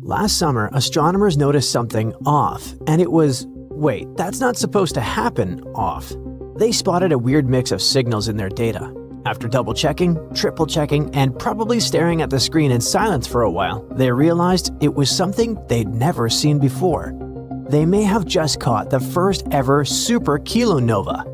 Last summer, astronomers noticed something off, and it was, wait, that's not supposed to happen, off. They spotted a weird mix of signals in their data. After double-checking, triple-checking, and probably staring at the screen in silence for a while, they realized it was something they'd never seen before. They may have just caught the first ever superkilonova.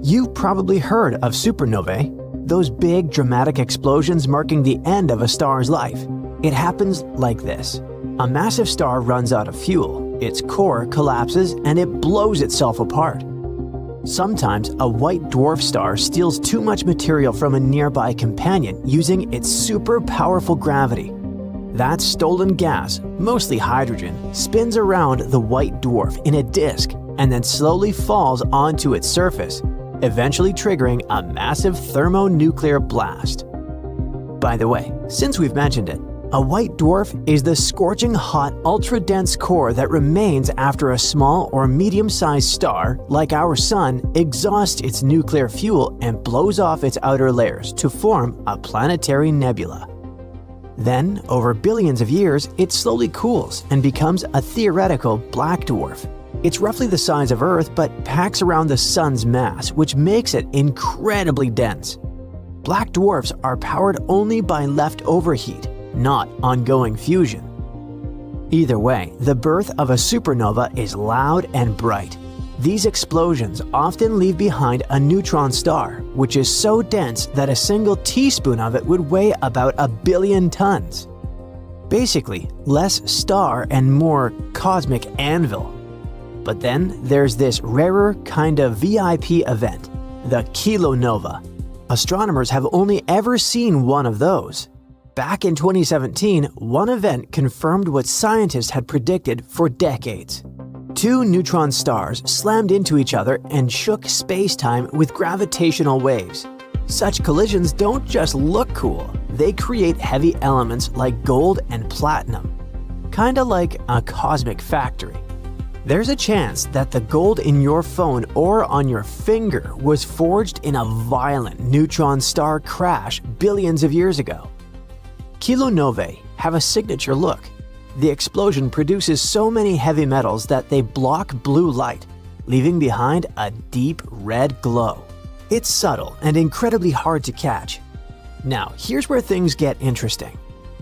You've probably heard of supernovae, those big dramatic explosions marking the end of a star's life. It happens like this. A massive star runs out of fuel, its core collapses, and it blows itself apart. Sometimes a white dwarf star steals too much material from a nearby companion using its super powerful gravity. That stolen gas, mostly hydrogen, spins around the white dwarf in a disk and then slowly falls onto its surface, eventually triggering a massive thermonuclear blast. By the way, since we've mentioned it, a white dwarf is the scorching hot ultra-dense core that remains after a small or medium-sized star, like our Sun, exhausts its nuclear fuel and blows off its outer layers to form a planetary nebula. Then, over billions of years, it slowly cools and becomes a theoretical black dwarf. It's roughly the size of Earth but packs around the Sun's mass, which makes it incredibly dense. Black dwarfs are powered only by leftover heat, not ongoing fusion. Either way, the birth of a supernova is loud and bright. These explosions often leave behind a neutron star, which is so dense that a single teaspoon of it would weigh about 1 billion tons. Basically, less star and more cosmic anvil. But then there's this rarer kind of VIP event, the kilonova. Astronomers have only ever seen one of those. Back in 2017, one event confirmed what scientists had predicted for decades. Two neutron stars slammed into each other and shook space-time with gravitational waves. Such collisions don't just look cool, they create heavy elements like gold and platinum. Kinda like a cosmic factory. There's a chance that the gold in your phone or on your finger was forged in a violent neutron star crash billions of years ago. Kilonovae have a signature look. The explosion produces so many heavy metals that they block blue light, leaving behind a deep red glow. It's subtle and incredibly hard to catch. Now, here's where things get interesting.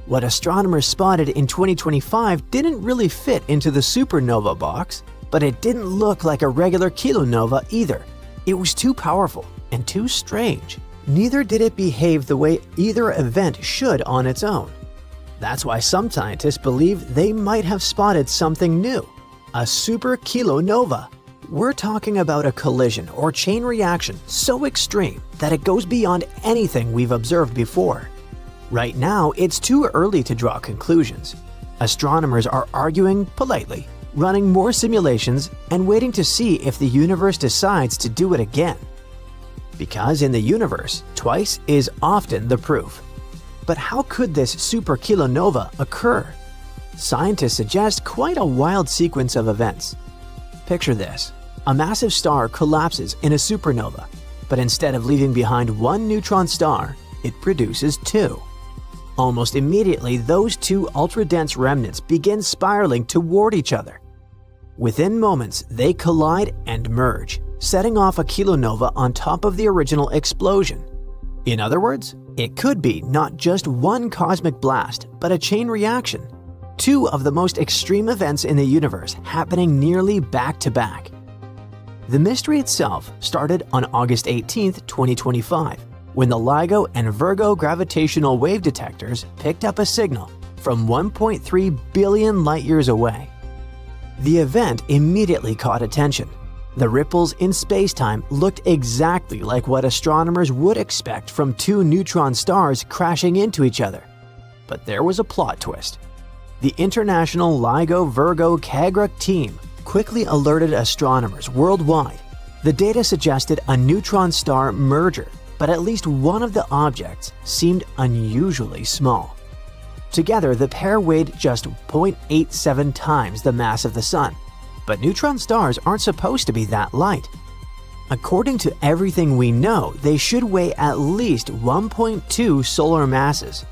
What astronomers spotted in 2025 didn't really fit into the supernova box, but it didn't look like a regular kilonova either. It was too powerful and too strange. Neither did it behave the way either event should on its own. That's why some scientists believe they might have spotted something new, a superkilonova. We're talking about a collision or chain reaction so extreme that it goes beyond anything we've observed before. Right now, it's too early to draw conclusions. Astronomers are arguing politely, running more simulations, and waiting to see if the universe decides to do it again. Because in the universe, twice is often the proof. But how could this superkilonova occur? Scientists suggest quite a wild sequence of events. Picture this. A massive star collapses in a supernova, but instead of leaving behind one neutron star, it produces two. Almost immediately, those two ultra-dense remnants begin spiraling toward each other. Within moments, they collide and merge, setting off a kilonova on top of the original explosion. In other words, it could be not just one cosmic blast, but a chain reaction. Two of the most extreme events in the universe happening nearly back to back. The mystery itself started on August 18, 2025, when the LIGO and Virgo gravitational wave detectors picked up a signal from 1.3 billion light-years away. The event immediately caught attention. The ripples in space-time looked exactly like what astronomers would expect from two neutron stars crashing into each other. But there was a plot twist. The International LIGO Virgo CAGRA team quickly alerted astronomers worldwide. The data suggested a neutron star merger, but at least one of the objects seemed unusually small. Together, the pair weighed just 0.87 times the mass of the Sun. But neutron stars aren't supposed to be that light. According to everything we know, they should weigh at least 1.2 solar masses.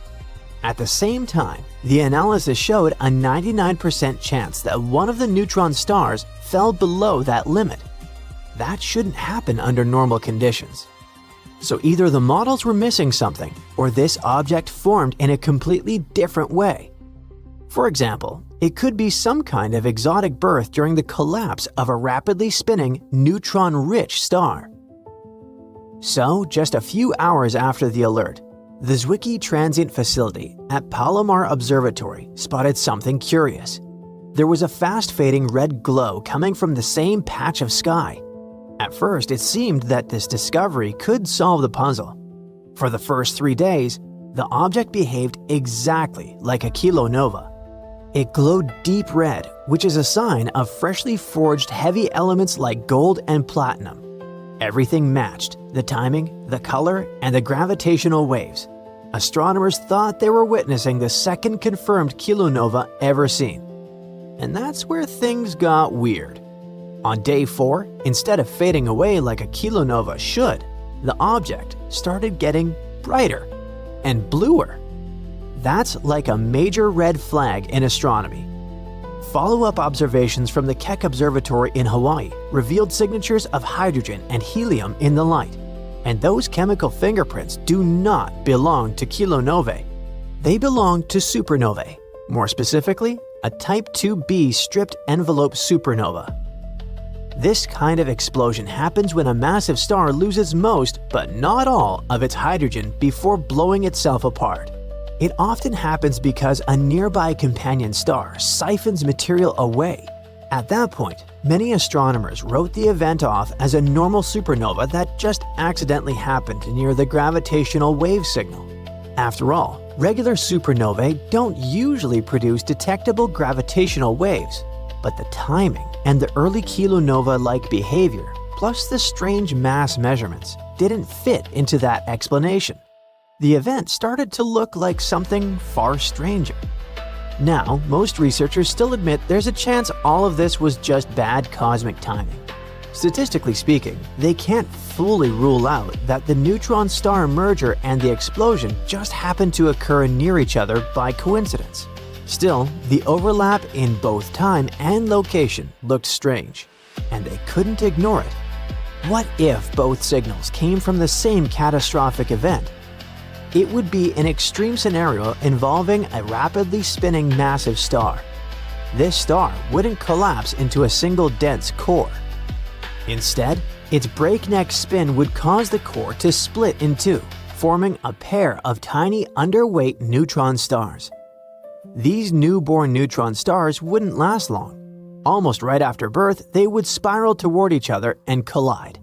At the same time, the analysis showed a 99% chance that one of the neutron stars fell below that limit. That shouldn't happen under normal conditions. So either the models were missing something, or this object formed in a completely different way. For example, it could be some kind of exotic birth during the collapse of a rapidly spinning, neutron-rich star. So, just a few hours after the alert, the Zwicky Transient Facility at Palomar Observatory spotted something curious. There was a fast-fading red glow coming from the same patch of sky. At first, it seemed that this discovery could solve the puzzle. For the first 3 days, the object behaved exactly like a kilonova. It glowed deep red, which is a sign of freshly forged heavy elements like gold and platinum. Everything matched: the timing, the color, and the gravitational waves. Astronomers thought they were witnessing the second confirmed kilonova ever seen. And that's where things got weird. On day 4, instead of fading away like a kilonova should, the object started getting brighter and bluer. That's like a major red flag in astronomy. Follow-up observations from the Keck Observatory in Hawaii revealed signatures of hydrogen and helium in the light, and those chemical fingerprints do not belong to kilonovae. They belong to supernovae, more specifically, a Type 2b stripped envelope supernova. This kind of explosion happens when a massive star loses most, but not all, of its hydrogen before blowing itself apart. It often happens because a nearby companion star siphons material away. At that point, many astronomers wrote the event off as a normal supernova that just accidentally happened near the gravitational wave signal. After all, regular supernovae don't usually produce detectable gravitational waves, but the timing and the early kilonova-like behavior, plus the strange mass measurements, didn't fit into that explanation. The event started to look like something far stranger. Now, most researchers still admit there's a chance all of this was just bad cosmic timing. Statistically speaking, they can't fully rule out that the neutron-star merger and the explosion just happened to occur near each other by coincidence. Still, the overlap in both time and location looked strange, and they couldn't ignore it. What if both signals came from the same catastrophic event? It would be an extreme scenario involving a rapidly spinning massive star. This star wouldn't collapse into a single dense core. Instead, its breakneck spin would cause the core to split in two, forming a pair of tiny underweight neutron stars. These newborn neutron stars wouldn't last long. Almost right after birth, they would spiral toward each other and collide.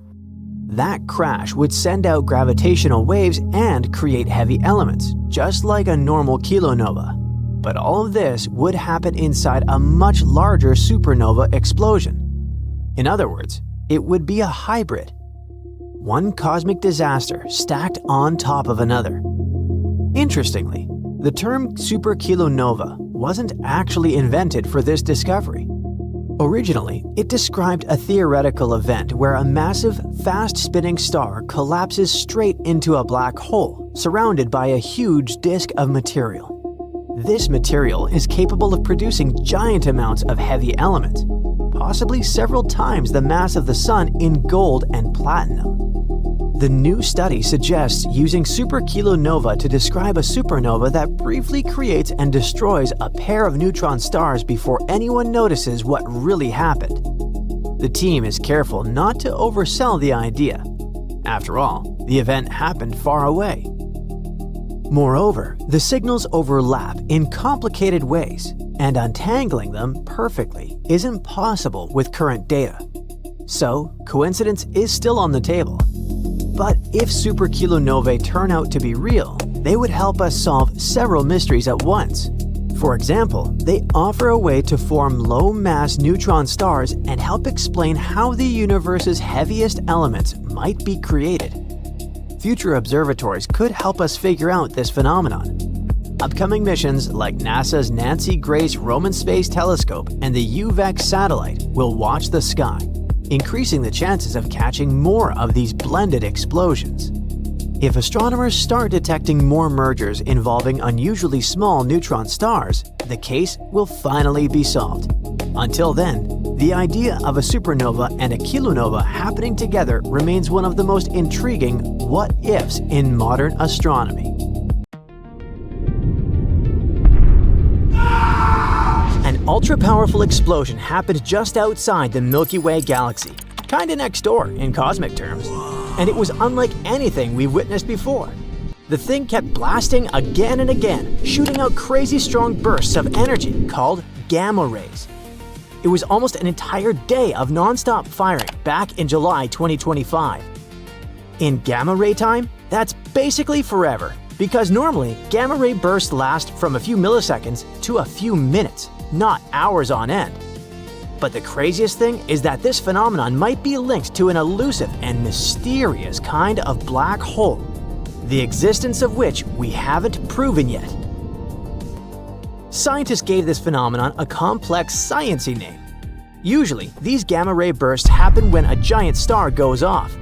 That crash would send out gravitational waves and create heavy elements, just like a normal kilonova. But all of this would happen inside a much larger supernova explosion. In other words, it would be a hybrid. One cosmic disaster stacked on top of another. Interestingly, the term superkilonova wasn't actually invented for this discovery. Originally, it described a theoretical event where a massive, fast-spinning star collapses straight into a black hole, surrounded by a huge disk of material. This material is capable of producing giant amounts of heavy elements, possibly several times the mass of the Sun in gold and platinum. The new study suggests using superkilonova to describe a supernova that briefly creates and destroys a pair of neutron stars before anyone notices what really happened. The team is careful not to oversell the idea. After all, the event happened far away. Moreover, the signals overlap in complicated ways, and untangling them perfectly isn't possible with current data. So, coincidence is still on the table. But if superkilonovae turn out to be real, they would help us solve several mysteries at once. For example, they offer a way to form low-mass neutron stars and help explain how the universe's heaviest elements might be created. Future observatories could help us figure out this phenomenon. Upcoming missions like NASA's Nancy Grace Roman Space Telescope and the UVEX satellite will watch the sky, increasing the chances of catching more of these blended explosions. If astronomers start detecting more mergers involving unusually small neutron stars, the case will finally be solved. Until then, the idea of a supernova and a kilonova happening together remains one of the most intriguing what-ifs in modern astronomy. An ultra-powerful explosion happened just outside the Milky Way galaxy, kinda next door in cosmic terms, and it was unlike anything we've witnessed before. The thing kept blasting again and again, shooting out crazy strong bursts of energy called gamma rays. It was almost an entire day of non-stop firing back in July 2025. In gamma ray time, that's basically forever, because normally gamma ray bursts last from a few milliseconds to a few minutes, not hours on end. But the craziest thing is that this phenomenon might be linked to an elusive and mysterious kind of black hole, the existence of which we haven't proven yet. Scientists gave this phenomenon a complex sciencey name. Usually, these gamma ray bursts happen when a giant star goes off.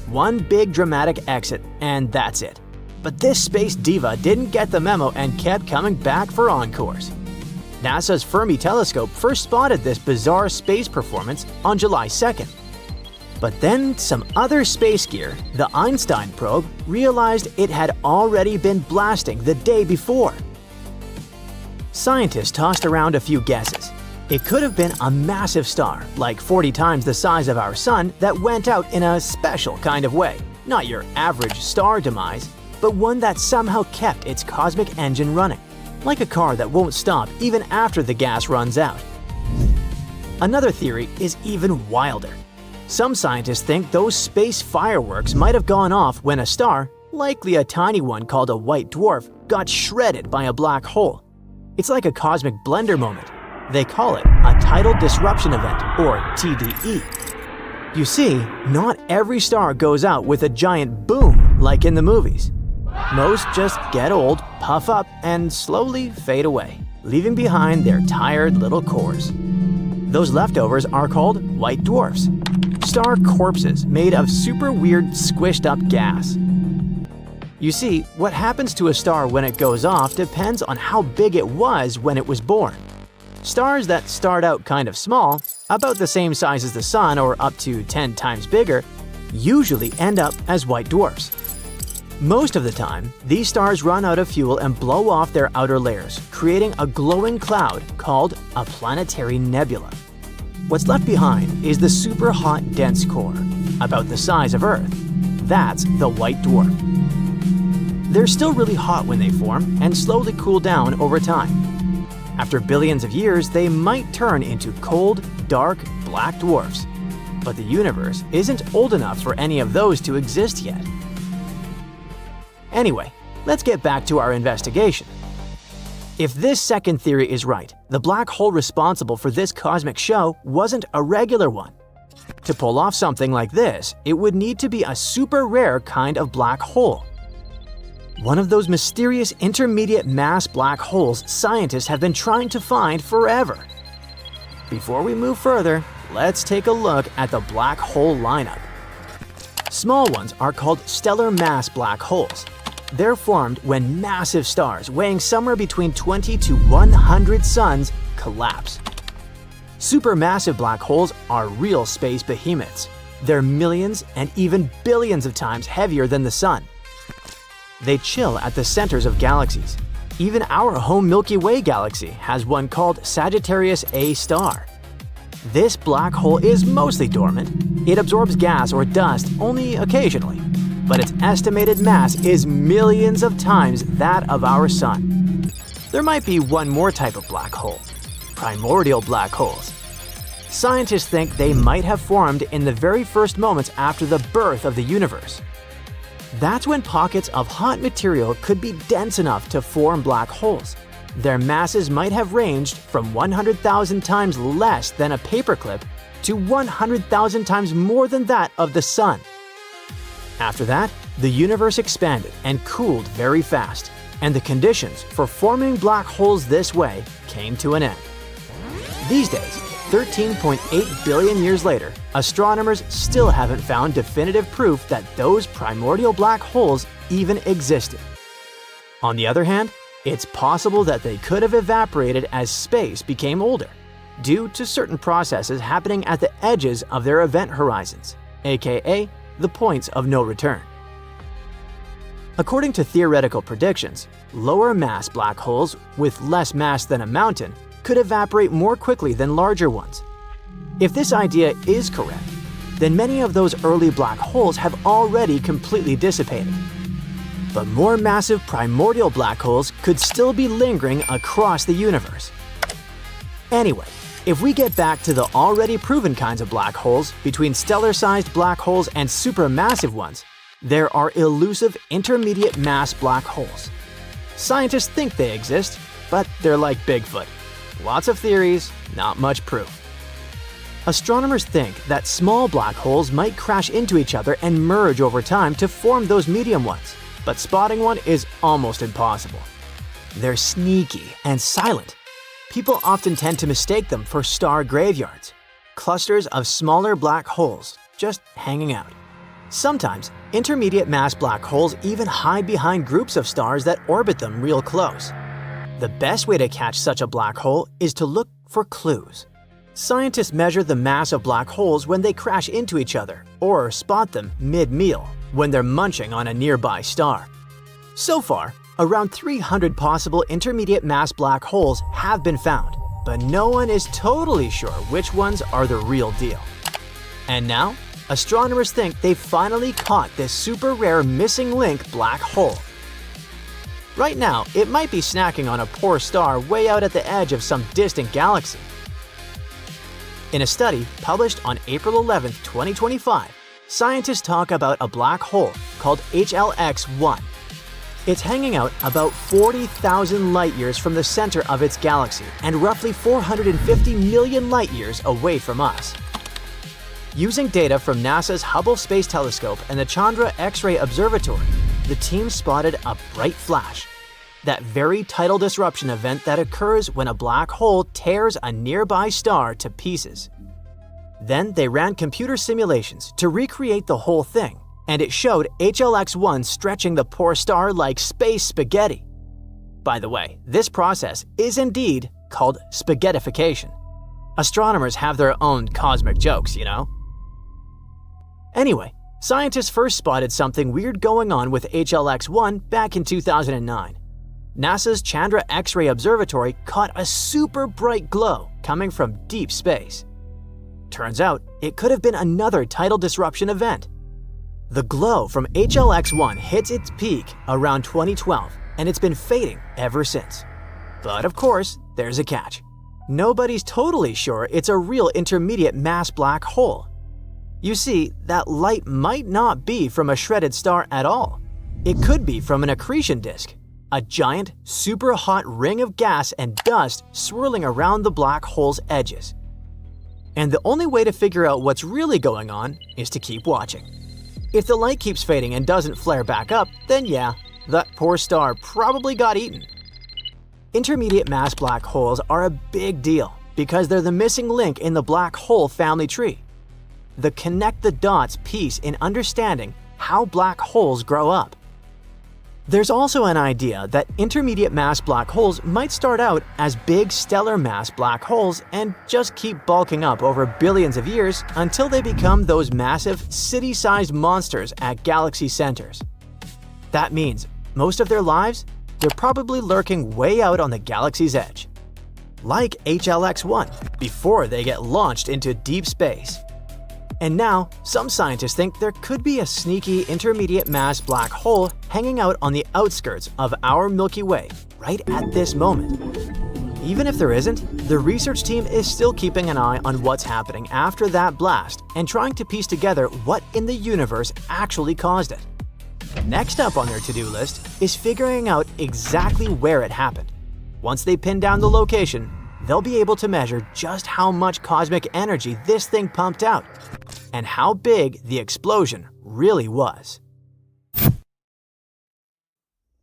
One big dramatic exit, and that's it. But this space diva didn't get the memo and kept coming back for encores. NASA's Fermi telescope first spotted this bizarre space performance on July 2nd. But then some other space gear, the Einstein probe, realized it had already been blasting the day before. Scientists tossed around a few guesses. It could have been a massive star, like 40 times the size of our Sun, that went out in a special kind of way. Not your average star demise, but one that somehow kept its cosmic engine running, like a car that won't stop even after the gas runs out. Another theory is even wilder. Some scientists think those space fireworks might have gone off when a star, likely a tiny one called a white dwarf, got shredded by a black hole. It's like a cosmic blender moment. They call it a tidal disruption event, or TDE. You see, not every star goes out with a giant boom like in the movies. Most just get old, puff up, and slowly fade away, leaving behind their tired little cores. Those leftovers are called white dwarfs, star corpses made of super weird squished up gas. You see, what happens to a star when it goes off depends on how big it was when it was born. Stars that start out kind of small, about the same size as the Sun or up to 10 times bigger, usually end up as white dwarfs. Most of the time, these stars run out of fuel and blow off their outer layers, creating a glowing cloud called a planetary nebula. What's left behind is the super hot dense core, about the size of Earth. That's the white dwarf. They're still really hot when they form and slowly cool down over time. After billions of years, they might turn into cold, dark, black dwarfs. But the universe isn't old enough for any of those to exist yet. Anyway, let's get back to our investigation. If this second theory is right, the black hole responsible for this cosmic show wasn't a regular one. To pull off something like this, it would need to be a super rare kind of black hole. One of those mysterious intermediate mass black holes scientists have been trying to find forever. Before we move further, let's take a look at the black hole lineup. Small ones are called stellar mass black holes. They're formed when massive stars weighing somewhere between 20 to 100 suns collapse. Supermassive black holes are real space behemoths. They're millions and even billions of times heavier than the Sun. They chill at the centers of galaxies. Even our home Milky Way galaxy has one called Sagittarius A star. This black hole is mostly dormant. It absorbs gas or dust only occasionally, but its estimated mass is millions of times that of our Sun. There might be one more type of black hole, primordial black holes. Scientists think they might have formed in the very first moments after the birth of the universe. That's when pockets of hot material could be dense enough to form black holes. Their masses might have ranged from 100,000 times less than a paperclip to 100,000 times more than that of the Sun. After that, the universe expanded and cooled very fast, and the conditions for forming black holes this way came to an end. These days, 13.8 billion years later, astronomers still haven't found definitive proof that those primordial black holes even existed. On the other hand, it's possible that they could have evaporated as space became older, due to certain processes happening at the edges of their event horizons, aka the points of no return. According to theoretical predictions, lower mass black holes with less mass than a mountain could evaporate more quickly than larger ones. If this idea is correct, then many of those early black holes have already completely dissipated. But more massive primordial black holes could still be lingering across the universe. Anyway, if we get back to the already proven kinds of black holes between stellar-sized black holes and supermassive ones, there are elusive intermediate mass black holes. Scientists think they exist, but they're like Bigfoot. Lots of theories, not much proof. Astronomers think that small black holes might crash into each other and merge over time to form those medium ones, but spotting one is almost impossible. They're sneaky and silent. People often tend to mistake them for star graveyards, clusters of smaller black holes just hanging out. Sometimes, intermediate mass black holes even hide behind groups of stars that orbit them real close. The best way to catch such a black hole is to look for clues. Scientists measure the mass of black holes when they crash into each other, or spot them mid-meal when they're munching on a nearby star. So far, around 300 possible intermediate mass black holes have been found, but no one is totally sure which ones are the real deal. And now, astronomers think they've finally caught this super rare missing link black hole. Right now, it might be snacking on a poor star way out at the edge of some distant galaxy. In a study published on April 11, 2025, scientists talk about a black hole called HLX-1. It's hanging out about 40,000 light-years from the center of its galaxy and roughly 450 million light-years away from us. Using data from NASA's Hubble Space Telescope and the Chandra X-ray Observatory, the team spotted a bright flash, that very tidal disruption event that occurs when a black hole tears a nearby star to pieces. Then they ran computer simulations to recreate the whole thing, and it showed HLX-1 stretching the poor star like space spaghetti. By the way, this process is indeed called spaghettification. Astronomers have their own cosmic jokes, you know? Anyway, scientists first spotted something weird going on with HLX-1 back in 2009. NASA's Chandra X-ray Observatory caught a super bright glow coming from deep space. Turns out, it could have been another tidal disruption event. The glow from HLX-1 hits its peak around 2012, and it's been fading ever since. But of course, there's a catch. Nobody's totally sure it's a real intermediate mass black hole. You see, that light might not be from a shredded star at all. It could be from an accretion disk, a giant, super hot ring of gas and dust swirling around the black hole's edges. And the only way to figure out what's really going on is to keep watching. If the light keeps fading and doesn't flare back up, then yeah, that poor star probably got eaten. Intermediate mass black holes are a big deal because they're the missing link in the black hole family tree. The connect the dots piece in understanding how black holes grow up. There's also an idea that intermediate mass black holes might start out as big stellar mass black holes and just keep bulking up over billions of years until they become those massive, city-sized monsters at galaxy centers. That means most of their lives, they're probably lurking way out on the galaxy's edge. Like HLX-1, before they get launched into deep space. And now, some scientists think there could be a sneaky intermediate mass black hole hanging out on the outskirts of our Milky Way right at this moment. Even if there isn't, the research team is still keeping an eye on what's happening after that blast and trying to piece together what in the universe actually caused it. Next up on their to-do list is figuring out exactly where it happened. Once they pin down the location, they'll be able to measure just how much cosmic energy this thing pumped out and how big the explosion really was.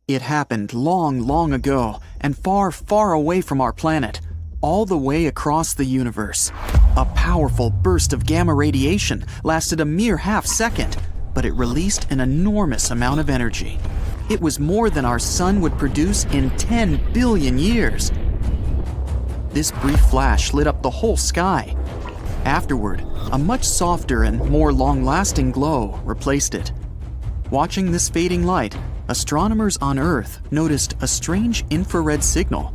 It happened long, long ago and far, far away from our planet, all the way across the universe. A powerful burst of gamma radiation lasted a mere half second, but but it released an enormous amount of energy. It was more than our sun would produce in 10 billion years. This brief flash lit up the whole sky. Afterward, a much softer and more long-lasting glow replaced it. Watching this fading light, astronomers on Earth noticed a strange infrared signal.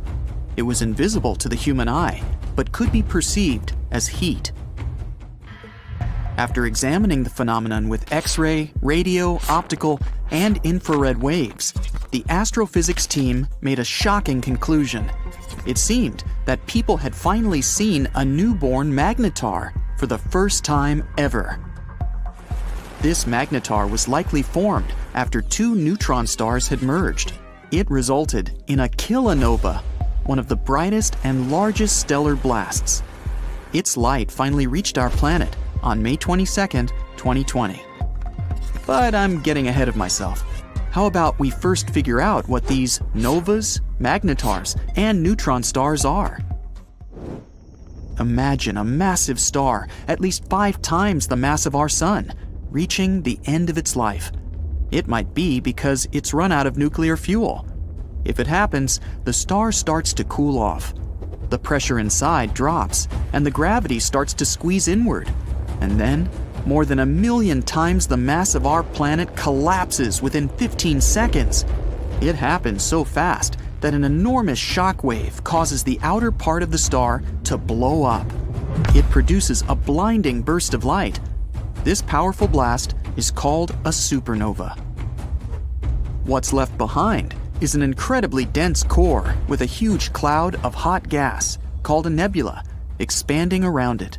It was invisible to the human eye, but could be perceived as heat. After examining the phenomenon with X-ray, radio, optical, and infrared waves, the astrophysics team made a shocking conclusion. It seemed that people had finally seen a newborn magnetar for the first time ever. This magnetar was likely formed after two neutron stars had merged. It resulted in a kilonova, one of the brightest and largest stellar blasts. Its light finally reached our planet on May 22nd, 2020. But I'm getting ahead of myself. How about we first figure out what these novas, magnetars, and neutron stars are? Imagine a massive star, at least 5 times the mass of our sun, reaching the end of its life. It might be because it's run out of nuclear fuel. If it happens, the star starts to cool off. The pressure inside drops, and the gravity starts to squeeze inward. And then, more than 1 million times the mass of our planet collapses within 15 seconds. It happens so fast that an enormous shock wave causes the outer part of the star to blow up. It produces a blinding burst of light. This powerful blast is called a supernova. What's left behind is an incredibly dense core with a huge cloud of hot gas called a nebula expanding around it.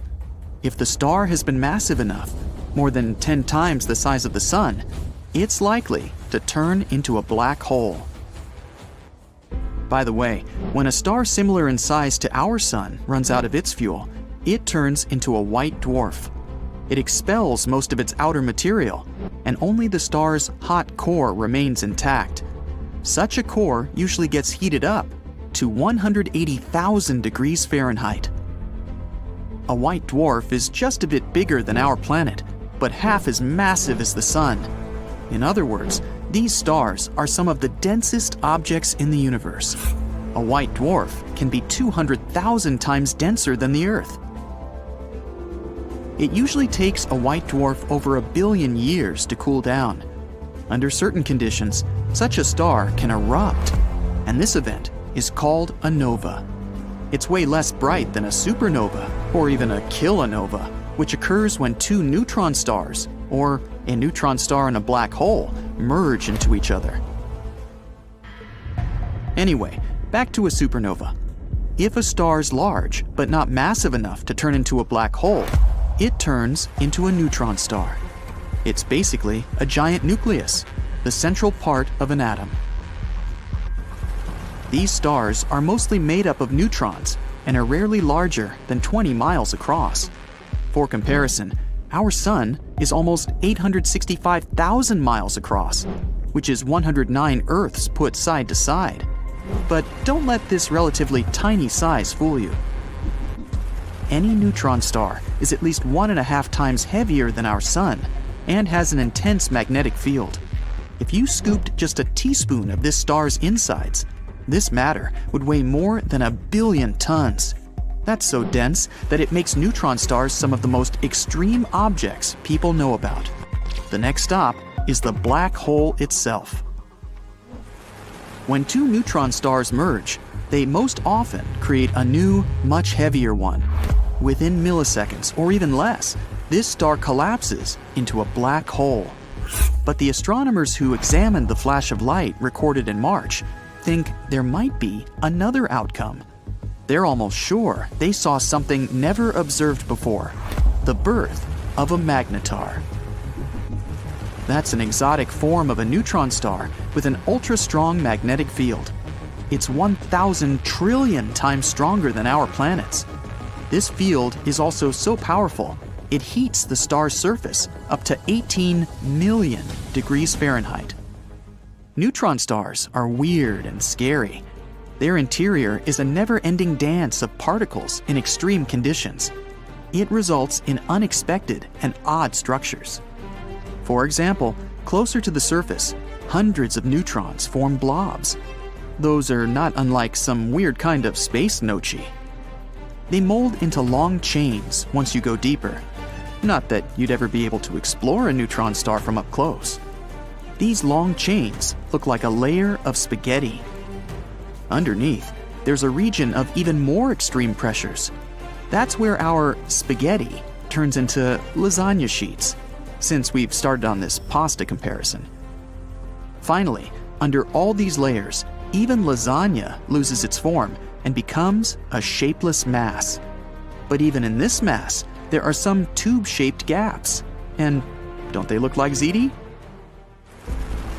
If the star has been massive enough, more than 10 times the size of the sun, it's likely to turn into a black hole. By the way, when a star similar in size to our sun runs out of its fuel, it turns into a white dwarf. It expels most of its outer material, and only the star's hot core remains intact. Such a core usually gets heated up to 180,000 degrees Fahrenheit. A white dwarf is just a bit bigger than our planet, but half as massive as the sun. In other words, these stars are some of the densest objects in the universe. A white dwarf can be 200,000 times denser than the Earth. It usually takes a white dwarf over 1 billion years to cool down. Under certain conditions, such a star can erupt, and this event is called a nova. It's way less bright than a supernova or even a kilonova, which occurs when 2 neutron stars, or a neutron star and a black hole, merge into each other. Anyway, back to a supernova. If a star's large but not massive enough to turn into a black hole, it turns into a neutron star. It's basically a giant nucleus, the central part of an atom. These stars are mostly made up of neutrons and are rarely larger than 20 miles across. For comparison, our sun is almost 865,000 miles across, which is 109 Earths put side to side. But don't let this relatively tiny size fool you. Any neutron star is at least 1.5 times heavier than our sun and has an intense magnetic field. If you scooped just a teaspoon of this star's insides, this matter would weigh more than 1 billion tons. That's so dense that it makes neutron stars some of the most extreme objects people know about. The next stop is the black hole itself. When 2 neutron stars merge, they most often create a new, much heavier one. Within milliseconds, or even less, this star collapses into a black hole. But the astronomers who examined the flash of light recorded in March think there might be another outcome. They're almost sure they saw something never observed before: the birth of a magnetar. That's an exotic form of a neutron star with an ultra-strong magnetic field. It's 1,000 trillion times stronger than our planet's. This field is also so powerful, it heats the star's surface up to 18 million degrees Fahrenheit. Neutron stars are weird and scary. Their interior is a never-ending dance of particles in extreme conditions. It results in unexpected and odd structures. For example, closer to the surface, hundreds of neutrons form blobs. Those are not unlike some weird kind of space nochi. They mold into long chains once you go deeper. Not that you'd ever be able to explore a neutron star from up close. These long chains look like a layer of spaghetti. Underneath, there's a region of even more extreme pressures. That's where our spaghetti turns into lasagna sheets, since we've started on this pasta comparison. Finally, under all these layers, even lasagna loses its form and becomes a shapeless mass. But even in this mass, there are some tube-shaped gaps. And don't they look like ziti?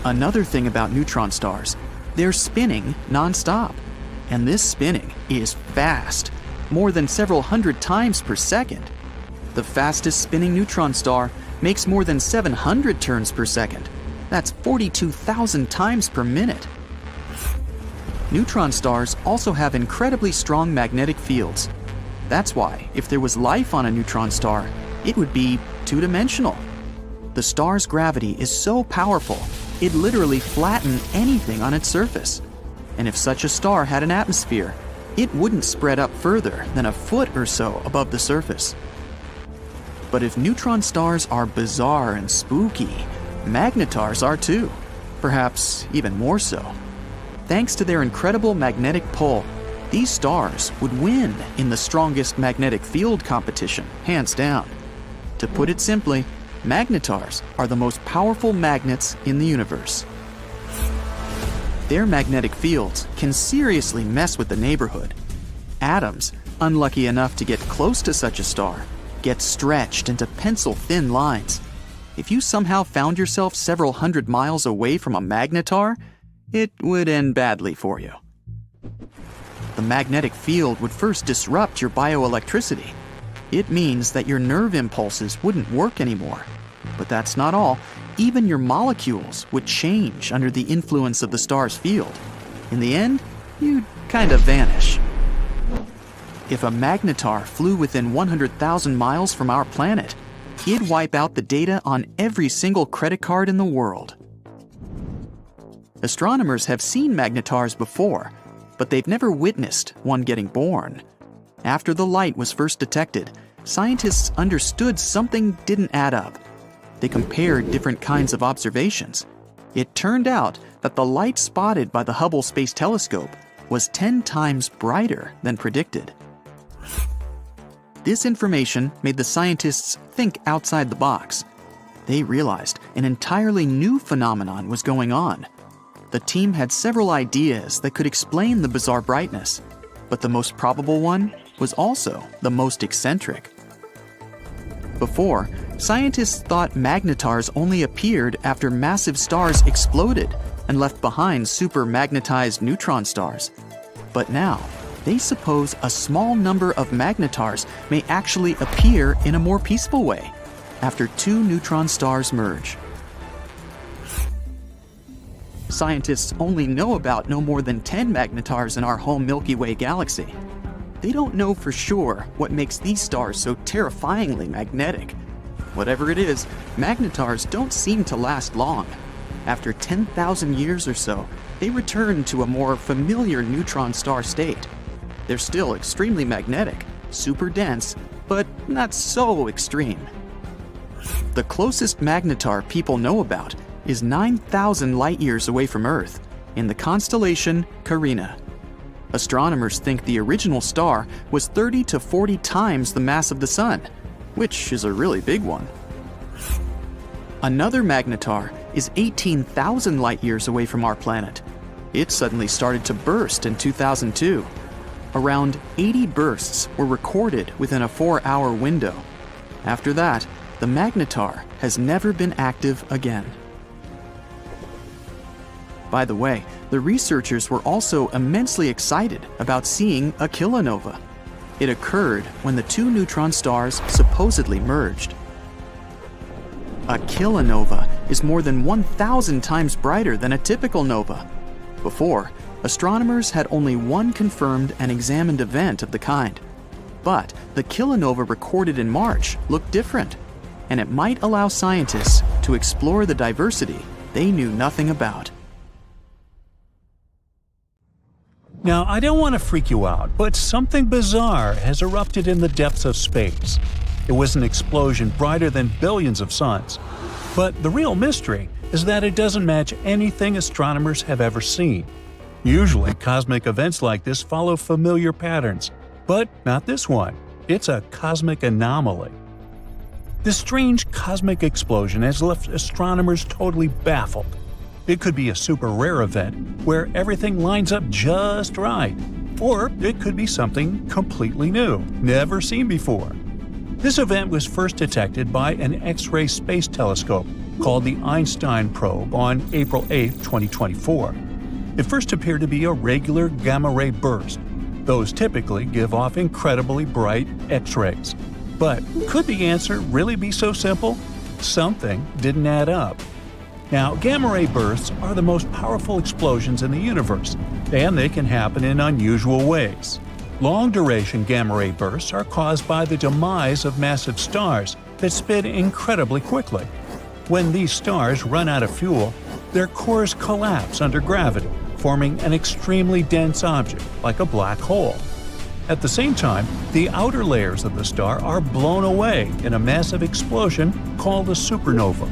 Another thing about neutron stars, they're spinning non-stop. And this spinning is fast, more than several hundred times per second. The fastest spinning neutron star makes more than 700 turns per second. That's 42,000 times per minute. Neutron stars also have incredibly strong magnetic fields. That's why, if there was life on a neutron star, it would be two-dimensional. The star's gravity is so powerful, it'd literally flatten anything on its surface. And if such a star had an atmosphere, it wouldn't spread up further than a foot or so above the surface. But if neutron stars are bizarre and spooky, magnetars are too, perhaps even more so. Thanks to their incredible magnetic pull, these stars would win in the strongest magnetic field competition, hands down. To put it simply, magnetars are the most powerful magnets in the universe. Their magnetic fields can seriously mess with the neighborhood. Atoms, unlucky enough to get close to such a star, get stretched into pencil-thin lines. If you somehow found yourself several hundred miles away from a magnetar, it would end badly for you. The magnetic field would first disrupt your bioelectricity. It means that your nerve impulses wouldn't work anymore. But that's not all. Even your molecules would change under the influence of the star's field. In the end, you'd kind of vanish. If a magnetar flew within 100,000 miles from our planet, it'd wipe out the data on every single credit card in the world. Astronomers have seen magnetars before, but they've never witnessed one getting born. After the light was first detected, scientists understood something didn't add up. They compared different kinds of observations. It turned out that the light spotted by the Hubble Space Telescope was 10 times brighter than predicted. This information made the scientists think outside the box. They realized an entirely new phenomenon was going on. The team had several ideas that could explain the bizarre brightness, but the most probable one was also the most eccentric. Before, scientists thought magnetars only appeared after massive stars exploded and left behind supermagnetized neutron stars. But now, they suppose a small number of magnetars may actually appear in a more peaceful way after two neutron stars merge. Scientists only know about no more than 10 magnetars in our home Milky Way galaxy. They don't know for sure what makes these stars so terrifyingly magnetic. Whatever it is, magnetars don't seem to last long. After 10,000 years or so, they return to a more familiar neutron star state. They're still extremely magnetic, super dense, but not so extreme. The closest magnetar people know about is 9,000 light-years away from Earth, in the constellation Carina. Astronomers think the original star was 30 to 40 times the mass of the Sun, which is a really big one. Another magnetar is 18,000 light-years away from our planet. It suddenly started to burst in 2002. Around 80 bursts were recorded within a 4-hour window. After that, the magnetar has never been active again. By the way, the researchers were also immensely excited about seeing a kilonova. It occurred when the two neutron stars supposedly merged. A kilonova is more than 1,000 times brighter than a typical nova. Before, astronomers had only one confirmed and examined event of the kind. But the kilonova recorded in March looked different, and it might allow scientists to to explore the diversity they knew nothing about. Now, I don't want to freak you out, but something bizarre has erupted in the depths of space. It was an explosion brighter than billions of suns. But the real mystery is that it doesn't match anything astronomers have ever seen. Usually, cosmic events like this follow familiar patterns, but not this one. It's a cosmic anomaly. This strange cosmic explosion has left astronomers totally baffled. It could be a super rare event where everything lines up just right, or it could be something completely new, never seen before. This event was first detected by an X-ray space telescope called the Einstein probe on April 8, 2024. It first appeared to be a regular gamma-ray burst. Those typically give off incredibly bright X-rays. But could the answer really be so simple? Something didn't add up. Now, gamma-ray bursts are the most powerful explosions in the universe, and they can happen in unusual ways. Long-duration gamma-ray bursts are caused by the demise of massive stars that spin incredibly quickly. When these stars run out of fuel, their cores collapse under gravity, forming an extremely dense object, like a black hole. At the same time, the outer layers of the star are blown away in a massive explosion called a supernova.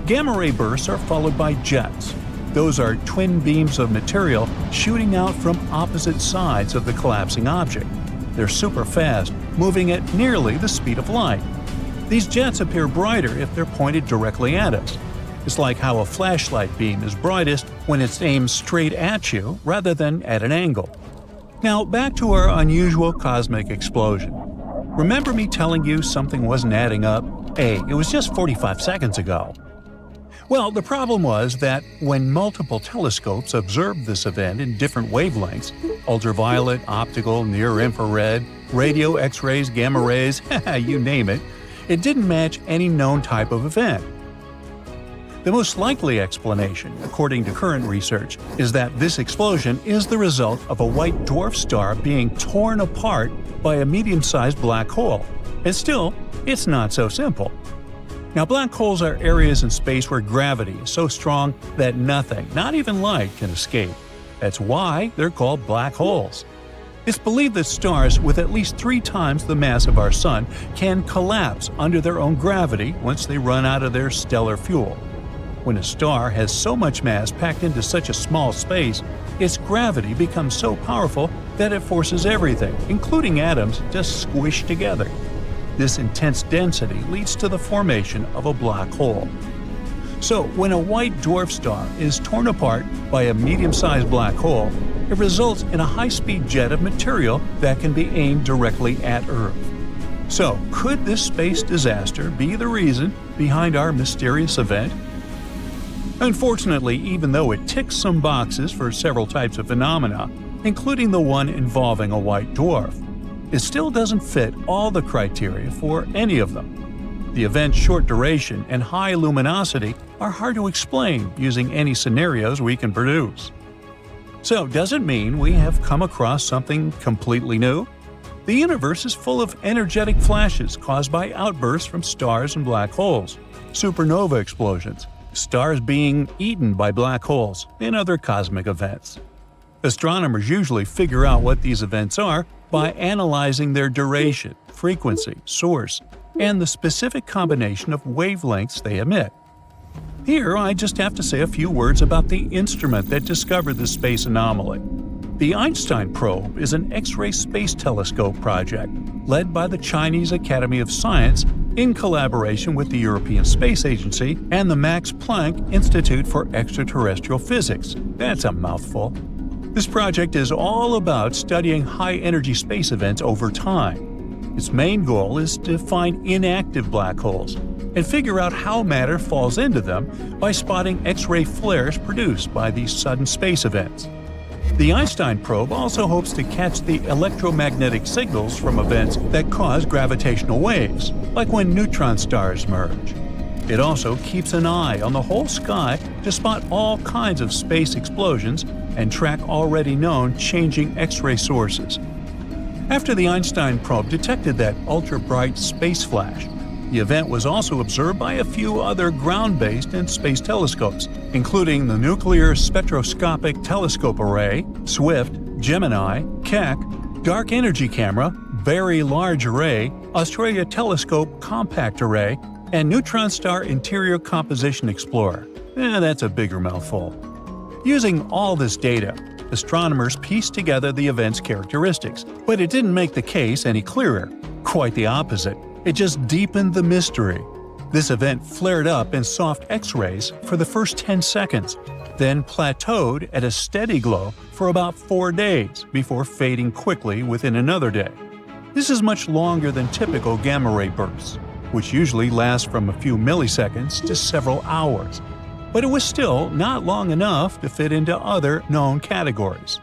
Gamma-ray bursts are followed by jets. Those are twin beams of material shooting out from opposite sides of the collapsing object. They're super fast, moving at nearly the speed of light. These jets appear brighter if they're pointed directly at us. It's like how a flashlight beam is brightest when it's aimed straight at you rather than at an angle. Now back to our unusual cosmic explosion. Remember me telling you something wasn't adding up? Hey, it was just 45 seconds ago. Well, the problem was that when multiple telescopes observed this event in different wavelengths – ultraviolet, optical, near-infrared, radio, X-rays, gamma rays, you name it – it didn't match any known type of event. The most likely explanation, according to current research, is that this explosion is the result of a white dwarf star being torn apart by a medium-sized black hole. And still, it's not so simple. Now, black holes are areas in space where gravity is so strong that nothing, not even light, can escape. That's why they're called black holes. It's believed that stars with at least 3 times the mass of our Sun can collapse under their own gravity once they run out of their stellar fuel. When a star has so much mass packed into such a small space, its gravity becomes so powerful that it forces everything, including atoms, to squish together. This intense density leads to the formation of a black hole. So, when a white dwarf star is torn apart by a medium-sized black hole, it results in a high-speed jet of material that can be aimed directly at Earth. So, could this space disaster be the reason behind our mysterious event? Unfortunately, even though it ticks some boxes for several types of phenomena, including the one involving a white dwarf, it still doesn't fit all the criteria for any of them. The event's short duration and high luminosity are hard to explain using any scenarios we can produce. So, does it mean we have come across something completely new? The universe is full of energetic flashes caused by outbursts from stars and black holes, supernova explosions, stars being eaten by black holes, and other cosmic events. Astronomers usually figure out what these events are by analyzing their duration, frequency, source, and the specific combination of wavelengths they emit. Here, I just have to say a few words about the instrument that discovered this space anomaly. The Einstein probe is an X-ray space telescope project led by the Chinese Academy of Science in collaboration with the European Space Agency and the Max Planck Institute for Extraterrestrial Physics. That's a mouthful. This project is all about studying high-energy space events over time. Its main goal is to find inactive black holes and figure out how matter falls into them by spotting X-ray flares produced by these sudden space events. The Einstein probe also hopes to catch the electromagnetic signals from events that cause gravitational waves, like when neutron stars merge. It also keeps an eye on the whole sky to spot all kinds of space explosions and track already known changing X-ray sources. After the Einstein probe detected that ultra-bright space flash, The event was also observed by a few other ground-based and space telescopes, including the Nuclear Spectroscopic Telescope Array, SWIFT, Gemini, Keck, Dark Energy Camera, Very Large Array, Australia Telescope Compact Array, and Neutron Star Interior Composition Explorer. That's a bigger mouthful. Using all this data, astronomers pieced together the event's characteristics, but it didn't make the case any clearer. Quite the opposite. It just deepened the mystery. This event flared up in soft X-rays for the first 10 seconds, then plateaued at a steady glow for about 4 days before fading quickly within another day. This is much longer than typical gamma-ray bursts, which usually last from a few milliseconds to several hours. But it was still not long enough to fit into other known categories.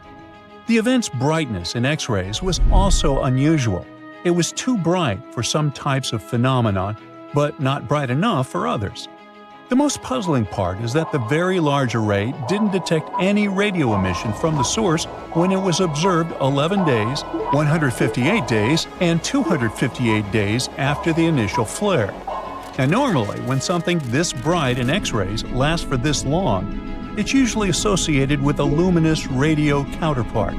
The event's brightness in X-rays was also unusual. It was too bright for some types of phenomenon, but not bright enough for others. The most puzzling part is that the Very Large Array didn't detect any radio emission from the source when it was observed 11 days, 158 days, and 258 days after the initial flare. Now normally, when something this bright in X-rays lasts for this long, it's usually associated with a luminous radio counterpart.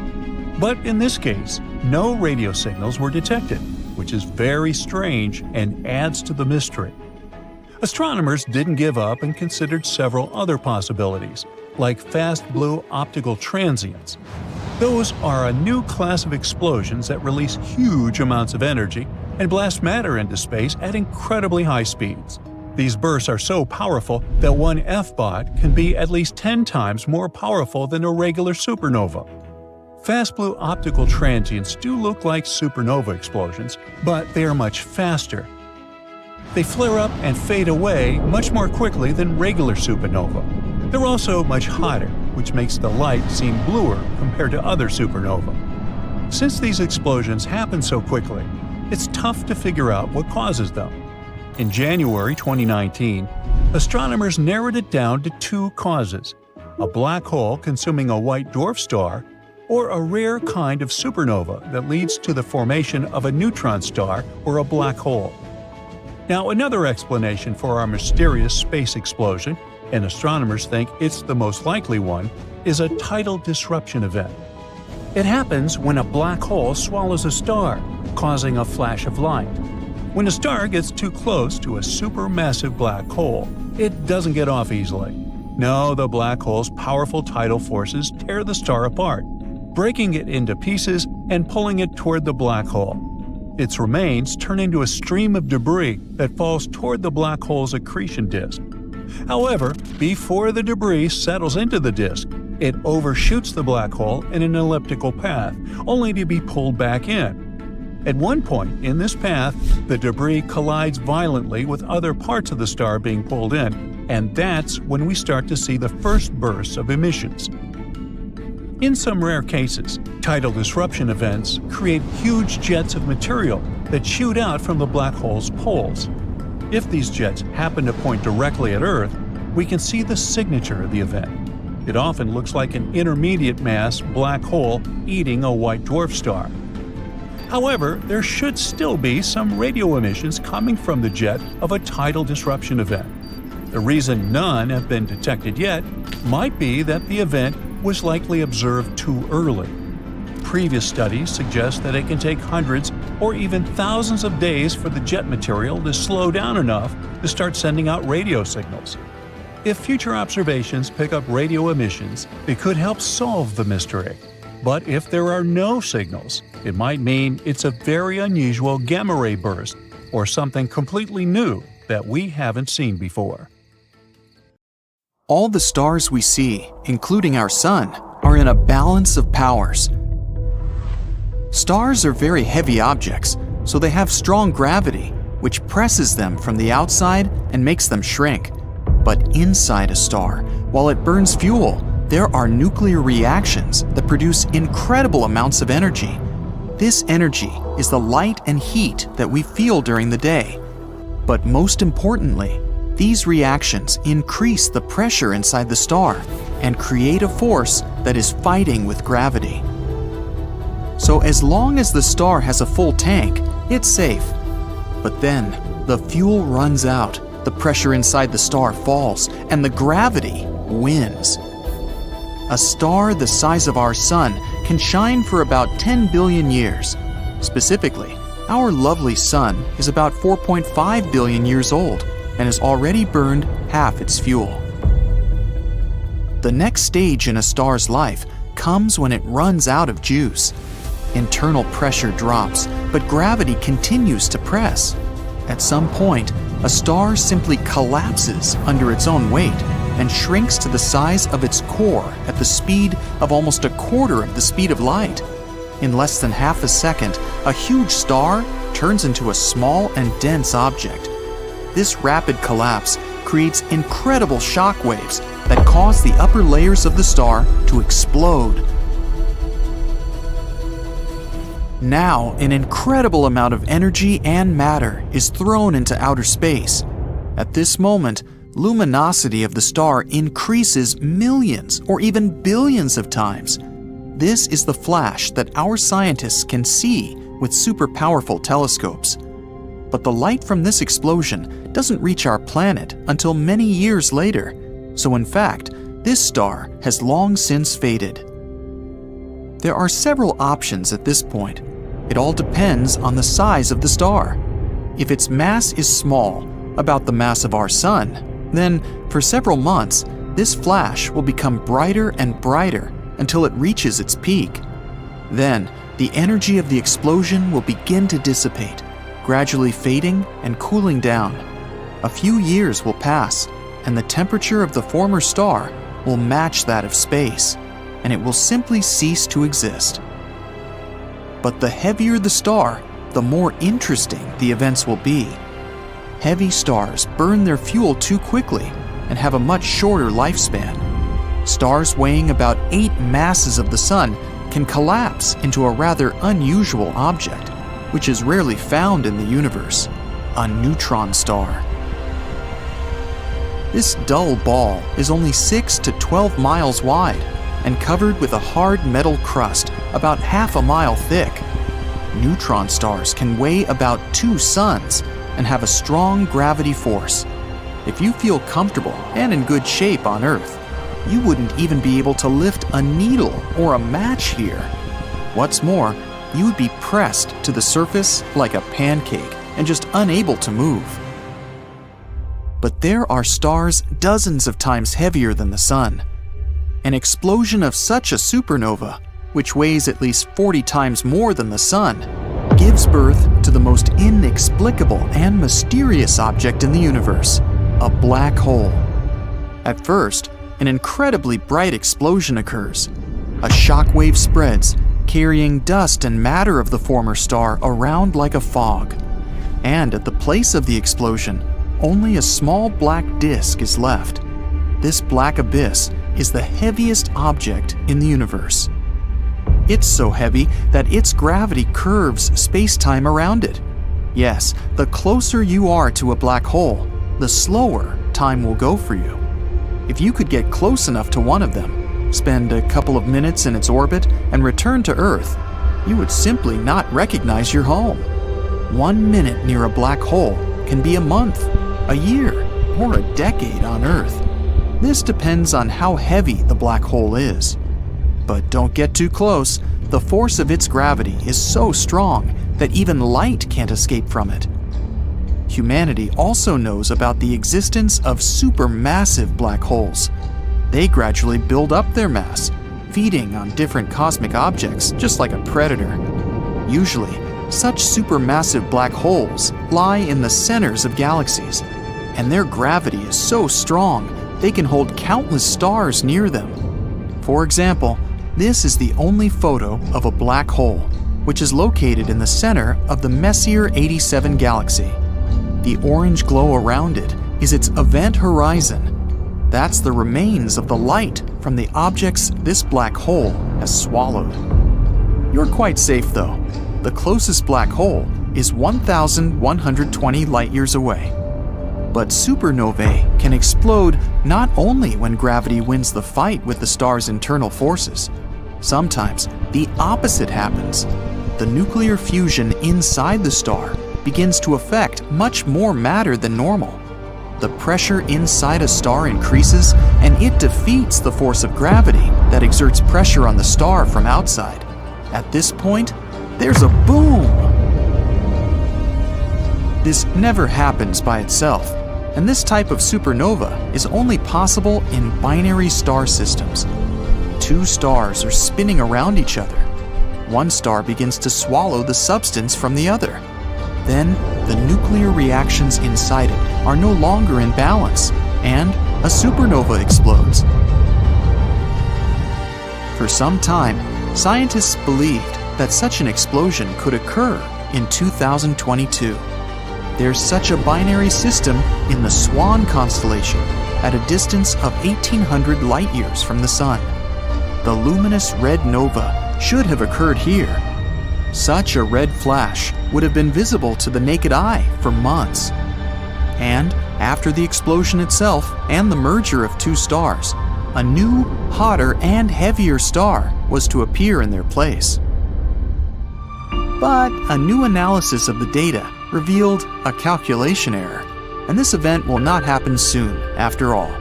But in this case, no radio signals were detected, which is very strange and adds to the mystery. Astronomers didn't give up and considered several other possibilities, like fast blue optical transients. Those are a new class of explosions that release huge amounts of energy and blast matter into space at incredibly high speeds. These bursts are so powerful that one F-bot can be at least 10 times more powerful than a regular supernova. Fast blue optical transients do look like supernova explosions, but they are much faster. They flare up and fade away much more quickly than regular supernova. They're also much hotter, which makes the light seem bluer compared to other supernova. Since these explosions happen so quickly, it's tough to figure out what causes them. In January 2019, astronomers narrowed it down to 2 causes: a black hole consuming a white dwarf star, or a rare kind of supernova that leads to the formation of a neutron star or a black hole. Now, another explanation for our mysterious space explosion, and astronomers think it's the most likely one, is a tidal disruption event. It happens when a black hole swallows a star, causing a flash of light. When a star gets too close to a supermassive black hole, it doesn't get off easily. No, the black hole's powerful tidal forces tear the star apart, breaking it into pieces and pulling it toward the black hole. Its remains turn into a stream of debris that falls toward the black hole's accretion disk. However, before the debris settles into the disk, it overshoots the black hole in an elliptical path, only to be pulled back in. At one point in this path, the debris collides violently with other parts of the star being pulled in, and that's when we start to see the first bursts of emissions. In some rare cases, tidal disruption events create huge jets of material that shoot out from the black hole's poles. If these jets happen to point directly at Earth, we can see the signature of the event. It often looks like an intermediate mass black hole eating a white dwarf star. However, there should still be some radio emissions coming from the jet of a tidal disruption event. The reason none have been detected yet might be that the event was likely observed too early. Previous studies suggest that it can take hundreds or even thousands of days for the jet material to slow down enough to start sending out radio signals. If future observations pick up radio emissions, it could help solve the mystery. But if there are no signals, it might mean it's a very unusual gamma-ray burst or something completely new that we haven't seen before. All the stars we see, including our Sun, are in a balance of powers. Stars are very heavy objects, so they have strong gravity, which presses them from the outside and makes them shrink. But inside a star, while it burns fuel, there are nuclear reactions that produce incredible amounts of energy. This energy is the light and heat that we feel during the day. But most importantly, these reactions increase the pressure inside the star and create a force that is fighting with gravity. So as long as the star has a full tank, it's safe. But then, the fuel runs out, the pressure inside the star falls, and the gravity wins. A star the size of our Sun can shine for about 10 billion years. Specifically, our lovely Sun is about 4.5 billion years old and has already burned half its fuel. The next stage in a star's life comes when it runs out of juice. Internal pressure drops, but gravity continues to press. At some point, a star simply collapses under its own weight and shrinks to the size of its core at the speed of almost a quarter of the speed of light. In less than half a second, a huge star turns into a small and dense object. This rapid collapse creates incredible shock waves that cause the upper layers of the star to explode. Now, an incredible amount of energy and matter is thrown into outer space. At this moment, luminosity of the star increases millions or even billions of times. This is the flash that our scientists can see with super powerful telescopes. But the light from this explosion doesn't reach our planet until many years later, so in fact, this star has long since faded. There are several options at this point. It all depends on the size of the star. If its mass is small, about the mass of our Sun, then for several months, this flash will become brighter and brighter until it reaches its peak. Then, the energy of the explosion will begin to dissipate, gradually fading and cooling down. A few years will pass, and the temperature of the former star will match that of space, and it will simply cease to exist. But the heavier the star, the more interesting the events will be. Heavy stars burn their fuel too quickly and have a much shorter lifespan. Stars weighing about 8 masses of the Sun can collapse into a rather unusual object, which is rarely found in the universe, a neutron star. This dull ball is only 6 to 12 miles wide and covered with a hard metal crust about half a mile thick. Neutron stars can weigh about 2 suns and have a strong gravity force. If you feel comfortable and in good shape on Earth, you wouldn't even be able to lift a needle or a match here. What's more, you would be pressed to the surface like a pancake and just unable to move. But there are stars dozens of times heavier than the Sun. An explosion of such a supernova, which weighs at least 40 times more than the Sun, gives birth to the most inexplicable and mysterious object in the universe, a black hole. At first, an incredibly bright explosion occurs. A shock wave spreads, carrying dust and matter of the former star around like a fog. And at the place of the explosion, only a small black disk is left. This black abyss is the heaviest object in the universe. It's so heavy that its gravity curves space-time around it. Yes, the closer you are to a black hole, the slower time will go for you. If you could get close enough to one of them, spend a couple of minutes in its orbit, and return to Earth, you would simply not recognize your home. 1 minute near a black hole can be a month, a year, or a decade on Earth. This depends on how heavy the black hole is. But don't get too close. The force of its gravity is so strong that even light can't escape from it. Humanity also knows about the existence of supermassive black holes. They gradually build up their mass, feeding on different cosmic objects just like a predator. Usually, such supermassive black holes lie in the centers of galaxies, and their gravity is so strong they can hold countless stars near them. For example, this is the only photo of a black hole, which is located in the center of the Messier 87 galaxy. The orange glow around it is its event horizon. That's the remains of the light from the objects this black hole has swallowed. You're quite safe though. The closest black hole is 1,120 light-years away. But supernovae can explode not only when gravity wins the fight with the star's internal forces. Sometimes the opposite happens. The nuclear fusion inside the star begins to affect much more matter than normal. The pressure inside a star increases, and it defeats the force of gravity that exerts pressure on the star from outside. At this point, there's a boom! This never happens by itself, and this type of supernova is only possible in binary star systems. Two stars are spinning around each other. One star begins to swallow the substance from the other. Then, the nuclear reactions inside it are no longer in balance, and a supernova explodes. For some time, scientists believed that such an explosion could occur in 2022. There's such a binary system in the Swan constellation at a distance of 1,800 light-years from the Sun. The luminous red nova should have occurred here. Such a red flash would have been visible to the naked eye for months. And after the explosion itself and the merger of two stars, a new, hotter, and heavier star was to appear in their place. But a new analysis of the data revealed a calculation error, and this event will not happen soon after all.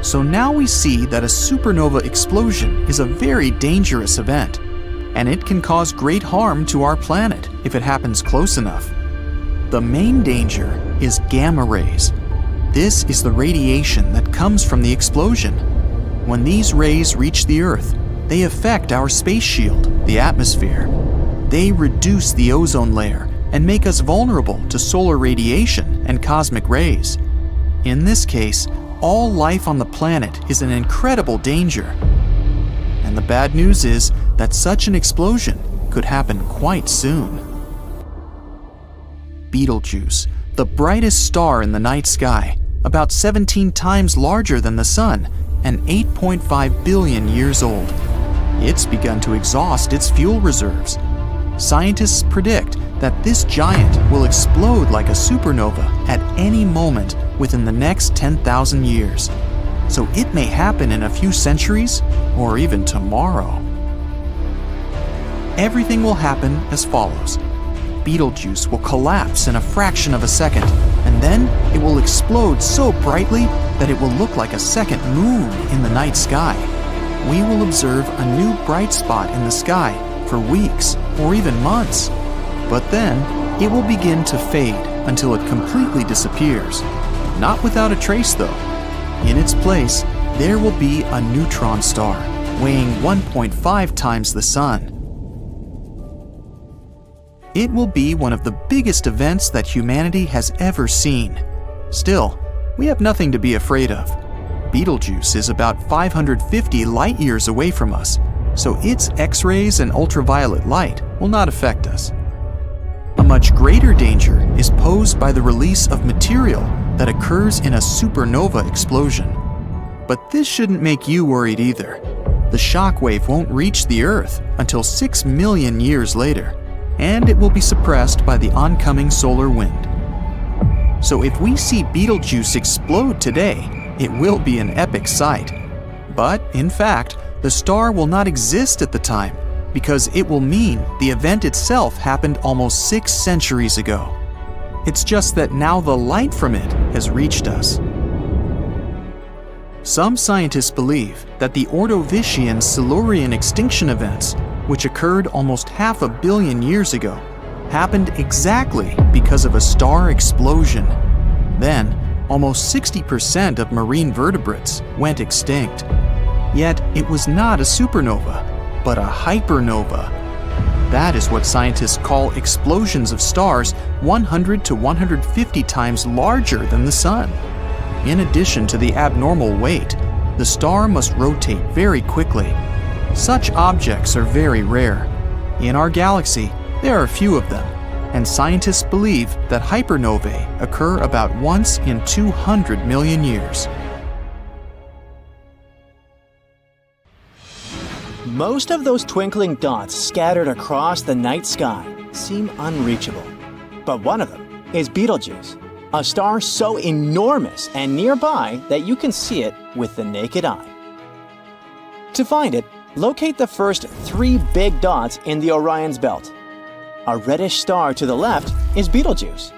So now we see that a supernova explosion is a very dangerous event, and it can cause great harm to our planet if it happens close enough. The main danger is gamma rays. This is the radiation that comes from the explosion. When these rays reach the Earth, they affect our space shield, the atmosphere. They reduce the ozone layer and make us vulnerable to solar radiation and cosmic rays. In this case, all life on the planet is in incredible danger. And the bad news is that such an explosion could happen quite soon. Betelgeuse, the brightest star in the night sky, about 17 times larger than the Sun and 8.5 billion years old. It's begun to exhaust its fuel reserves. Scientists predict that this giant will explode like a supernova at any moment within the next 10,000 years. So it may happen in a few centuries or even tomorrow. Everything will happen as follows. Betelgeuse will collapse in a fraction of a second, and then it will explode so brightly that it will look like a second moon in the night sky. We will observe a new bright spot in the sky for weeks or even months. But then, it will begin to fade until it completely disappears. Not without a trace, though. In its place, there will be a neutron star, weighing 1.5 times the Sun. It will be one of the biggest events that humanity has ever seen. Still, we have nothing to be afraid of. Betelgeuse is about 550 light-years away from us, so its X-rays and ultraviolet light will not affect us. A much greater danger is posed by the release of material that occurs in a supernova explosion. But this shouldn't make you worried either. The shock wave won't reach the Earth until 6 million years later, and it will be suppressed by the oncoming solar wind. So if we see Betelgeuse explode today, it will be an epic sight. But in fact, the star will not exist at the time, because it will mean the event itself happened almost 6 centuries ago. It's just that now the light from it has reached us. Some scientists believe that the Ordovician Silurian extinction events, which occurred almost 500 million years ago, happened exactly because of a star explosion. Then, almost 60% of marine vertebrates went extinct. Yet it was not a supernova, but a hypernova. That is what scientists call explosions of stars 100 to 150 times larger than the Sun. In addition to the abnormal weight, the star must rotate very quickly. Such objects are very rare. In our galaxy, there are few of them, and scientists believe that hypernovae occur about once in 200 million years. Most of those twinkling dots scattered across the night sky seem unreachable. But one of them is Betelgeuse, a star so enormous and nearby that you can see it with the naked eye. To find it, locate the first 3 big dots in the Orion's belt. a reddish star to the left, is Betelgeuse.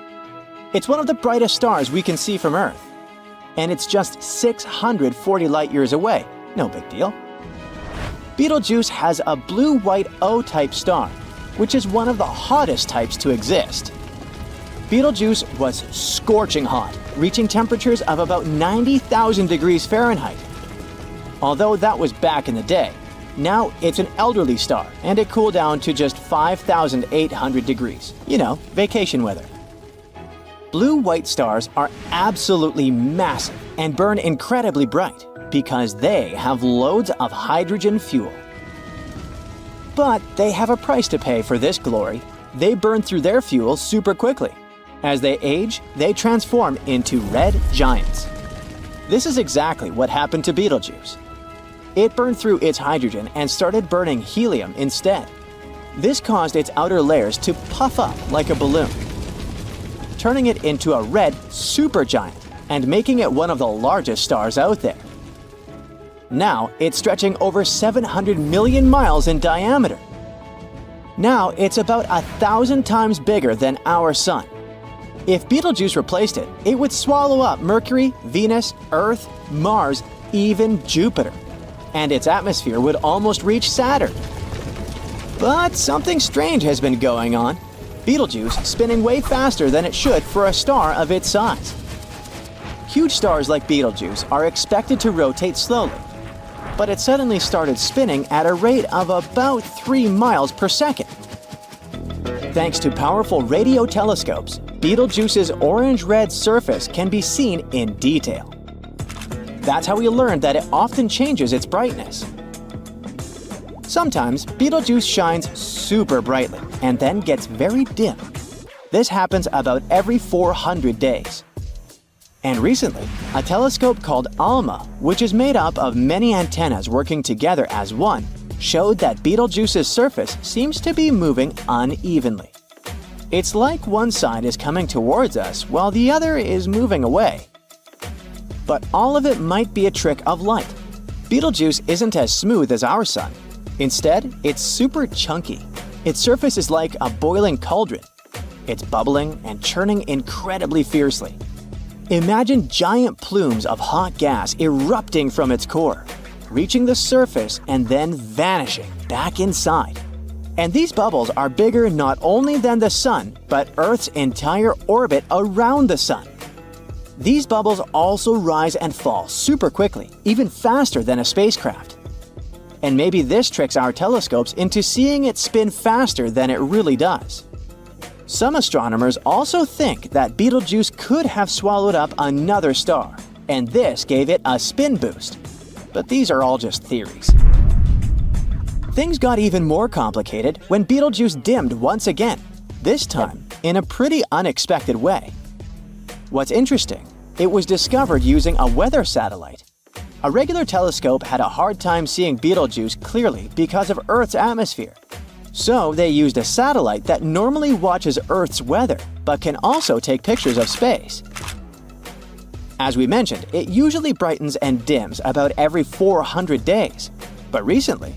It's one of the brightest stars we can see from Earth. And it's just 640 light-years away. No big deal. Betelgeuse has a blue-white O-type star, which is one of the hottest types to exist. Betelgeuse was scorching hot, reaching temperatures of about 90,000 degrees Fahrenheit. Although that was back in the day, now it's an elderly star, and it cooled down to just 5,800 degrees. You know, vacation weather. Blue-white stars are absolutely massive and burn incredibly bright because they have loads of hydrogen fuel. But they have a price to pay for this glory. They burn through their fuel super quickly. As they age, they transform into red giants. This is exactly what happened to Betelgeuse. It burned through its hydrogen and started burning helium instead. This caused its outer layers to puff up like a balloon, turning it into a red supergiant and making it one of the largest stars out there. Now it's stretching over 700 million miles in diameter. Now it's about 1,000 times bigger than our Sun. If Betelgeuse replaced it, it would swallow up Mercury, Venus, Earth, Mars, even Jupiter. And its atmosphere would almost reach Saturn. But something strange has been going on. Betelgeuse spinning way faster than it should for a star of its size. Huge stars like Betelgeuse are expected to rotate slowly, but it suddenly started spinning at a rate of about 3 miles per second. Thanks to powerful radio telescopes, Betelgeuse's orange-red surface can be seen in detail. That's how we learned that it often changes its brightness. Sometimes Betelgeuse shines super brightly and then gets very dim. This happens about every 400 days. And recently, a telescope called ALMA, which is made up of many antennas working together as one, showed that Betelgeuse's surface seems to be moving unevenly. It's like one side is coming towards us while the other is moving away. But all of it might be a trick of light. Betelgeuse isn't as smooth as our Sun. Instead, it's super chunky. Its surface is like a boiling cauldron. It's bubbling and churning incredibly fiercely. Imagine giant plumes of hot gas erupting from its core, reaching the surface and then vanishing back inside. And these bubbles are bigger not only than the Sun, but Earth's entire orbit around the Sun. These bubbles also rise and fall super quickly, even faster than a spacecraft. And maybe this tricks our telescopes into seeing it spin faster than it really does. Some astronomers also think that Betelgeuse could have swallowed up another star, and this gave it a spin boost. But these are all just theories. Things got even more complicated when Betelgeuse dimmed once again, this time in a pretty unexpected way. What's interesting, it was discovered using a weather satellite. A regular telescope had a hard time seeing Betelgeuse clearly because of Earth's atmosphere. So they used a satellite that normally watches Earth's weather, but can also take pictures of space. As we mentioned, it usually brightens and dims about every 400 days. But recently,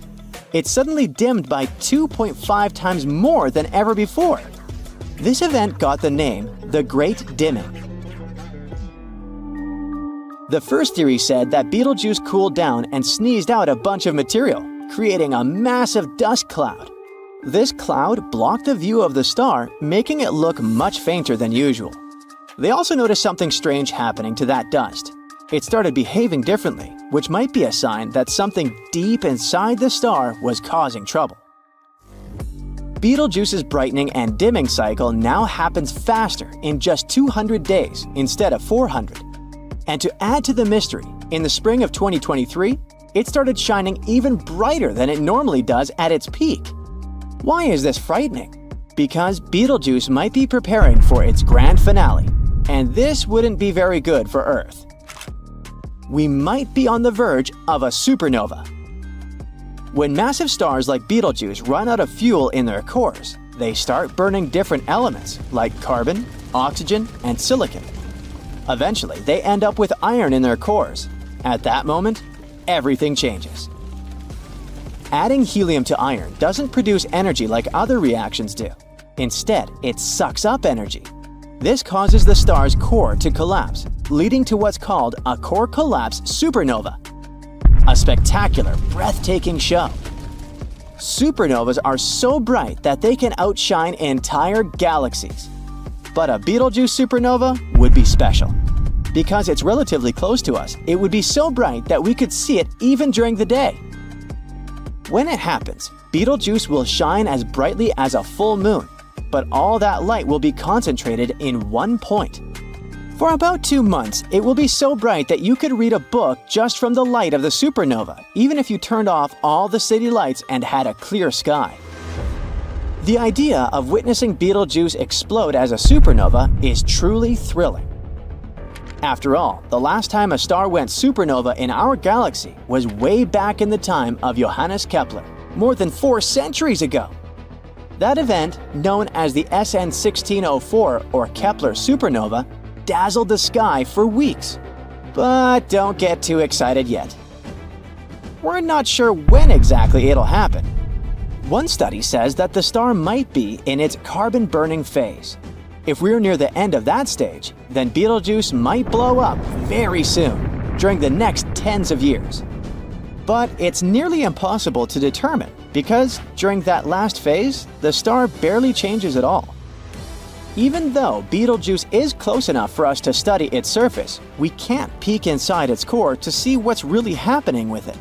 it suddenly dimmed by 2.5 times more than ever before. This event got the name the Great Dimming. The first theory said that Betelgeuse cooled down and sneezed out a bunch of material, creating a massive dust cloud. This cloud blocked the view of the star, making it look much fainter than usual. They also noticed something strange happening to that dust. It started behaving differently, which might be a sign that something deep inside the star was causing trouble. Betelgeuse's brightening and dimming cycle now happens faster in just 200 days instead of 400. And to add to the mystery, in the spring of 2023, it started shining even brighter than it normally does at its peak. Why is this frightening? Because Betelgeuse might be preparing for its grand finale, and this wouldn't be very good for Earth. We might be on the verge of a supernova. When massive stars like Betelgeuse run out of fuel in their cores, they start burning different elements like carbon, oxygen, and silicon. Eventually, they end up with iron in their cores. At that moment, everything changes. Adding helium to iron doesn't produce energy like other reactions do. Instead, it sucks up energy. This causes the star's core to collapse, leading to what's called a core collapse supernova. A spectacular, breathtaking show. Supernovas are so bright that they can outshine entire galaxies. But a Betelgeuse supernova would be special. Because it's relatively close to us, it would be so bright that we could see it even during the day. When it happens, Betelgeuse will shine as brightly as a full moon, but all that light will be concentrated in one point. For about 2 months, it will be so bright that you could read a book just from the light of the supernova, even if you turned off all the city lights and had a clear sky. The idea of witnessing Betelgeuse explode as a supernova is truly thrilling. After all, the last time a star went supernova in our galaxy was way back in the time of Johannes Kepler, more than 4 centuries ago. That event, known as the SN 1604 or Kepler supernova, dazzled the sky for weeks. But don't get too excited yet. We're not sure when exactly it'll happen. One study says that the star might be in its carbon-burning phase. If we're near the end of that stage, then Betelgeuse might blow up very soon, during the next tens of years. But it's nearly impossible to determine because during that last phase, the star barely changes at all. Even though Betelgeuse is close enough for us to study its surface, we can't peek inside its core to see what's really happening with it.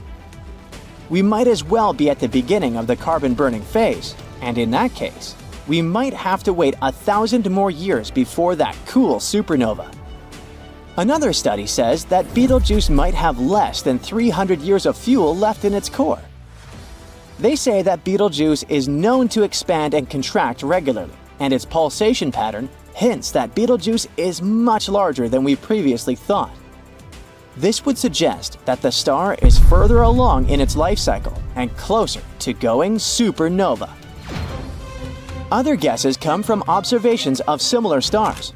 We might as well be at the beginning of the carbon-burning phase, and in that case, we might have to wait 1,000 more years before that cool supernova. Another study says that Betelgeuse might have less than 300 years of fuel left in its core. They say that Betelgeuse is known to expand and contract regularly, and its pulsation pattern hints that Betelgeuse is much larger than we previously thought. This would suggest that the star is further along in its life cycle and closer to going supernova. Other guesses come from observations of similar stars.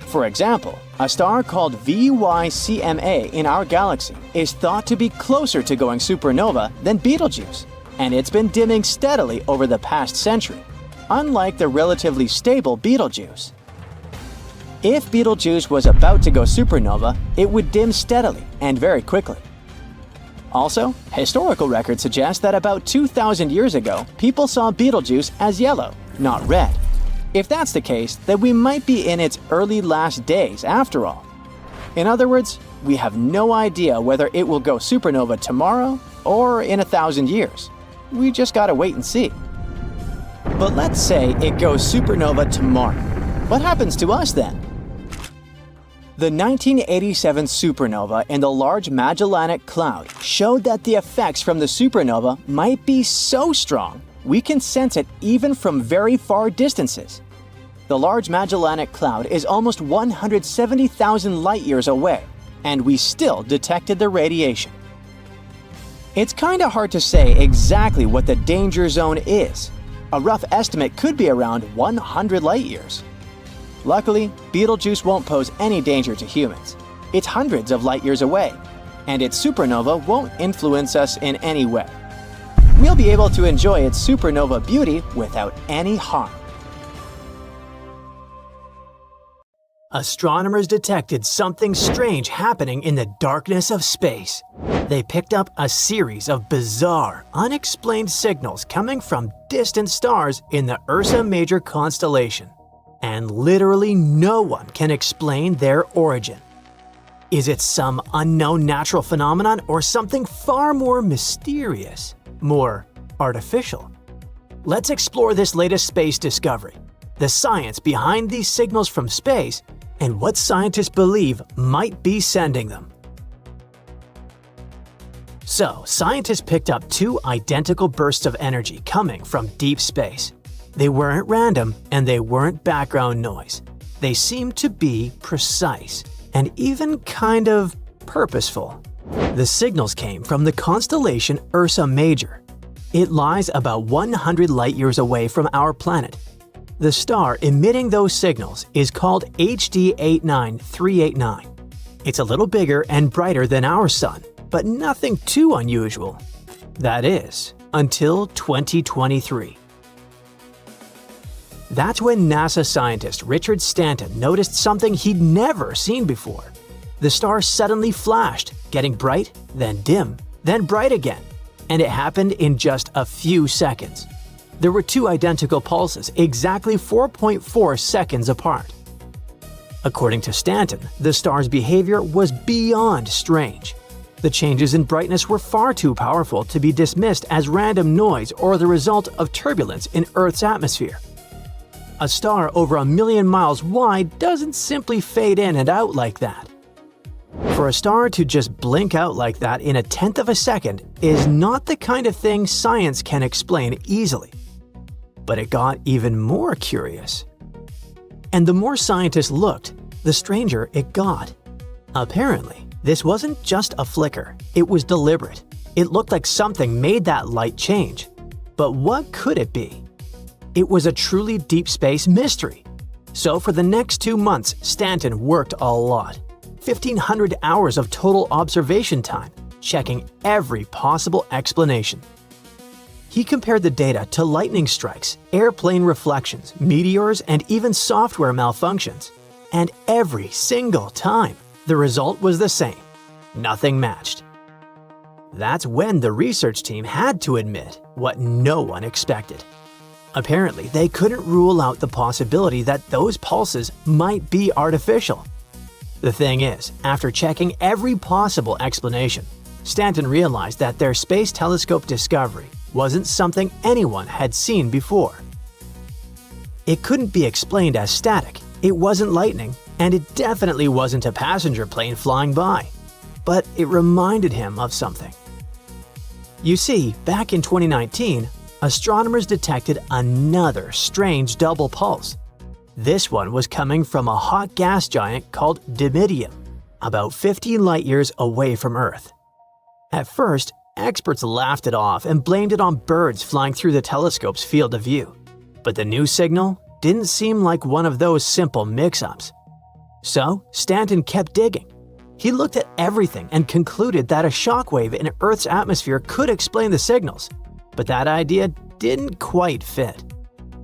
For example, a star called VY-CMA in our galaxy is thought to be closer to going supernova than Betelgeuse, and it's been dimming steadily over the past century, unlike the relatively stable Betelgeuse. If Betelgeuse was about to go supernova, it would dim steadily and very quickly. Also, historical records suggest that about 2,000 years ago, people saw Betelgeuse as yellow, not red. If that's the case, then we might be in its early last days after all. In other words, we have no idea whether it will go supernova tomorrow or in 1,000 years. We just gotta wait and see. But let's say it goes supernova tomorrow. What happens to us then? The 1987 supernova in the Large Magellanic Cloud showed that the effects from the supernova might be so strong we can sense it even from very far distances. The Large Magellanic Cloud is almost 170,000 light-years away, and we still detected the radiation. It's kinda hard to say exactly what the danger zone is. A rough estimate could be around 100 light-years. Luckily, Betelgeuse won't pose any danger to humans. It's hundreds of light-years away, and its supernova won't influence us in any way. We'll be able to enjoy its supernova beauty without any harm. Astronomers detected something strange happening in the darkness of space. They picked up a series of bizarre, unexplained signals coming from distant stars in the Ursa Major constellation. And literally no one can explain their origin. Is it some unknown natural phenomenon or something far more mysterious, more artificial? Let's explore this latest space discovery, the science behind these signals from space, and what scientists believe might be sending them. So, scientists picked up 2 identical bursts of energy coming from deep space. They weren't random and they weren't background noise. They seemed to be precise and even kind of purposeful. The signals came from the constellation Ursa Major. It lies about 100 light-years away from our planet. The star emitting those signals is called HD 89389. It's a little bigger and brighter than our Sun, but nothing too unusual. That is, until 2023. That's when NASA scientist Richard Stanton noticed something he'd never seen before. The star suddenly flashed, getting bright, then dim, then bright again, and it happened in just a few seconds. There were two identical pulses, exactly 4.4 seconds apart. According to Stanton, the star's behavior was beyond strange. The changes in brightness were far too powerful to be dismissed as random noise or the result of turbulence in Earth's atmosphere. A star over 1 million miles wide doesn't simply fade in and out like that. For a star to just blink out like that in 1/10 of a second is not the kind of thing science can explain easily. But it got even more curious. And the more scientists looked, the stranger it got. Apparently, this wasn't just a flicker, it was deliberate. It looked like something made that light change. But what could it be? It was a truly deep space mystery. So for the next 2 months, Stanton worked a lot. 1,500 hours of total observation time, checking every possible explanation. He compared the data to lightning strikes, airplane reflections, meteors, and even software malfunctions. And every single time, the result was the same. Nothing matched. That's when the research team had to admit what no one expected. Apparently, they couldn't rule out the possibility that those pulses might be artificial. The thing is, after checking every possible explanation, Stanton realized that their space telescope discovery wasn't something anyone had seen before. It couldn't be explained as static, it wasn't lightning, and it definitely wasn't a passenger plane flying by. But it reminded him of something. You see, back in 2019, astronomers detected another strange double pulse. This one was coming from a hot gas giant called Dimidium, about 50 light-years away from Earth. At first, experts laughed it off and blamed it on birds flying through the telescope's field of view. But the new signal didn't seem like one of those simple mix-ups. So, Stanton kept digging. He looked at everything and concluded that a shockwave in Earth's atmosphere could explain the signals. But that idea didn't quite fit.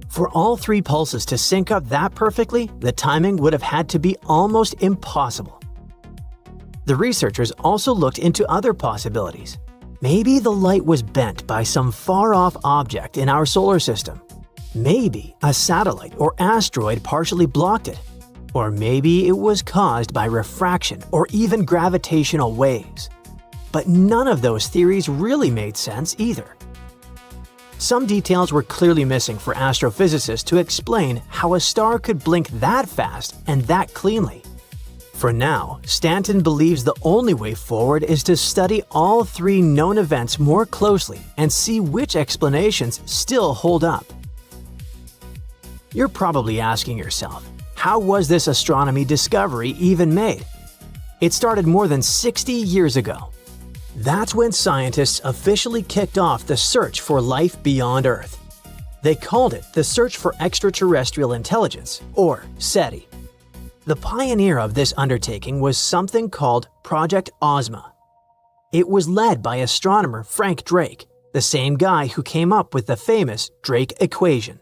For all 3 pulses to sync up that perfectly, the timing would have had to be almost impossible. The researchers also looked into other possibilities. Maybe the light was bent by some far-off object in our solar system. Maybe a satellite or asteroid partially blocked it. Or maybe it was caused by refraction or even gravitational waves. But none of those theories really made sense either. Some details were clearly missing for astrophysicists to explain how a star could blink that fast and that cleanly. For now, Stanton believes the only way forward is to study all 3 known events more closely and see which explanations still hold up. You're probably asking yourself, how was this astronomy discovery even made? It started more than 60 years ago. That's when scientists officially kicked off the search for life beyond Earth. They called it the Search for Extraterrestrial Intelligence, or SETI. The pioneer of this undertaking was something called Project Ozma. It was led by astronomer Frank Drake, the same guy who came up with the famous Drake equation.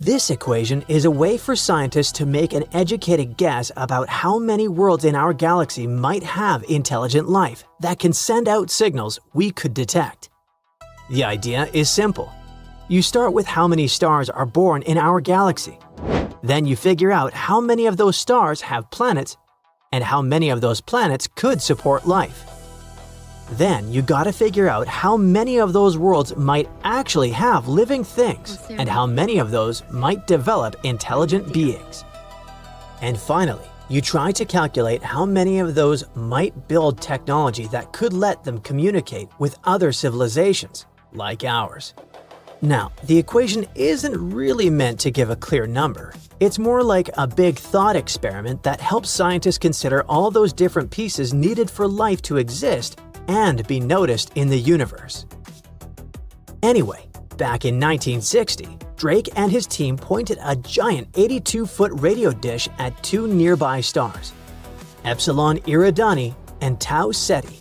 This equation is a way for scientists to make an educated guess about how many worlds in our galaxy might have intelligent life that can send out signals we could detect. The idea is simple. You start with how many stars are born in our galaxy. Then you figure out how many of those stars have planets and how many of those planets could support life. Then you gotta figure out how many of those worlds might actually have living things and how many of those might develop intelligent beings. And finally, you try to calculate how many of those might build technology that could let them communicate with other civilizations, like ours. Now, the equation isn't really meant to give a clear number. It's more like a big thought experiment that helps scientists consider all those different pieces needed for life to exist and be noticed in the universe. Anyway, back in 1960, Drake and his team pointed a giant 82-foot radio dish at 2 nearby stars, Epsilon Eridani and Tau Ceti,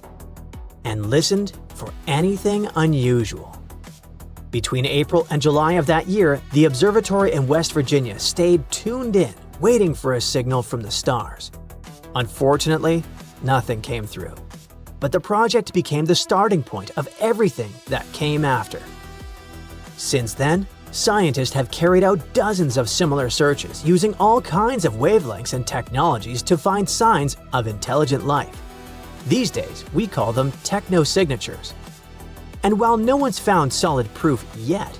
and listened for anything unusual. Between April and July of that year, the observatory in West Virginia stayed tuned in, waiting for a signal from the stars. Unfortunately, nothing came through. But the project became the starting point of everything that came after. Since then, scientists have carried out dozens of similar searches using all kinds of wavelengths and technologies to find signs of intelligent life. These days, we call them technosignatures. And while no one's found solid proof yet,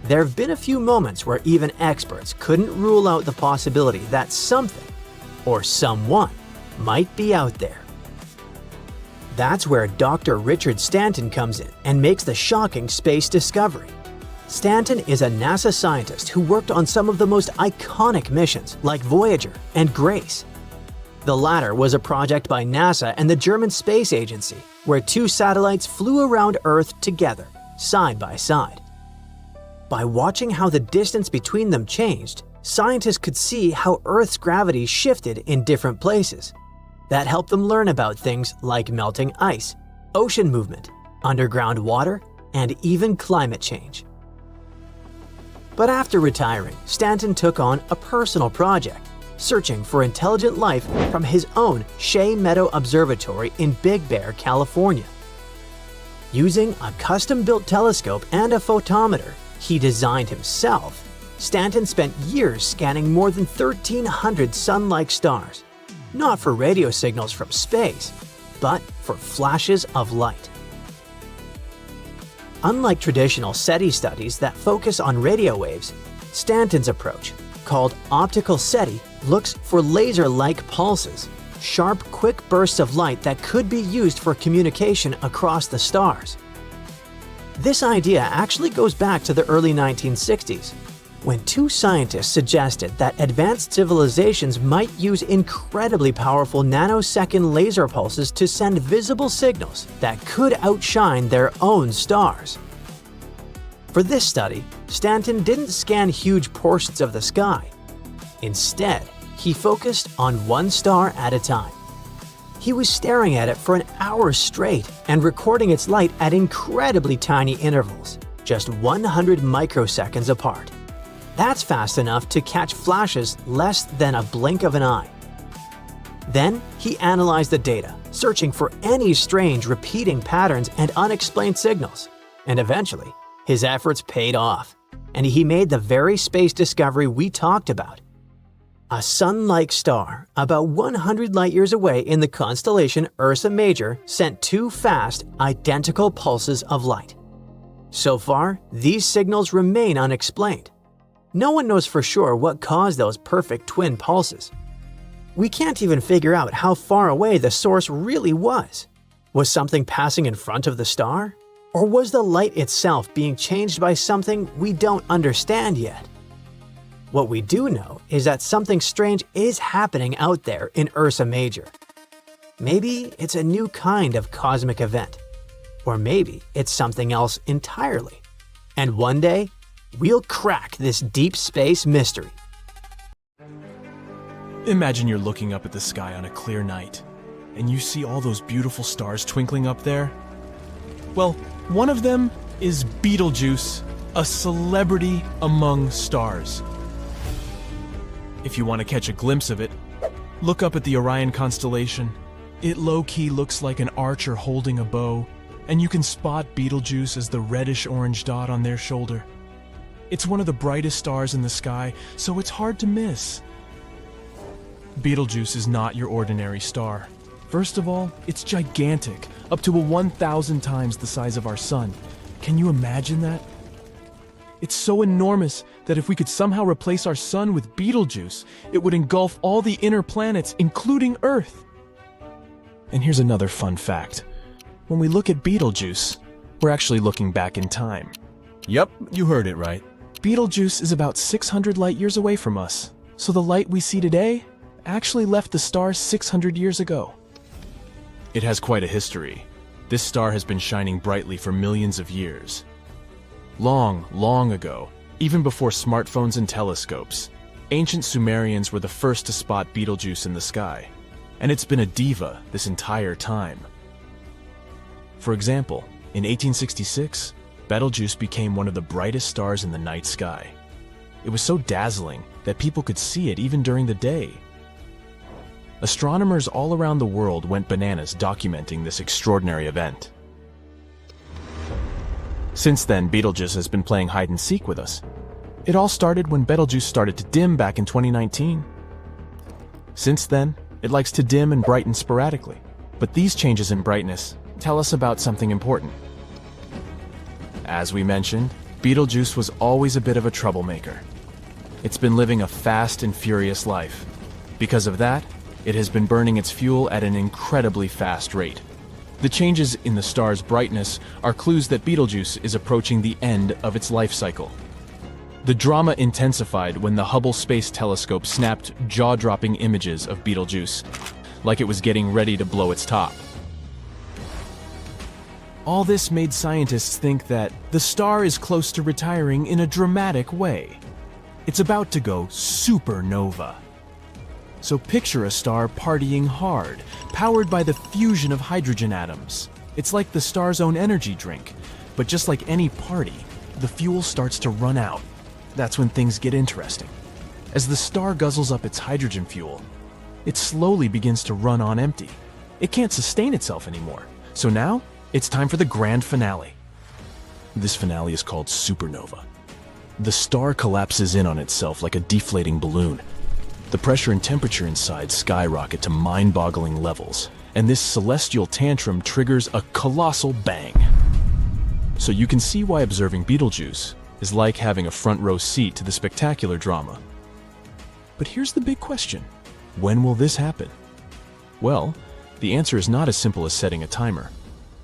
there have been a few moments where even experts couldn't rule out the possibility that something, or someone, might be out there. That's where Dr. Richard Stanton comes in and makes the shocking space discovery. Stanton is a NASA scientist who worked on some of the most iconic missions like Voyager and Grace. The latter was a project by NASA and the German Space Agency, where two satellites flew around Earth together, side by side. By watching how the distance between them changed, scientists could see how Earth's gravity shifted in different places. That helped them learn about things like melting ice, ocean movement, underground water, and even climate change. But after retiring, Stanton took on a personal project, searching for intelligent life from his own Shea Meadow Observatory in Big Bear, California. Using a custom-built telescope and a photometer he designed himself, Stanton spent years scanning more than 1,300 sun-like stars, not for radio signals from space, but for flashes of light. Unlike traditional SETI studies that focus on radio waves, Stanton's approach, called Optical SETI, looks for laser-like pulses, sharp, quick bursts of light that could be used for communication across the stars. This idea actually goes back to the early 1960s, when two scientists suggested that advanced civilizations might use incredibly powerful nanosecond laser pulses to send visible signals that could outshine their own stars. For this study, Stanton didn't scan huge portions of the sky. Instead, he focused on one star at a time. He was staring at it for an hour straight and recording its light at incredibly tiny intervals, just 100 microseconds apart. That's fast enough to catch flashes less than a blink of an eye. Then he analyzed the data, searching for any strange repeating patterns and unexplained signals. And eventually, his efforts paid off, and he made the very space discovery we talked about. A sun-like star, about 100 light-years away in the constellation Ursa Major, sent two fast, identical pulses of light. So far, these signals remain unexplained. No one knows for sure what caused those perfect twin pulses. We can't even figure out how far away the source really was. Was something passing in front of the star? Or was the light itself being changed by something we don't understand yet? What we do know is that something strange is happening out there in Ursa Major. Maybe it's a new kind of cosmic event. Or maybe it's something else entirely. And one day, we'll crack this deep space mystery. Imagine you're looking up at the sky on a clear night, and you see all those beautiful stars twinkling up there. Well, one of them is Betelgeuse, a celebrity among stars. If you want to catch a glimpse of it, look up at the Orion constellation. It low-key looks like an archer holding a bow, and you can spot Betelgeuse as the reddish-orange dot on their shoulder. It's one of the brightest stars in the sky, so it's hard to miss. Betelgeuse is not your ordinary star. First of all, it's gigantic, up to 1,000 times the size of our Sun. Can you imagine that? It's so enormous that if we could somehow replace our Sun with Betelgeuse, it would engulf all the inner planets, including Earth. And here's another fun fact. When we look at Betelgeuse, we're actually looking back in time. Yep, you heard it right. Betelgeuse is about 600 light-years away from us, so the light we see today actually left the star 600 years ago. It has quite a history. This star has been shining brightly for millions of years. Long, long ago, even before smartphones and telescopes, ancient Sumerians were the first to spot Betelgeuse in the sky, and it's been a diva this entire time. For example, in 1866, Betelgeuse became one of the brightest stars in the night sky. It was so dazzling that people could see it even during the day. Astronomers all around the world went bananas documenting this extraordinary event. Since then, Betelgeuse has been playing hide-and-seek with us. It all started when Betelgeuse started to dim back in 2019. Since then, it likes to dim and brighten sporadically. But these changes in brightness tell us about something important. As we mentioned, Betelgeuse was always a bit of a troublemaker. It's been living a fast and furious life. Because of that, it has been burning its fuel at an incredibly fast rate. The changes in the star's brightness are clues that Betelgeuse is approaching the end of its life cycle. The drama intensified when the Hubble Space Telescope snapped jaw-dropping images of Betelgeuse, like it was getting ready to blow its top. All this made scientists think that the star is close to retiring in a dramatic way. It's about to go supernova. So picture a star partying hard, powered by the fusion of hydrogen atoms. It's like the star's own energy drink, but just like any party, the fuel starts to run out. That's when things get interesting. As the star guzzles up its hydrogen fuel, it slowly begins to run on empty. It can't sustain itself anymore. So now, it's time for the grand finale. This finale is called supernova. The star collapses in on itself like a deflating balloon. The pressure and temperature inside skyrocket to mind-boggling levels, and this celestial tantrum triggers a colossal bang. So you can see why observing Betelgeuse is like having a front-row seat to the spectacular drama. But here's the big question. When will this happen? Well, the answer is not as simple as setting a timer.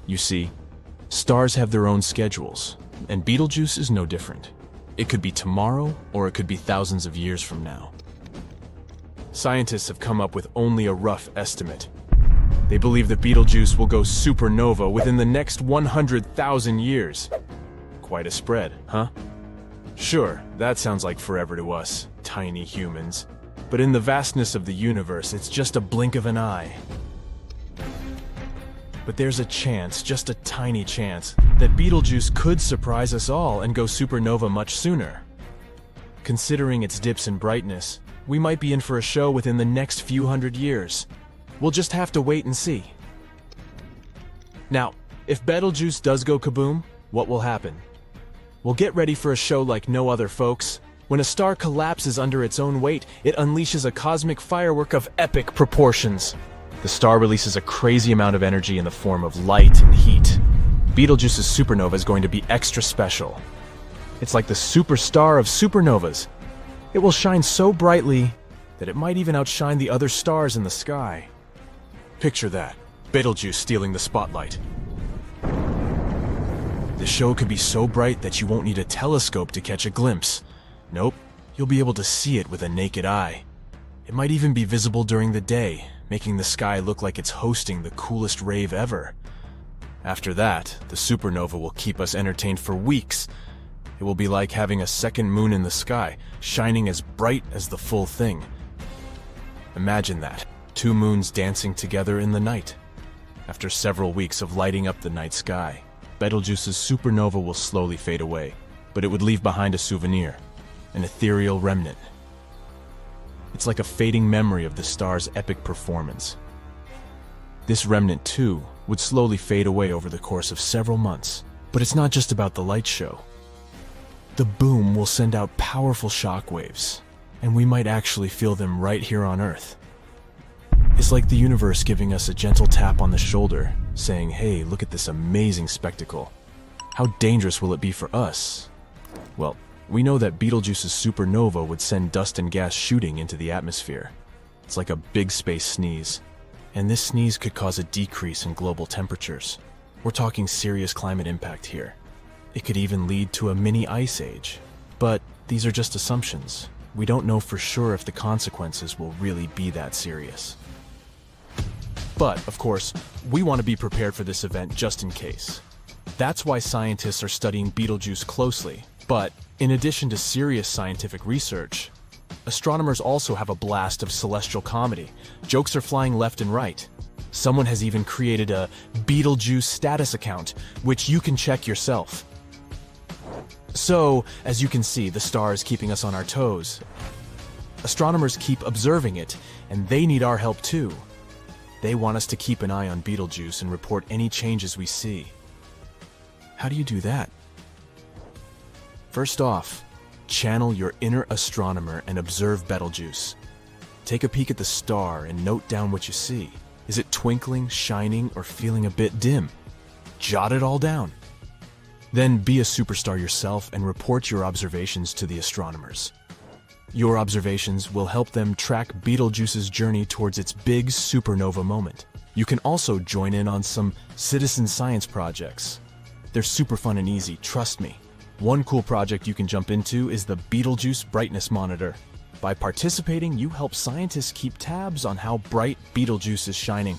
You see, stars have their own schedules, and Betelgeuse is no different. It could be tomorrow, or it could be thousands of years from now. Scientists have come up with only a rough estimate. They believe that Betelgeuse will go supernova within the next 100,000 years. Quite a spread, huh? Sure, that sounds like forever to us, tiny humans. But in the vastness of the universe, it's just a blink of an eye. But there's a chance, just a tiny chance, that Betelgeuse could surprise us all and go supernova much sooner. Considering its dips in brightness, we might be in for a show within the next few hundred years. We'll just have to wait and see. Now, if Betelgeuse does go kaboom, what will happen? Well, get ready for a show like no other, folks. When a star collapses under its own weight, it unleashes a cosmic firework of epic proportions. The star releases a crazy amount of energy in the form of light and heat. Betelgeuse's supernova is going to be extra special. It's like the superstar of supernovas. It will shine so brightly that it might even outshine the other stars in the sky. Picture that, Betelgeuse stealing the spotlight. The show could be so bright that you won't need a telescope to catch a glimpse. Nope, you'll be able to see it with a naked eye. It might even be visible during the day, making the sky look like it's hosting the coolest rave ever. After that, the supernova will keep us entertained for weeks. It will be like having a second moon in the sky, shining as bright as the full thing. Imagine that, two moons dancing together in the night. After several weeks of lighting up the night sky, Betelgeuse's supernova will slowly fade away, but it would leave behind a souvenir, an ethereal remnant. It's like a fading memory of the star's epic performance. This remnant, too, would slowly fade away over the course of several months. But it's not just about the light show. The boom will send out powerful shockwaves, and we might actually feel them right here on Earth. It's like the universe giving us a gentle tap on the shoulder, saying, hey, look at this amazing spectacle. How dangerous will it be for us? Well, we know that Betelgeuse's supernova would send dust and gas shooting into the atmosphere. It's like a big space sneeze. And this sneeze could cause a decrease in global temperatures. We're talking serious climate impact here. It could even lead to a mini ice age. But these are just assumptions. We don't know for sure if the consequences will really be that serious. But, of course, we want to be prepared for this event just in case. That's why scientists are studying Betelgeuse closely. But, in addition to serious scientific research, astronomers also have a blast of celestial comedy. Jokes are flying left and right. Someone has even created a Betelgeuse status account, which you can check yourself. So, as you can see, the star is keeping us on our toes. Astronomers keep observing it, and they need our help too. They want us to keep an eye on Betelgeuse and report any changes we see. How do you do that? First off, channel your inner astronomer and observe Betelgeuse. Take a peek at the star and note down what you see. Is it twinkling, shining, or feeling a bit dim? Jot it all down. Then be a superstar yourself and report your observations to the astronomers. Your observations will help them track Betelgeuse's journey towards its big supernova moment. You can also join in on some citizen science projects. They're super fun and easy, trust me. One cool project you can jump into is the Betelgeuse Brightness Monitor. By participating, you help scientists keep tabs on how bright Betelgeuse is shining.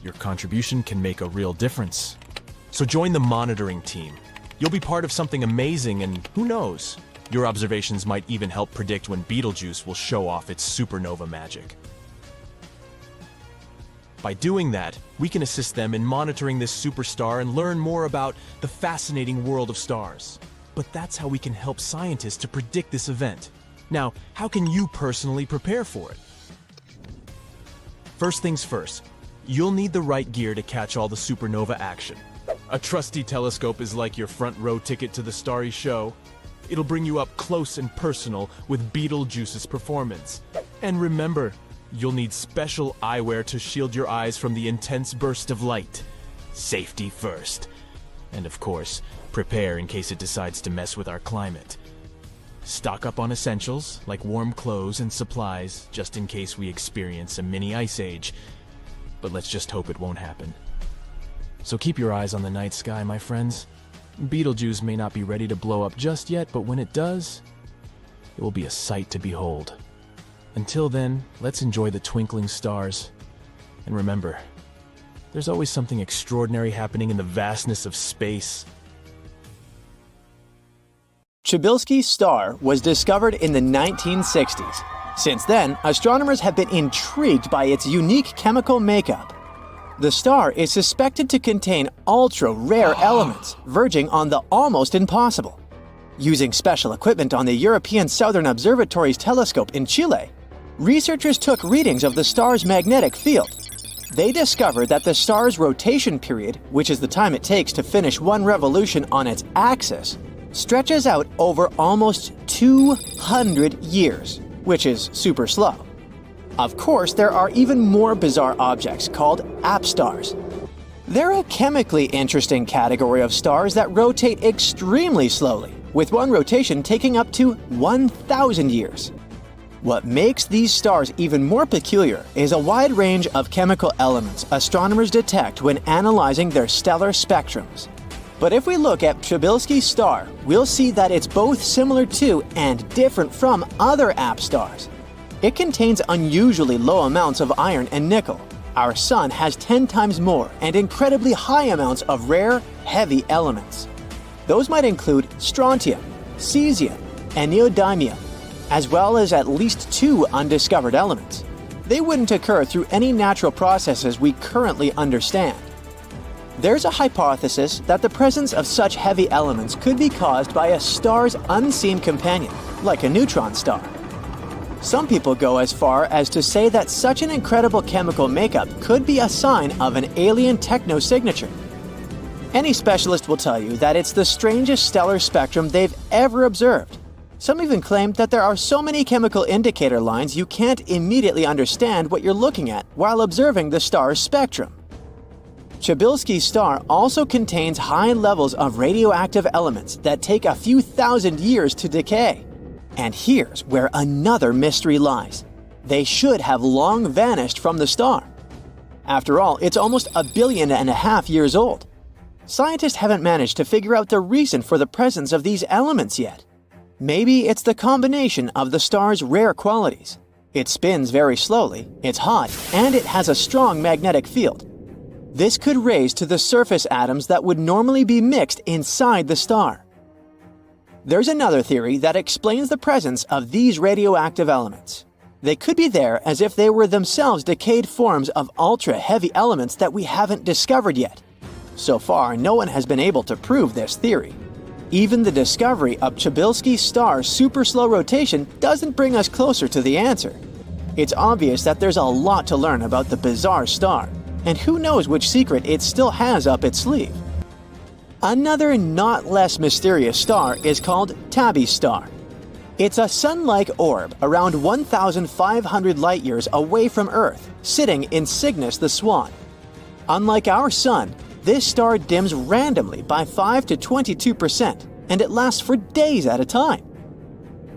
Your contribution can make a real difference. So join the monitoring team. You'll be part of something amazing, and who knows? Your observations might even help predict when Betelgeuse will show off its supernova magic. By doing that, we can assist them in monitoring this superstar and learn more about the fascinating world of stars. But that's how we can help scientists to predict this event. Now, how can you personally prepare for it? First things first, you'll need the right gear to catch all the supernova action. A trusty telescope is like your front row ticket to the starry show. It'll bring you up close and personal with Betelgeuse's performance. And remember, you'll need special eyewear to shield your eyes from the intense burst of light. Safety first. And of course, prepare in case it decides to mess with our climate. Stock up on essentials, like warm clothes and supplies, just in case we experience a mini ice age. But let's just hope it won't happen. So keep your eyes on the night sky, my friends. Betelgeuse may not be ready to blow up just yet, but when it does, it will be a sight to behold. Until then, let's enjoy the twinkling stars. And remember, there's always something extraordinary happening in the vastness of space. Chibilski's star was discovered in the 1960s. Since then, astronomers have been intrigued by its unique chemical makeup. The star is suspected to contain ultra-rare elements, verging on the almost impossible. Using special equipment on the European Southern Observatory's telescope in Chile, researchers took readings of the star's magnetic field. They discovered that the star's rotation period, which is the time it takes to finish one revolution on its axis, stretches out over almost 200 years, which is super slow. Of course, there are even more bizarre objects called apstars. They're a chemically interesting category of stars that rotate extremely slowly, with one rotation taking up to 1,000 years. What makes these stars even more peculiar is a wide range of chemical elements astronomers detect when analyzing their stellar spectrums. But if we look at Chibilski's star, we'll see that it's both similar to and different from other apstars. It contains unusually low amounts of iron and nickel. Our Sun has 10 times more and incredibly high amounts of rare, heavy elements. Those might include strontium, cesium, and neodymium, as well as at least 2 undiscovered elements. They wouldn't occur through any natural processes we currently understand. There's a hypothesis that the presence of such heavy elements could be caused by a star's unseen companion, like a neutron star. Some people go as far as to say that such an incredible chemical makeup could be a sign of an alien technosignature. Any specialist will tell you that it's the strangest stellar spectrum they've ever observed. Some even claim that there are so many chemical indicator lines you can't immediately understand what you're looking at while observing the star's spectrum. Chibilski's star also contains high levels of radioactive elements that take a few thousand years to decay. And here's where another mystery lies. They should have long vanished from the star. After all, it's almost 1.5 billion years old. Scientists haven't managed to figure out the reason for the presence of these elements yet. Maybe it's the combination of the star's rare qualities. It spins very slowly, it's hot, and it has a strong magnetic field. This could raise to the surface atoms that would normally be mixed inside the star. There's another theory that explains the presence of these radioactive elements. They could be there as if they were themselves decayed forms of ultra-heavy elements that we haven't discovered yet. So far, no one has been able to prove this theory. Even the discovery of Chibilski's star's super slow rotation doesn't bring us closer to the answer. It's obvious that there's a lot to learn about the bizarre star, and who knows which secret it still has up its sleeve. Another not less mysterious star is called Tabby's star. It's a sun-like orb around 1,500 light-years away from Earth, sitting in Cygnus the Swan. Unlike our Sun, this star dims randomly by 5 to 22%, and it lasts for days at a time.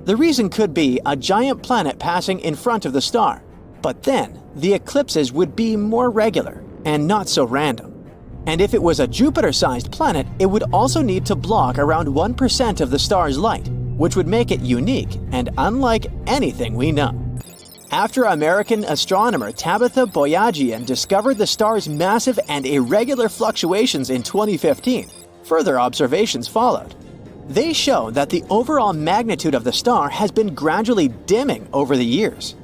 The reason could be a giant planet passing in front of the star, but then the eclipses would be more regular and not so random. And if it was a Jupiter-sized planet, it would also need to block around 1% of the star's light, which would make it unique and unlike anything we know. After American astronomer Tabitha Boyajian discovered the star's massive and irregular fluctuations in 2015, further observations followed. They show that the overall magnitude of the star has been gradually dimming over the years.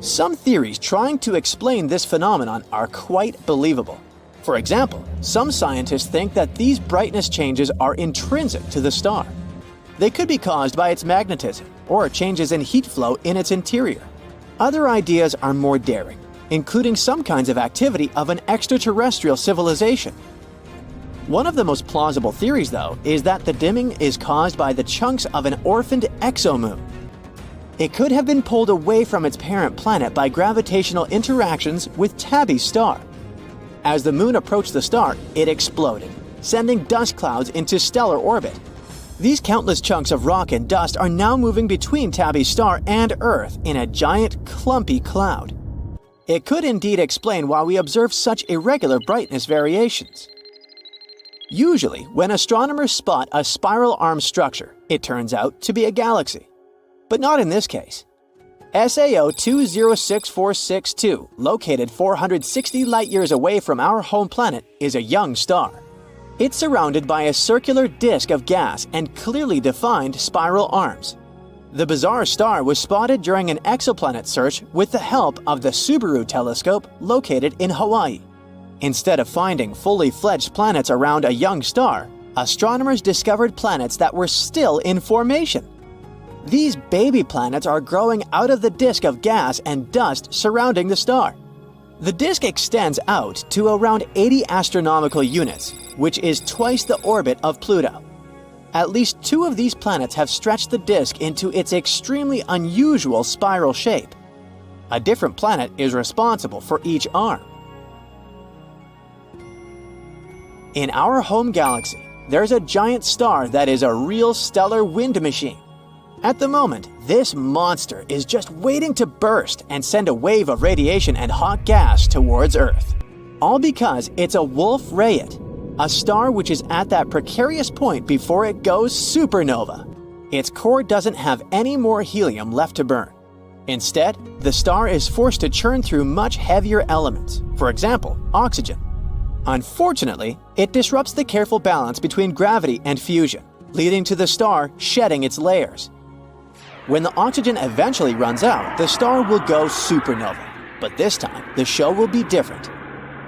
Some theories trying to explain this phenomenon are quite believable. For example, some scientists think that these brightness changes are intrinsic to the star. They could be caused by its magnetism or changes in heat flow in its interior. Other ideas are more daring, including some kinds of activity of an extraterrestrial civilization. One of the most plausible theories, though, is that the dimming is caused by the chunks of an orphaned exomoon. It could have been pulled away from its parent planet by gravitational interactions with Tabby's star. As the moon approached the star, it exploded, sending dust clouds into stellar orbit. These countless chunks of rock and dust are now moving between Tabby's star and Earth in a giant, clumpy cloud. It could indeed explain why we observe such irregular brightness variations. Usually, when astronomers spot a spiral arm structure, it turns out to be a galaxy. But not in this case. SAO 206462, located 460 light-years away from our home planet, is a young star. It's surrounded by a circular disk of gas and clearly defined spiral arms. The bizarre star was spotted during an exoplanet search with the help of the Subaru telescope located in Hawaii. Instead of finding fully fledged planets around a young star, astronomers discovered planets that were still in formation. These baby planets are growing out of the disk of gas and dust surrounding the star. The disk extends out to around 80 astronomical units, which is twice the orbit of Pluto. At least 2 of these planets have stretched the disk into its extremely unusual spiral shape. A different planet is responsible for each arm. In our home galaxy, there's a giant star that is a real stellar wind machine. At the moment, this monster is just waiting to burst and send a wave of radiation and hot gas towards Earth. All because it's a Wolf-Rayet, a star which is at that precarious point before it goes supernova. Its core doesn't have any more helium left to burn. Instead, the star is forced to churn through much heavier elements, for example, oxygen. Unfortunately, it disrupts the careful balance between gravity and fusion, leading to the star shedding its layers. When the oxygen eventually runs out, the star will go supernova, but this time the show will be different.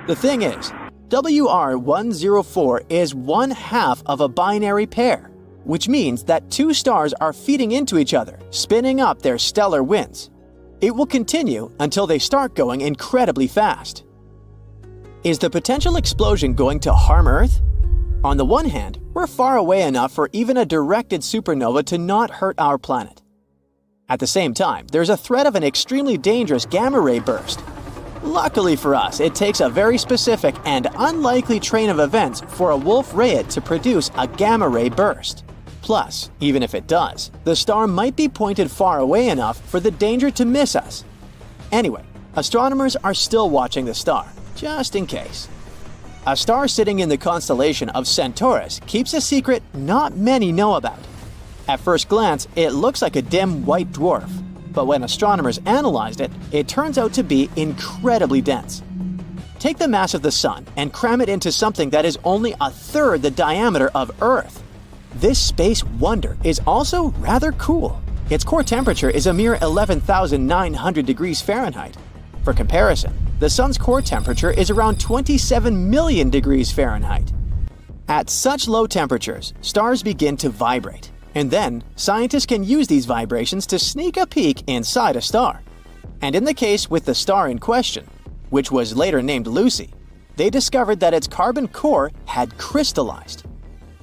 The thing is, WR104 is 1/2 of a binary pair, which means that 2 stars are feeding into each other, spinning up their stellar winds. It will continue until they start going incredibly fast. Is the potential explosion going to harm Earth? On the one hand, we're far away enough for even a directed supernova to not hurt our planet. At the same time, there's a threat of an extremely dangerous gamma-ray burst. Luckily for us, it takes a very specific and unlikely train of events for a Wolf-Rayet to produce a gamma-ray burst. Plus, even if it does, the star might be pointed far away enough for the danger to miss us. Anyway, astronomers are still watching the star, just in case. A star sitting in the constellation of Centaurus keeps a secret not many know about. At first glance, it looks like a dim white dwarf, but when astronomers analyzed it, it turns out to be incredibly dense. Take the mass of the Sun and cram it into something that is only 1/3 the diameter of Earth. This space wonder is also rather cool. Its core temperature is a mere 11,900 degrees Fahrenheit. For comparison, the Sun's core temperature is around 27 million degrees Fahrenheit. At such low temperatures, stars begin to vibrate, and then scientists can use these vibrations to sneak a peek inside a star. And in the case with the star in question, which was later named Lucy, they discovered that its carbon core had crystallized.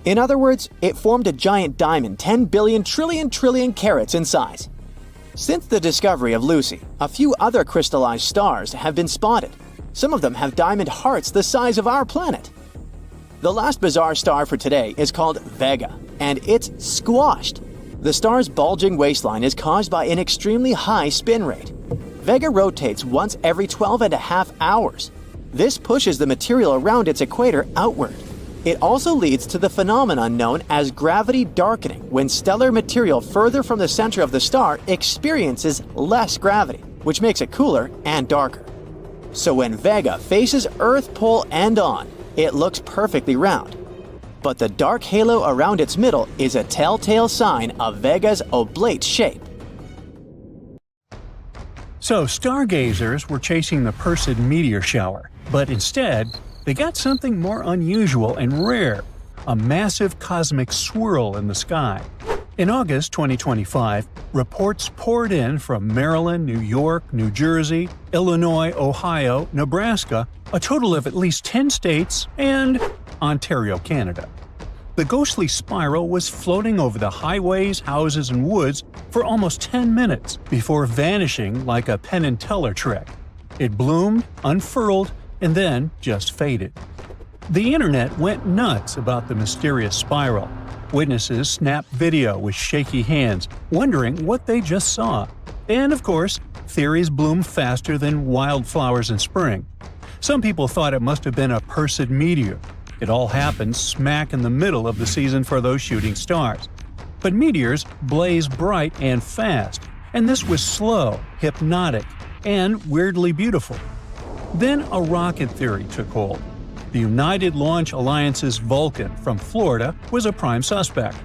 In other words, it formed a giant diamond 10 billion trillion carats in size. Since the discovery of Lucy, a few other crystallized stars have been spotted. Some of them have diamond hearts the size of our planet. The last bizarre star for today is called Vega, and it's squashed. The star's bulging waistline is caused by an extremely high spin rate. Vega rotates once every 12.5 hours. This pushes the material around its equator outward. It also leads to the phenomenon known as gravity darkening, when stellar material further from the center of the star experiences less gravity, which makes it cooler and darker. So when Vega faces Earth pole end on, it looks perfectly round. But the dark halo around its middle is a telltale sign of Vega's oblate shape. So stargazers were chasing the Perseid meteor shower, but instead, they got something more unusual and rare, a massive cosmic swirl in the sky. In August 2025, reports poured in from Maryland, New York, New Jersey, Illinois, Ohio, Nebraska, a total of at least 10 states, and Ontario, Canada. The ghostly spiral was floating over the highways, houses, and woods for almost 10 minutes before vanishing like a Penn and Teller trick. It bloomed, unfurled, and then just faded. The internet went nuts about the mysterious spiral. Witnesses snapped video with shaky hands, wondering what they just saw. And of course, theories bloom faster than wildflowers in spring. Some people thought it must have been a Perseid meteor. It all happened smack in the middle of the season for those shooting stars. But meteors blaze bright and fast, and this was slow, hypnotic, and weirdly beautiful. Then a rocket theory took hold. The United Launch Alliance's Vulcan from Florida was a prime suspect.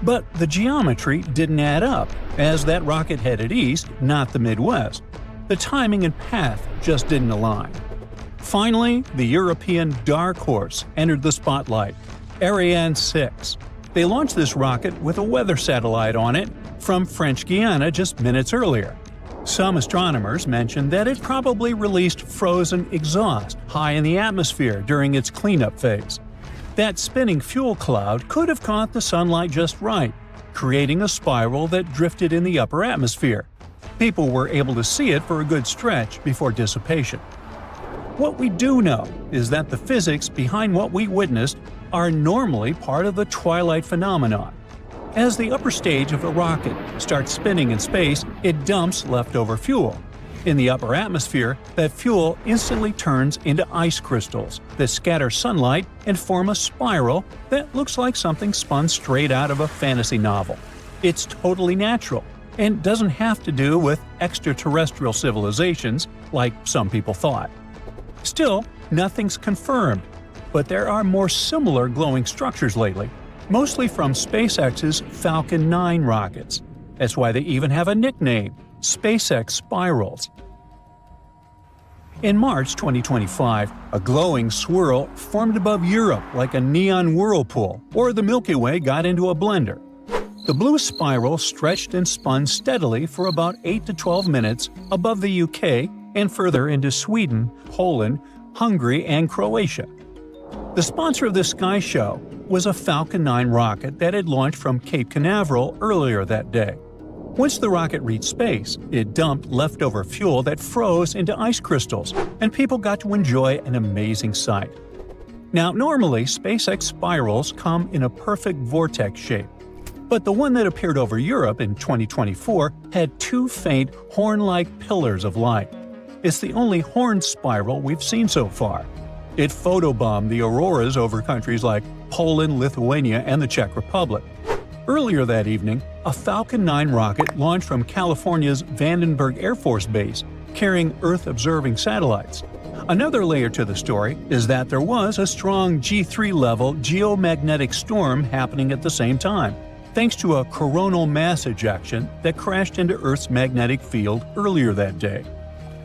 But the geometry didn't add up, as that rocket headed east, not the Midwest. The timing and path just didn't align. Finally, the European dark horse entered the spotlight, Ariane 6. They launched this rocket with a weather satellite on it from French Guiana just minutes earlier. Some astronomers mentioned that it probably released frozen exhaust high in the atmosphere during its cleanup phase. That spinning fuel cloud could have caught the sunlight just right, creating a spiral that drifted in the upper atmosphere. People were able to see it for a good stretch before dissipation. What we do know is that the physics behind what we witnessed are normally part of the twilight phenomenon. As the upper stage of a rocket starts spinning in space, it dumps leftover fuel. In the upper atmosphere, that fuel instantly turns into ice crystals that scatter sunlight and form a spiral that looks like something spun straight out of a fantasy novel. It's totally natural and doesn't have to do with extraterrestrial civilizations like some people thought. Still, nothing's confirmed, but there are more similar glowing structures lately, mostly from SpaceX's Falcon 9 rockets. That's why they even have a nickname, SpaceX Spirals. In March 2025, a glowing swirl formed above Europe like a neon whirlpool, or the Milky Way got into a blender. The blue spiral stretched and spun steadily for about 8 to 12 minutes above the UK and further into Sweden, Poland, Hungary, and Croatia. The sponsor of this sky show was a Falcon 9 rocket that had launched from Cape Canaveral earlier that day. Once the rocket reached space, it dumped leftover fuel that froze into ice crystals, and people got to enjoy an amazing sight. Now, normally, SpaceX spirals come in a perfect vortex shape, but the one that appeared over Europe in 2024 had two faint, horn-like pillars of light. It's the only horned spiral we've seen so far. It photobombed the auroras over countries like Poland, Lithuania, and the Czech Republic. Earlier that evening, a Falcon 9 rocket launched from California's Vandenberg Air Force Base, carrying Earth-observing satellites. Another layer to the story is that there was a strong G3-level geomagnetic storm happening at the same time, thanks to a coronal mass ejection that crashed into Earth's magnetic field earlier that day.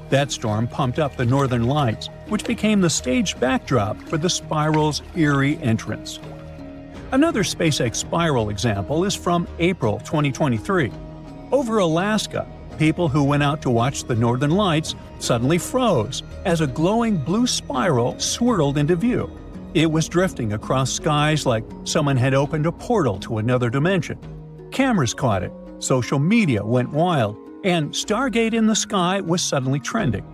That storm pumped up the northern lights, which became the stage backdrop for the spiral's eerie entrance. Another SpaceX spiral example is from April 2023. Over Alaska, people who went out to watch the northern lights suddenly froze as a glowing blue spiral swirled into view. It was drifting across skies like someone had opened a portal to another dimension. Cameras caught it, social media went wild, and Stargate in the sky was suddenly trending.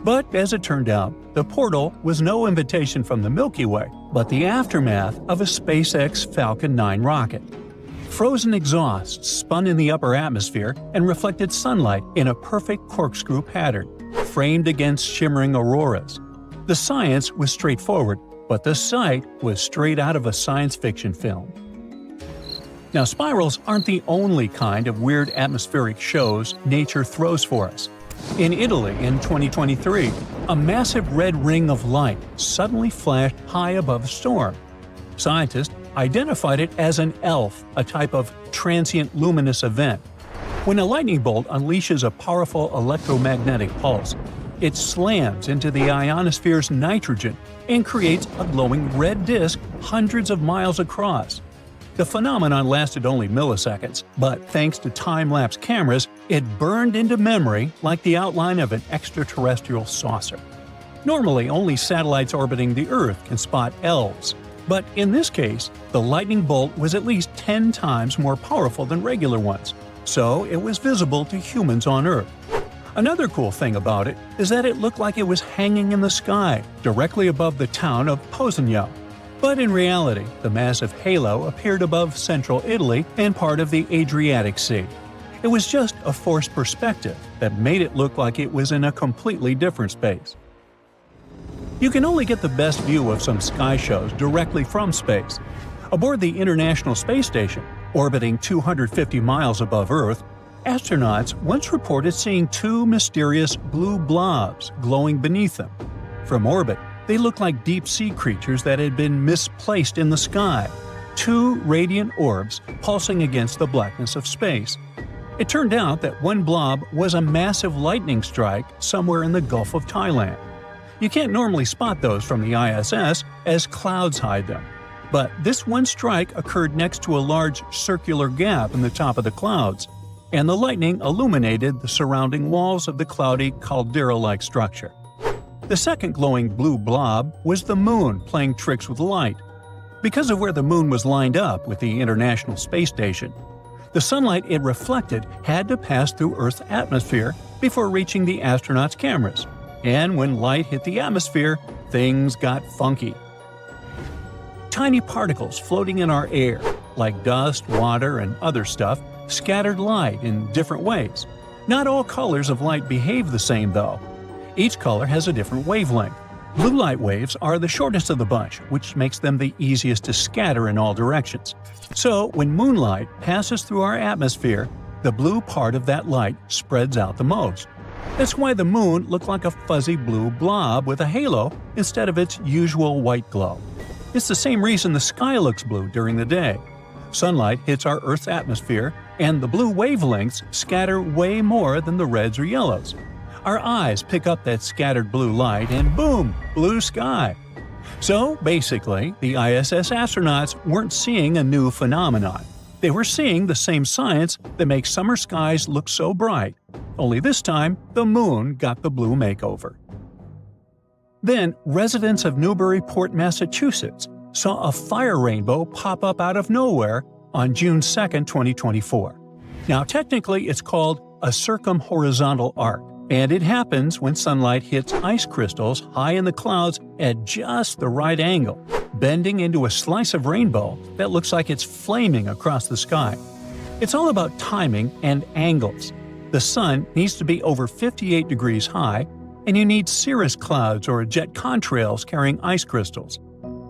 But as it turned out, the portal was no invitation from the Milky Way, but the aftermath of a SpaceX Falcon 9 rocket. Frozen exhaust spun in the upper atmosphere and reflected sunlight in a perfect corkscrew pattern, framed against shimmering auroras. The science was straightforward, but the sight was straight out of a science fiction film. Now, spirals aren't the only kind of weird atmospheric shows nature throws for us. In Italy in 2023, a massive red ring of light suddenly flashed high above a storm. Scientists identified it as an ELF, a type of transient luminous event. When a lightning bolt unleashes a powerful electromagnetic pulse, it slams into the ionosphere's nitrogen and creates a glowing red disk hundreds of miles across. The phenomenon lasted only milliseconds, but thanks to time-lapse cameras, it burned into memory like the outline of an extraterrestrial saucer. Normally, only satellites orbiting the Earth can spot ELVs, but in this case, the lightning bolt was at least 10 times more powerful than regular ones, so it was visible to humans on Earth. Another cool thing about it is that it looked like it was hanging in the sky, directly above the town of Posigno. But in reality, the massive halo appeared above central Italy and part of the Adriatic Sea. It was just a forced perspective that made it look like it was in a completely different space. You can only get the best view of some sky shows directly from space. Aboard the International Space Station, orbiting 250 miles above Earth, astronauts once reported seeing two mysterious blue blobs glowing beneath them. From orbit, they looked like deep-sea creatures that had been misplaced in the sky, two radiant orbs pulsing against the blackness of space. It turned out that one blob was a massive lightning strike somewhere in the Gulf of Thailand. You can't normally spot those from the ISS, as clouds hide them. But this one strike occurred next to a large circular gap in the top of the clouds, and the lightning illuminated the surrounding walls of the cloudy caldera-like structure. The second glowing blue blob was the Moon playing tricks with light. Because of where the Moon was lined up with the International Space Station, the sunlight it reflected had to pass through Earth's atmosphere before reaching the astronauts' cameras. And when light hit the atmosphere, things got funky. Tiny particles floating in our air, like dust, water, and other stuff, scattered light in different ways. Not all colors of light behave the same, though. Each color has a different wavelength. Blue light waves are the shortest of the bunch, which makes them the easiest to scatter in all directions. So, when moonlight passes through our atmosphere, the blue part of that light spreads out the most. That's why the Moon looked like a fuzzy blue blob with a halo instead of its usual white glow. It's the same reason the sky looks blue during the day. Sunlight hits our Earth's atmosphere, and the blue wavelengths scatter way more than the reds or yellows. Our eyes pick up that scattered blue light and boom, blue sky. So basically, the ISS astronauts weren't seeing a new phenomenon. They were seeing the same science that makes summer skies look so bright. Only this time, the Moon got the blue makeover. Then, residents of Newburyport, Massachusetts, saw a fire rainbow pop up out of nowhere on June 2, 2024. Now, technically, it's called a circumhorizontal arc, and it happens when sunlight hits ice crystals high in the clouds at just the right angle, bending into a slice of rainbow that looks like it's flaming across the sky. It's all about timing and angles. The sun needs to be over 58 degrees high, and you need cirrus clouds or jet contrails carrying ice crystals.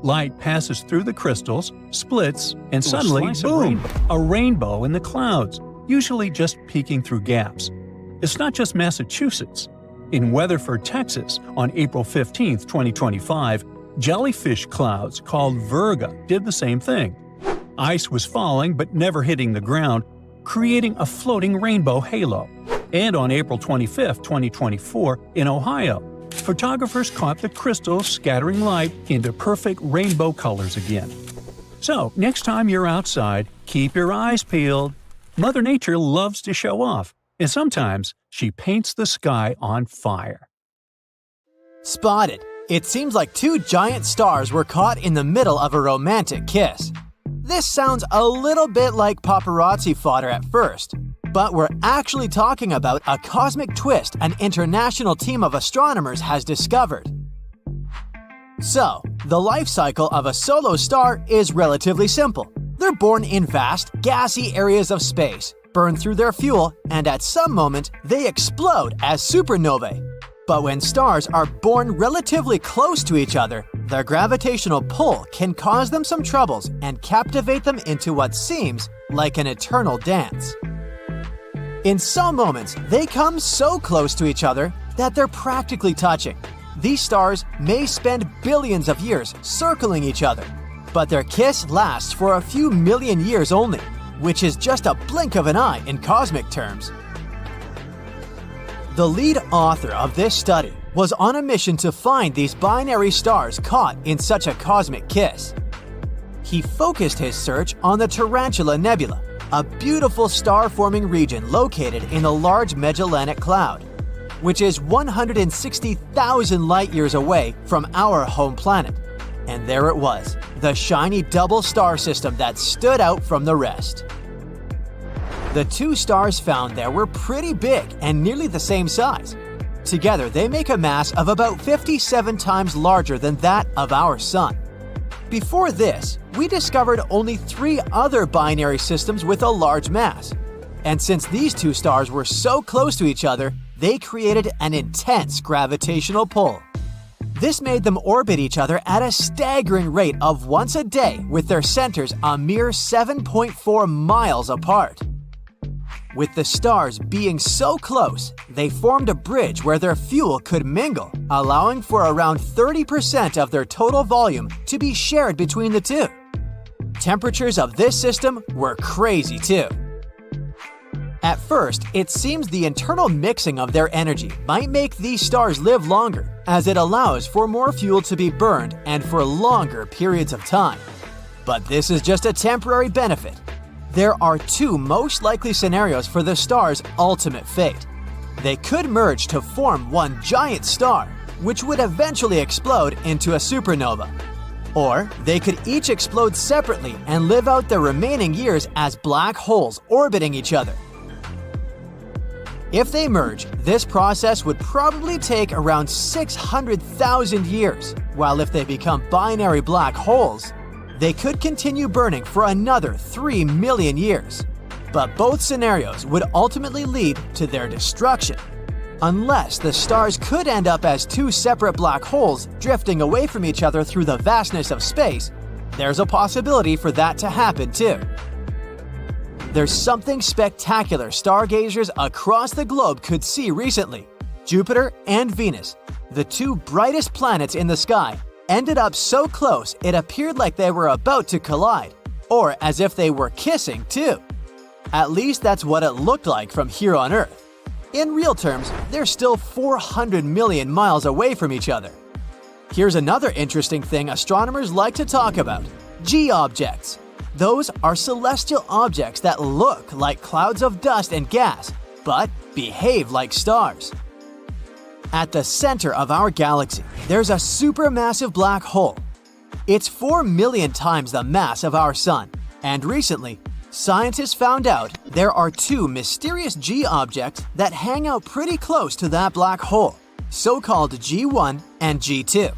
Light passes through the crystals, splits, and suddenly, boom, a rainbow in the clouds, usually just peeking through gaps. It's not just Massachusetts. In Weatherford, Texas, on April 15, 2025, jellyfish clouds called Vega did the same thing. Ice was falling but never hitting the ground, creating a floating rainbow halo. And on April 25, 2024, in Ohio, photographers caught the crystals scattering light into perfect rainbow colors again. So, next time you're outside, keep your eyes peeled. Mother Nature loves to show off, and sometimes she paints the sky on fire. Spotted. It seems like two giant stars were caught in the middle of a romantic kiss. This sounds a little bit like paparazzi fodder at first, but we're actually talking about a cosmic twist an international team of astronomers has discovered. So, the life cycle of a solo star is relatively simple. They're born in vast, gassy areas of space, burn through their fuel, and at some moment, they explode as supernovae. But when stars are born relatively close to each other, their gravitational pull can cause them some troubles and captivate them into what seems like an eternal dance. In some moments, they come so close to each other that they're practically touching. These stars may spend billions of years circling each other, but their kiss lasts for a few million years only, which is just a blink of an eye in cosmic terms. The lead author of this study was on a mission to find these binary stars caught in such a cosmic kiss. He focused his search on the Tarantula Nebula, a beautiful star-forming region located in the Large Magellanic Cloud, which is 160,000 light-years away from our home planet. And there it was, the shiny double star system that stood out from the rest. The two stars found there were pretty big and nearly the same size. Together, they make a mass of about 57 times larger than that of our Sun. Before this, we discovered only 3 other binary systems with a large mass. And since these two stars were so close to each other, they created an intense gravitational pull. This made them orbit each other at a staggering rate of once a day, with their centers a mere 7.4 miles apart. With the stars being so close, they formed a bridge where their fuel could mingle, allowing for around 30% of their total volume to be shared between the two. Temperatures of this system were crazy too. At first, it seems the internal mixing of their energy might make these stars live longer, as it allows for more fuel to be burned and for longer periods of time. But this is just a temporary benefit. There are 2 most likely scenarios for the star's ultimate fate. They could merge to form one giant star, which would eventually explode into a supernova. Or they could each explode separately and live out their remaining years as black holes orbiting each other. If they merge, this process would probably take around 600,000 years, while if they become binary black holes, they could continue burning for another 3 million years. But both scenarios would ultimately lead to their destruction. Unless the stars could end up as 2 separate black holes drifting away from each other through the vastness of space, there's a possibility for that to happen too. There's something spectacular stargazers across the globe could see recently. Jupiter and Venus, the 2 brightest planets in the sky, ended up so close it appeared like they were about to collide, or as if they were kissing too. At least that's what it looked like from here on Earth. In real terms, they're still 400 million miles away from each other. Here's another interesting thing astronomers like to talk about: G-objects. Those are celestial objects that look like clouds of dust and gas, but behave like stars. At the center of our galaxy, there's a supermassive black hole. It's 4 million times the mass of our Sun, and recently, scientists found out there are 2 mysterious G-objects that hang out pretty close to that black hole, so-called G1 and G2.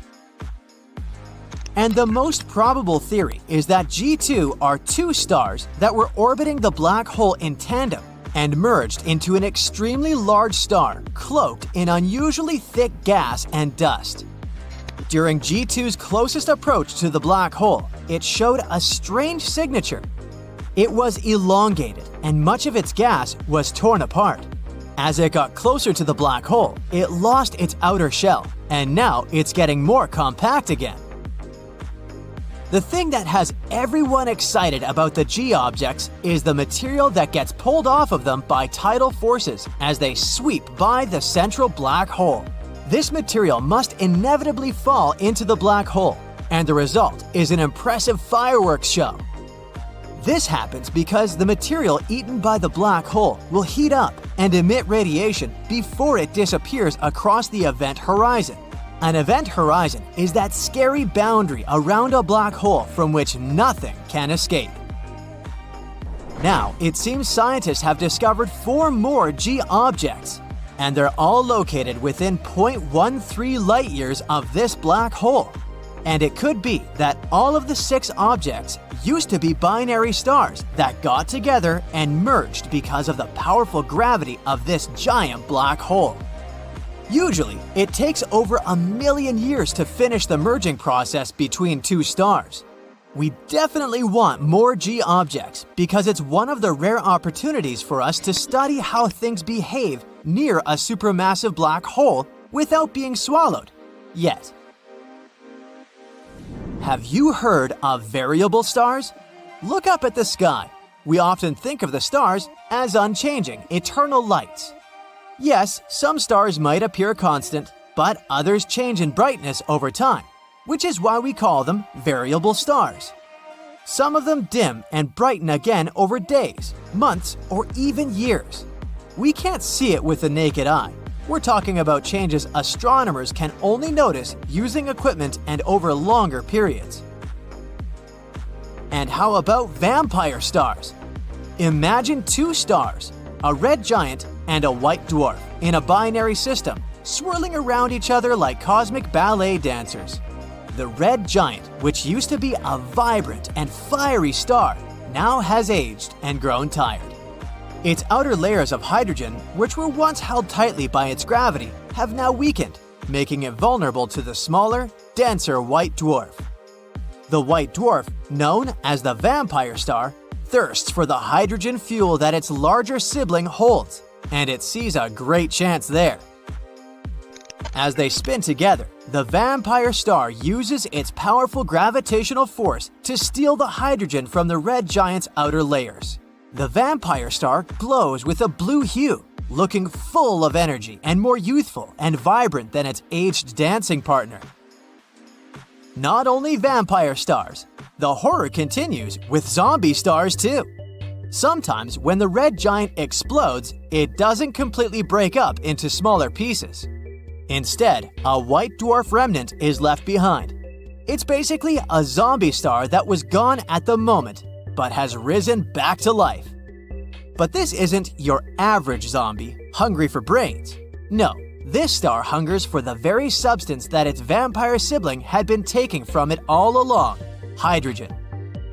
And the most probable theory is that G2 are 2 stars that were orbiting the black hole in tandem and merged into an extremely large star cloaked in unusually thick gas and dust. During G2's closest approach to the black hole, it showed a strange signature. It was elongated, and much of its gas was torn apart. As it got closer to the black hole, it lost its outer shell, and now it's getting more compact again. The thing that has everyone excited about the G-objects is the material that gets pulled off of them by tidal forces as they sweep by the central black hole. This material must inevitably fall into the black hole, and the result is an impressive fireworks show. This happens because the material eaten by the black hole will heat up and emit radiation before it disappears across the event horizon. An event horizon is that scary boundary around a black hole from which nothing can escape. Now, it seems scientists have discovered 4 more G objects, and they're all located within 0.13 light-years of this black hole. And it could be that all of the 6 objects used to be binary stars that got together and merged because of the powerful gravity of this giant black hole. Usually, it takes over 1 million years to finish the merging process between 2 stars. We definitely want more G objects because it's one of the rare opportunities for us to study how things behave near a supermassive black hole without being swallowed. Yet. Have you heard of variable stars? Look up at the sky. We often think of the stars as unchanging, eternal lights. Yes, some stars might appear constant, but others change in brightness over time, which is why we call them variable stars. Some of them dim and brighten again over days, months, or even years. We can't see it with the naked eye. We're talking about changes astronomers can only notice using equipment and over longer periods. And how about vampire stars? Imagine 2 stars, a red giant and a white dwarf, in a binary system, swirling around each other like cosmic ballet dancers. The red giant, which used to be a vibrant and fiery star, now has aged and grown tired. Its outer layers of hydrogen, which were once held tightly by its gravity, have now weakened, making it vulnerable to the smaller, denser white dwarf. The white dwarf, known as the vampire star, thirsts for the hydrogen fuel that its larger sibling holds, and it sees a great chance there. As they spin together, the vampire star uses its powerful gravitational force to steal the hydrogen from the red giant's outer layers. The vampire star glows with a blue hue, looking full of energy and more youthful and vibrant than its aged dancing partner. Not only vampire stars, the horror continues with zombie stars too. Sometimes when the red giant explodes, it doesn't completely break up into smaller pieces. Instead, a white dwarf remnant is left behind. It's basically a zombie star that was gone at the moment, but has risen back to life. But this isn't your average zombie, hungry for brains. No, this star hungers for the very substance that its vampire sibling had been taking from it all along, hydrogen.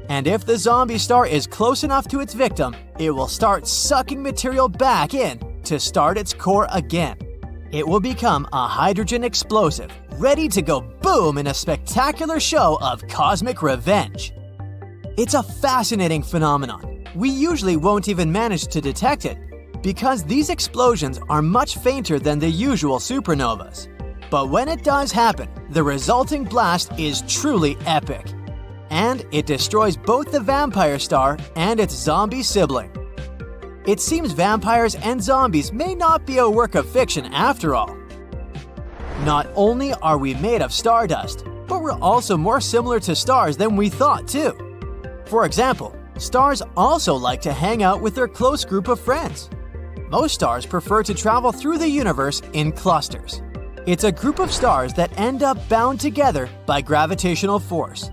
And if the zombie star is close enough to its victim, it will start sucking material back in to start its core again. It will become a hydrogen explosive, ready to go boom in a spectacular show of cosmic revenge. It's a fascinating phenomenon. We usually won't even manage to detect it because these explosions are much fainter than the usual supernovas. But when it does happen, the resulting blast is truly epic. And it destroys both the vampire star and its zombie sibling. It seems vampires and zombies may not be a work of fiction after all. Not only are we made of stardust, but we're also more similar to stars than we thought too. For example, stars also like to hang out with their close group of friends. Most stars prefer to travel through the universe in clusters. It's a group of stars that end up bound together by gravitational force.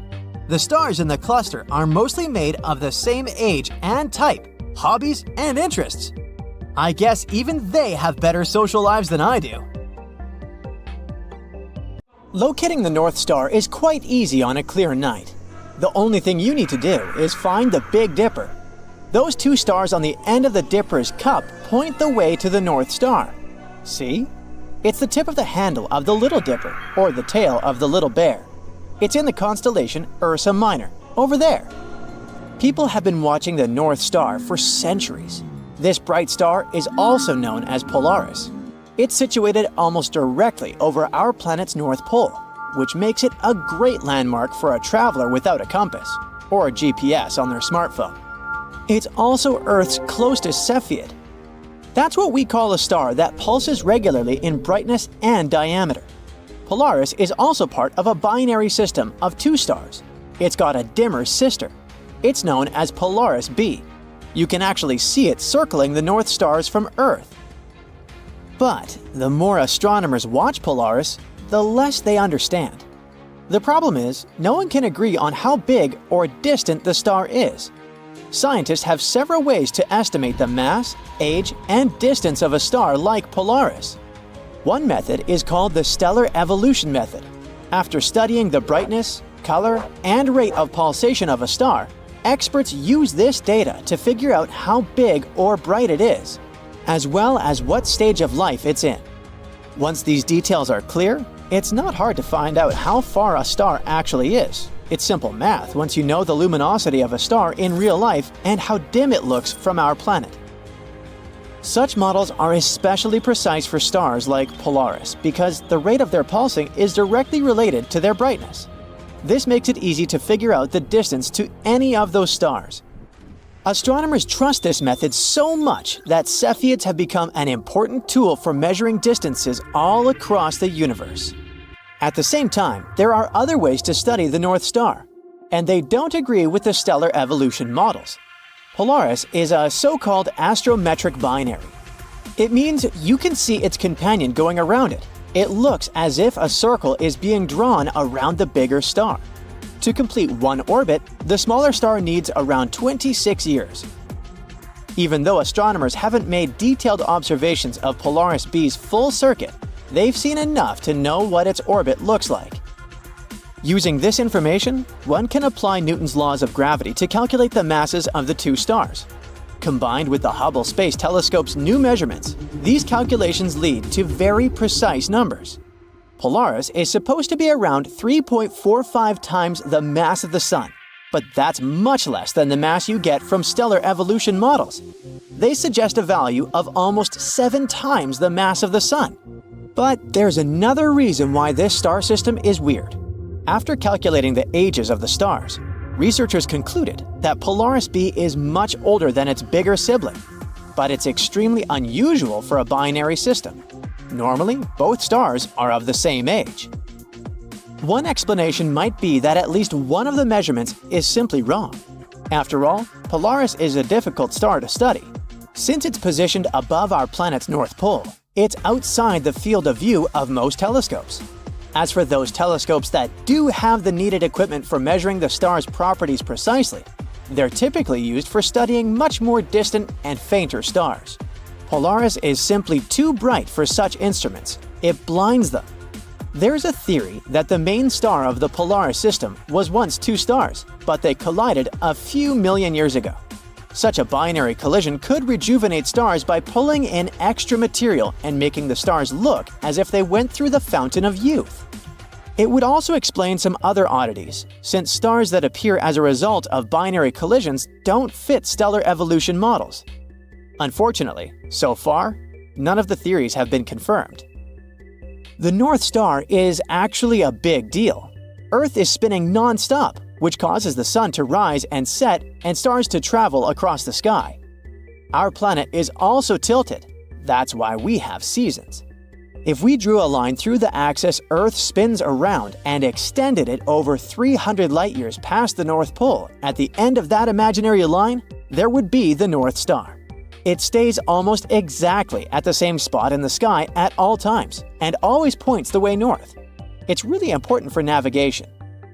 The stars in the cluster are mostly made of the same age and type, hobbies, and interests. I guess even they have better social lives than I do. Locating the North Star is quite easy on a clear night. The only thing you need to do is find the Big Dipper. Those 2 stars on the end of the Dipper's cup point the way to the North Star. See? It's the tip of the handle of the Little Dipper, or the tail of the Little Bear. It's in the constellation Ursa Minor, over there. People have been watching the North Star for centuries. This bright star is also known as Polaris. It's situated almost directly over our planet's North Pole, which makes it a great landmark for a traveler without a compass, or a GPS on their smartphone. It's also Earth's closest Cepheid. That's what we call a star that pulses regularly in brightness and diameter. Polaris is also part of a binary system of 2 stars. It's got a dimmer sister. It's known as Polaris B. You can actually see it circling the North Stars from Earth. But the more astronomers watch Polaris, the less they understand. The problem is, no one can agree on how big or distant the star is. Scientists have several ways to estimate the mass, age, and distance of a star like Polaris. One method is called the stellar evolution method. After studying the brightness, color, and rate of pulsation of a star, experts use this data to figure out how big or bright it is, as well as what stage of life it's in. Once these details are clear, it's not hard to find out how far a star actually is. It's simple math once you know the luminosity of a star in real life and how dim it looks from our planet. Such models are especially precise for stars like Polaris because the rate of their pulsing is directly related to their brightness. This makes it easy to figure out the distance to any of those stars. Astronomers trust this method so much that Cepheids have become an important tool for measuring distances all across the universe. At the same time, there are other ways to study the North Star, and they don't agree with the stellar evolution models. Polaris is a so-called astrometric binary. It means you can see its companion going around it. It looks as if a circle is being drawn around the bigger star. To complete one orbit, the smaller star needs around 26 years. Even though astronomers haven't made detailed observations of Polaris B's full circuit, they've seen enough to know what its orbit looks like. Using this information, one can apply Newton's laws of gravity to calculate the masses of the 2 stars. Combined with the Hubble Space Telescope's new measurements, these calculations lead to very precise numbers. Polaris is supposed to be around 3.45 times the mass of the Sun, but that's much less than the mass you get from stellar evolution models. They suggest a value of almost 7 times the mass of the Sun. But there's another reason why this star system is weird. After calculating the ages of the stars, researchers concluded that Polaris B is much older than its bigger sibling, but it's extremely unusual for a binary system. Normally, both stars are of the same age. One explanation might be that at least one of the measurements is simply wrong. After all, Polaris is a difficult star to study. Since it's positioned above our planet's North Pole, it's outside the field of view of most telescopes. As for those telescopes that do have the needed equipment for measuring the star's properties precisely, they're typically used for studying much more distant and fainter stars. Polaris is simply too bright for such instruments. It blinds them. There's a theory that the main star of the Polaris system was once 2 stars, but they collided a few million years ago. Such a binary collision could rejuvenate stars by pulling in extra material and making the stars look as if they went through the fountain of youth. It would also explain some other oddities, since stars that appear as a result of binary collisions don't fit stellar evolution models. Unfortunately, so far, none of the theories have been confirmed. The North Star is actually a big deal. Earth is spinning non-stop, which causes the sun to rise and set and stars to travel across the sky. Our planet is also tilted. That's why we have seasons. If we drew a line through the axis Earth spins around and extended it over 300 light-years past the North Pole, at the end of that imaginary line, there would be the North Star. It stays almost exactly at the same spot in the sky at all times, and always points the way north. It's really important for navigation.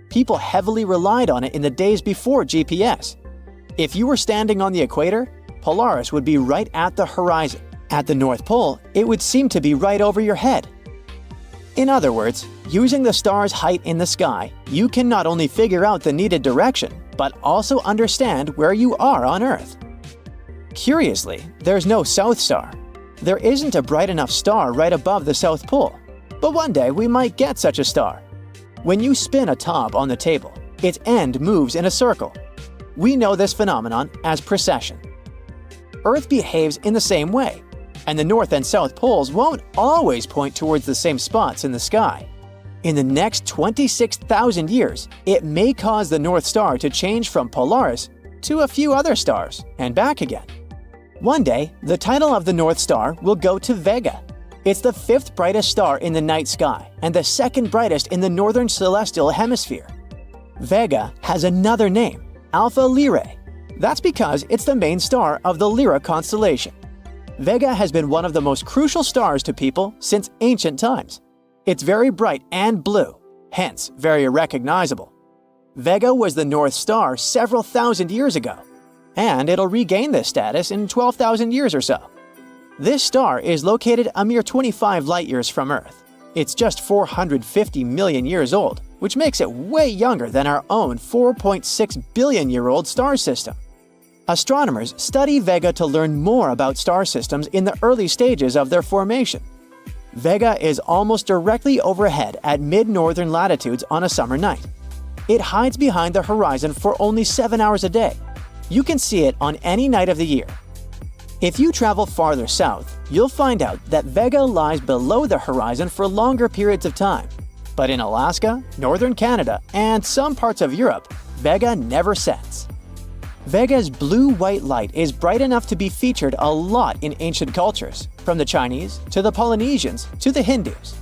People heavily relied on it in the days before GPS. If you were standing on the equator, Polaris would be right at the horizon. At the North Pole, it would seem to be right over your head. In other words, using the star's height in the sky, you can not only figure out the needed direction, but also understand where you are on Earth. Curiously, there's no South Star. There isn't a bright enough star right above the South Pole, but one day we might get such a star. When you spin a top on the table, its end moves in a circle. We know this phenomenon as precession. Earth behaves in the same way, and the North and South poles won't always point towards the same spots in the sky. In the next 26,000 years, it may cause the North Star to change from Polaris to a few other stars and back again. One day, the title of the North Star will go to Vega. It's the 5th brightest star in the night sky and the 2nd brightest in the northern celestial hemisphere. Vega has another name, Alpha Lyrae. That's because it's the main star of the Lyra constellation. Vega has been one of the most crucial stars to people since ancient times. It's very bright and blue, hence very recognizable. Vega was the North Star several thousand years ago, and it'll regain this status in 12,000 years or so. This star is located a mere 25 light-years from Earth. It's just 450 million years old, which makes it way younger than our own 4.6 billion-year-old star system. Astronomers study Vega to learn more about star systems in the early stages of their formation. Vega is almost directly overhead at mid-northern latitudes on a summer night. It hides behind the horizon for only 7 hours a day. You can see it on any night of the year. If you travel farther south, you'll find out that Vega lies below the horizon for longer periods of time. But in Alaska, northern Canada, and some parts of Europe, Vega never sets. Vega's blue-white light is bright enough to be featured a lot in ancient cultures, from the Chinese to the Polynesians to the Hindus.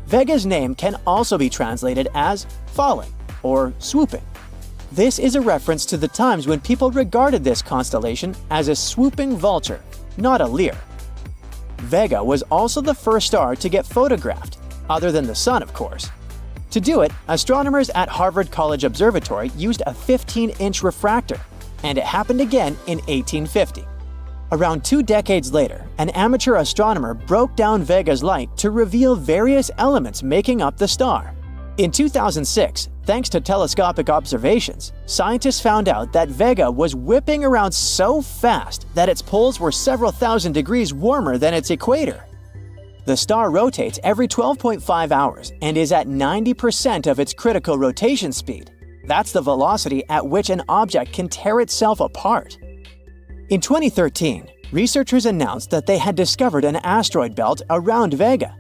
Vega's name can also be translated as falling or swooping. This is a reference to the times when people regarded this constellation as a swooping vulture, not a Lyre. Vega was also the first star to get photographed, other than the Sun, of course. To do it, astronomers at Harvard College Observatory used a 15-inch refractor, and it happened again in 1850. Around 2 decades later, an amateur astronomer broke down Vega's light to reveal various elements making up the star. In 2006, thanks to telescopic observations, scientists found out that Vega was whipping around so fast that its poles were several thousand degrees warmer than its equator. The star rotates every 12.5 hours and is at 90% of its critical rotation speed. That's the velocity at which an object can tear itself apart. In 2013, researchers announced that they had discovered an asteroid belt around Vega.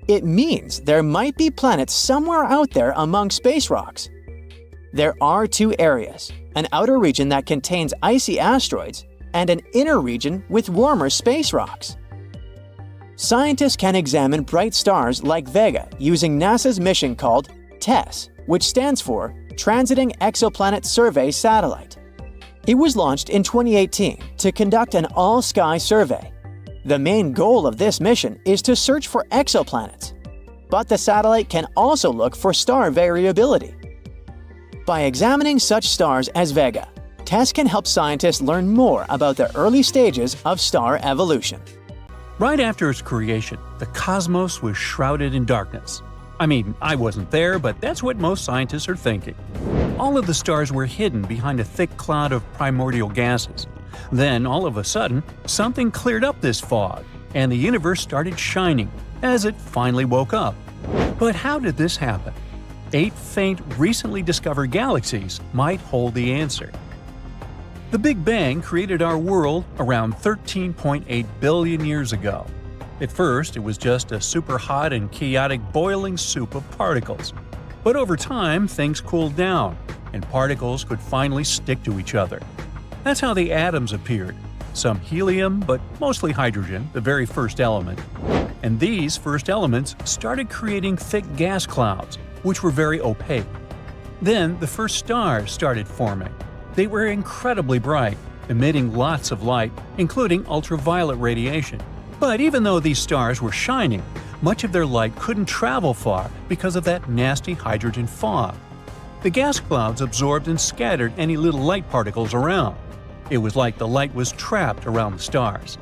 It means there might be planets somewhere out there among space rocks. There are 2 areas, an outer region that contains icy asteroids and an inner region with warmer space rocks. Scientists can examine bright stars like Vega using NASA's mission called TESS, which stands for Transiting Exoplanet Survey Satellite. It was launched in 2018 to conduct an all-sky survey. The main goal of this mission is to search for exoplanets, but the satellite can also look for star variability. By examining such stars as Vega, TESS can help scientists learn more about the early stages of star evolution. Right after its creation, the cosmos was shrouded in darkness. I mean, I wasn't there, but that's what most scientists are thinking. All of the stars were hidden behind a thick cloud of primordial gases. Then, all of a sudden, something cleared up this fog, and the universe started shining as it finally woke up. But how did this happen? 8 faint, recently discovered galaxies might hold the answer. The Big Bang created our world around 13.8 billion years ago. At first, it was just a super hot and chaotic boiling soup of particles. But over time, things cooled down, and particles could finally stick to each other. That's how the atoms appeared. Some helium, but mostly hydrogen, the very first element. And these first elements started creating thick gas clouds, which were very opaque. Then the first stars started forming. They were incredibly bright, emitting lots of light, including ultraviolet radiation. But even though these stars were shining, much of their light couldn't travel far because of that nasty hydrogen fog. The gas clouds absorbed and scattered any little light particles around. It was like the light was trapped around the stars.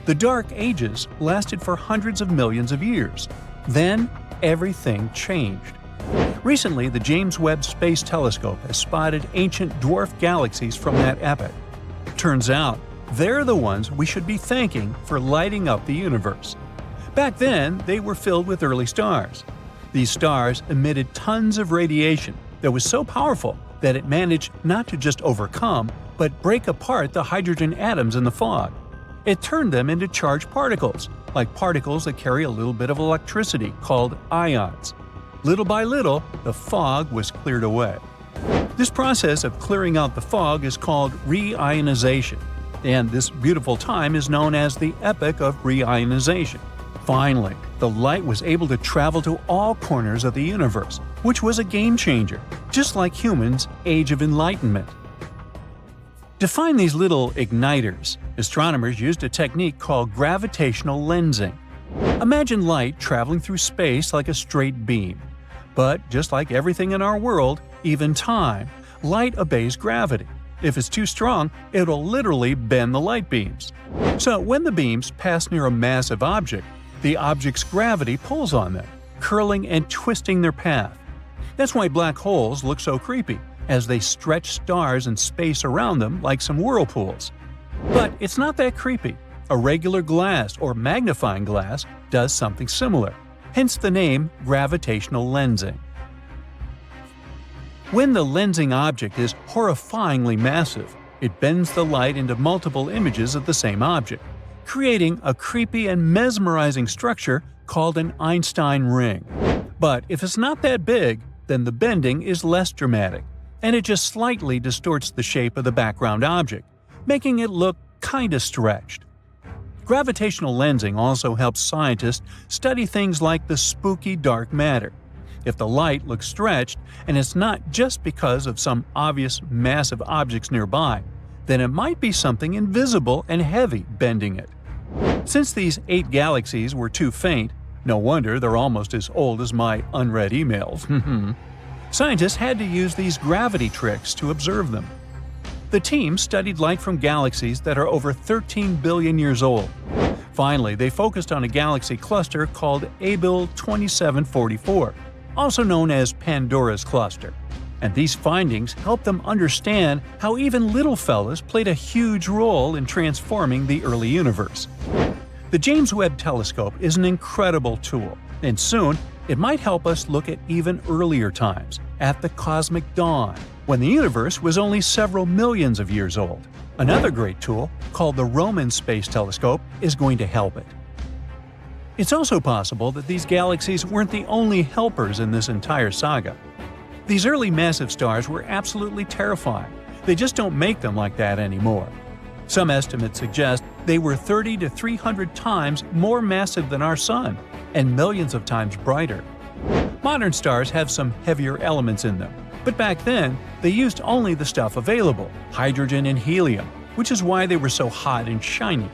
The Dark Ages lasted for hundreds of millions of years. Then, everything changed. Recently, the James Webb Space Telescope has spotted ancient dwarf galaxies from that epoch. Turns out, they're the ones we should be thanking for lighting up the universe. Back then, they were filled with early stars. These stars emitted tons of radiation that was so powerful that it managed not to just overcome, but break apart the hydrogen atoms in the fog. It turned them into charged particles, like particles that carry a little bit of electricity called ions. Little by little, the fog was cleared away. This process of clearing out the fog is called reionization, and this beautiful time is known as the epoch of reionization. Finally, the light was able to travel to all corners of the universe, which was a game-changer, just like humans' Age of Enlightenment. To find these little igniters, astronomers used a technique called gravitational lensing. Imagine light traveling through space like a straight beam. But just like everything in our world, even time, light obeys gravity. If it's too strong, it'll literally bend the light beams. So when the beams pass near a massive object, the object's gravity pulls on them, curling and twisting their path. That's why black holes look so creepy, as they stretch stars and space around them like some whirlpools. But it's not that creepy. A regular glass or magnifying glass does something similar, hence the name gravitational lensing. When the lensing object is horrifyingly massive, it bends the light into multiple images of the same object, creating a creepy and mesmerizing structure called an Einstein ring. But if it's not that big, then the bending is less dramatic, and it just slightly distorts the shape of the background object, making it look kinda stretched. Gravitational lensing also helps scientists study things like the spooky dark matter. If the light looks stretched, and it's not just because of some obvious massive objects nearby, then it might be something invisible and heavy bending it. Since these 8 galaxies were too faint, no wonder they're almost as old as my unread emails. Scientists had to use these gravity tricks to observe them. The team studied light from galaxies that are over 13 billion years old. Finally, they focused on a galaxy cluster called Abell 2744, also known as Pandora's Cluster. And these findings helped them understand how even little fellas played a huge role in transforming the early universe. The James Webb Telescope is an incredible tool, and soon it might help us look at even earlier times, at the cosmic dawn, when the universe was only several millions of years old. Another great tool, called the Roman Space Telescope, is going to help it. It's also possible that these galaxies weren't the only helpers in this entire saga. These early massive stars were absolutely terrifying. They just don't make them like that anymore. Some estimates suggest they were 30 to 300 times more massive than our Sun, and millions of times brighter. Modern stars have some heavier elements in them, but back then, they used only the stuff available, hydrogen and helium, which is why they were so hot and shiny.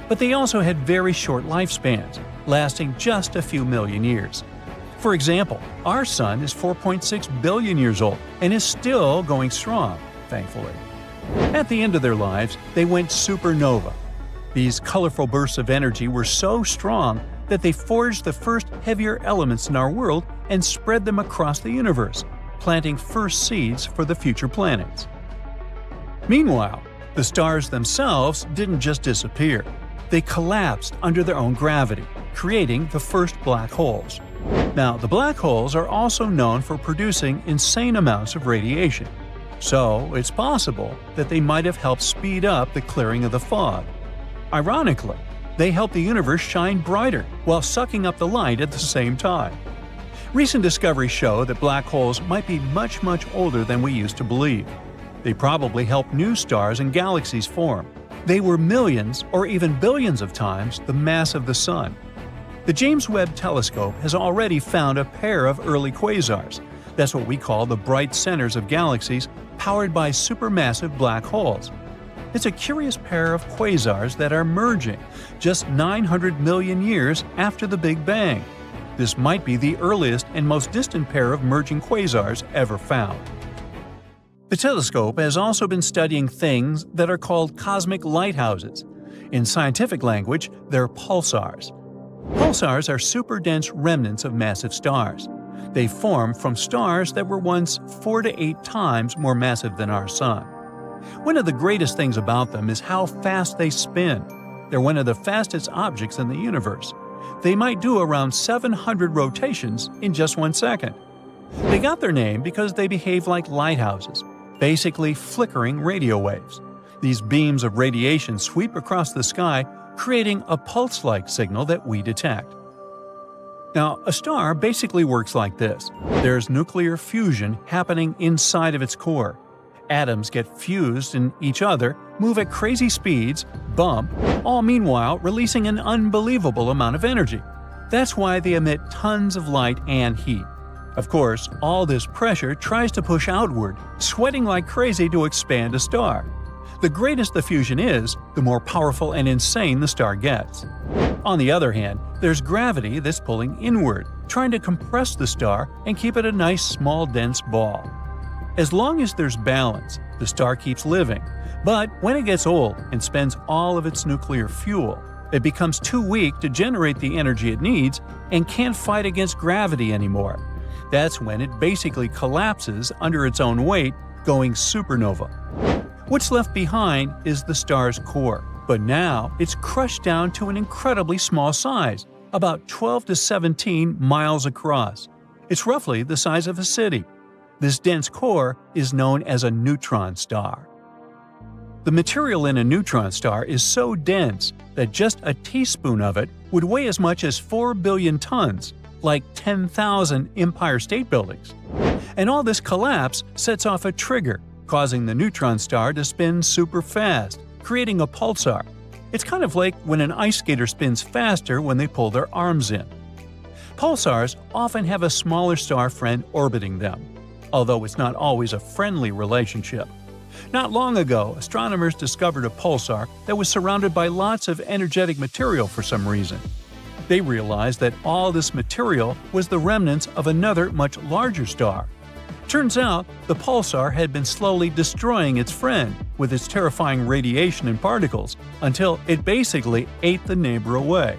But they also had very short lifespans, lasting just a few million years. For example, our Sun is 4.6 billion years old and is still going strong, thankfully. At the end of their lives, they went supernova. These colorful bursts of energy were so strong that they forged the first heavier elements in our world and spread them across the universe, planting first seeds for the future planets. Meanwhile, the stars themselves didn't just disappear. They collapsed under their own gravity, creating the first black holes. Now, the black holes are also known for producing insane amounts of radiation, so it's possible that they might have helped speed up the clearing of the fog. Ironically, they help the universe shine brighter while sucking up the light at the same time. Recent discoveries show that black holes might be much older than we used to believe. They probably helped new stars and galaxies form. They were millions or even billions of times the mass of the Sun. The James Webb Telescope has already found a pair of early quasars. That's what we call the bright centers of galaxies powered by supermassive black holes. It's a curious pair of quasars that are merging just 900 million years after the Big Bang. This might be the earliest and most distant pair of merging quasars ever found. The telescope has also been studying things that are called cosmic lighthouses. In scientific language, they're pulsars. Pulsars are super-dense remnants of massive stars. They form from stars that were once 4 to 8 times more massive than our Sun. One of the greatest things about them is how fast they spin. They're one of the fastest objects in the universe. They might do around 700 rotations in just 1 second. They got their name because they behave like lighthouses, basically flickering radio waves. These beams of radiation sweep across the sky, creating a pulse-like signal that we detect. Now, a star basically works like this. There's nuclear fusion happening inside of its core. Atoms get fused in each other, move at crazy speeds, bump, all meanwhile releasing an unbelievable amount of energy. That's why they emit tons of light and heat. Of course, all this pressure tries to push outward, sweating like crazy to expand a star. The greatest the fusion is, the more powerful and insane the star gets. On the other hand, there's gravity that's pulling inward, trying to compress the star and keep it a nice small dense ball. As long as there's balance, the star keeps living, but when it gets old and spends all of its nuclear fuel, it becomes too weak to generate the energy it needs and can't fight against gravity anymore. That's when it basically collapses under its own weight, going supernova. What's left behind is the star's core, but now it's crushed down to an incredibly small size, about 12 to 17 miles across. It's roughly the size of a city. This dense core is known as a neutron star. The material in a neutron star is so dense that just a teaspoon of it would weigh as much as 4 billion tons, like 10,000 Empire State Buildings. And all this collapse sets off a trigger, causing the neutron star to spin super fast, creating a pulsar. It's kind of like when an ice skater spins faster when they pull their arms in. Pulsars often have a smaller star friend orbiting them, although it's not always a friendly relationship. Not long ago, astronomers discovered a pulsar that was surrounded by lots of energetic material for some reason. They realized that all this material was the remnants of another much larger star. Turns out, the pulsar had been slowly destroying its friend with its terrifying radiation and particles until it basically ate the neighbor away.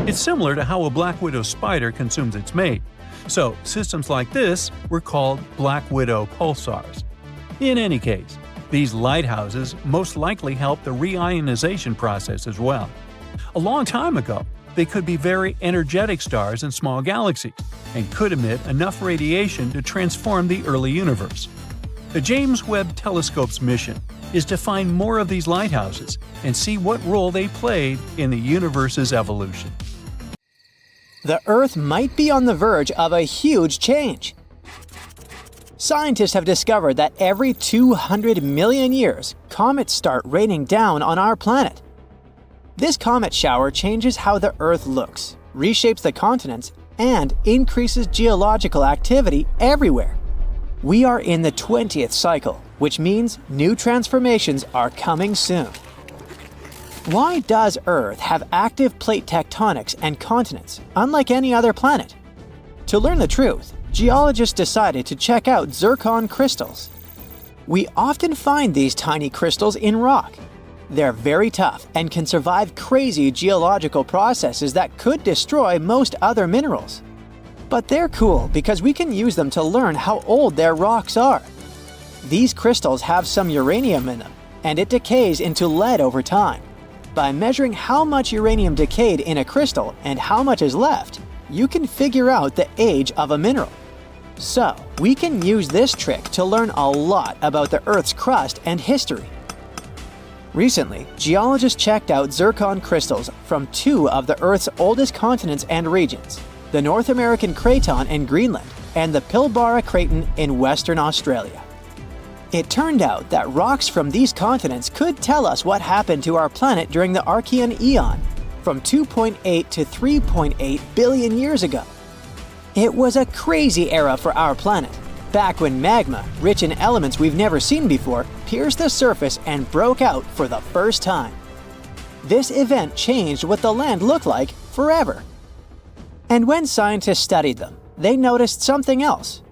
It's similar to how a black widow spider consumes its mate. So, systems like this were called black widow pulsars. In any case, these lighthouses most likely help the reionization process as well. A long time ago, they could be very energetic stars in small galaxies and could emit enough radiation to transform the early universe. The James Webb Telescope's mission is to find more of these lighthouses and see what role they played in the universe's evolution. The Earth might be on the verge of a huge change. Scientists have discovered that every 200 million years, comets start raining down on our planet. This comet shower changes how the Earth looks, reshapes the continents, and increases geological activity everywhere. We are in the 20th cycle, which means new transformations are coming soon. Why does Earth have active plate tectonics and continents, unlike any other planet? To learn the truth, geologists decided to check out zircon crystals. We often find these tiny crystals in rock. They're very tough and can survive crazy geological processes that could destroy most other minerals. But they're cool because we can use them to learn how old their rocks are. These crystals have some uranium in them, and it decays into lead over time. By measuring how much uranium decayed in a crystal and how much is left, you can figure out the age of a mineral. So, we can use this trick to learn a lot about the Earth's crust and history. Recently, geologists checked out zircon crystals from two of the Earth's oldest continents and regions, the North American Craton in Greenland and the Pilbara Craton in Western Australia. It turned out that rocks from these continents could tell us what happened to our planet during the Archean Eon, from 2.8 to 3.8 billion years ago. It was a crazy era for our planet, back when magma, rich in elements we've never seen before, pierced the surface and broke out for the first time. This event changed what the land looked like forever. And when scientists studied them, they noticed something else.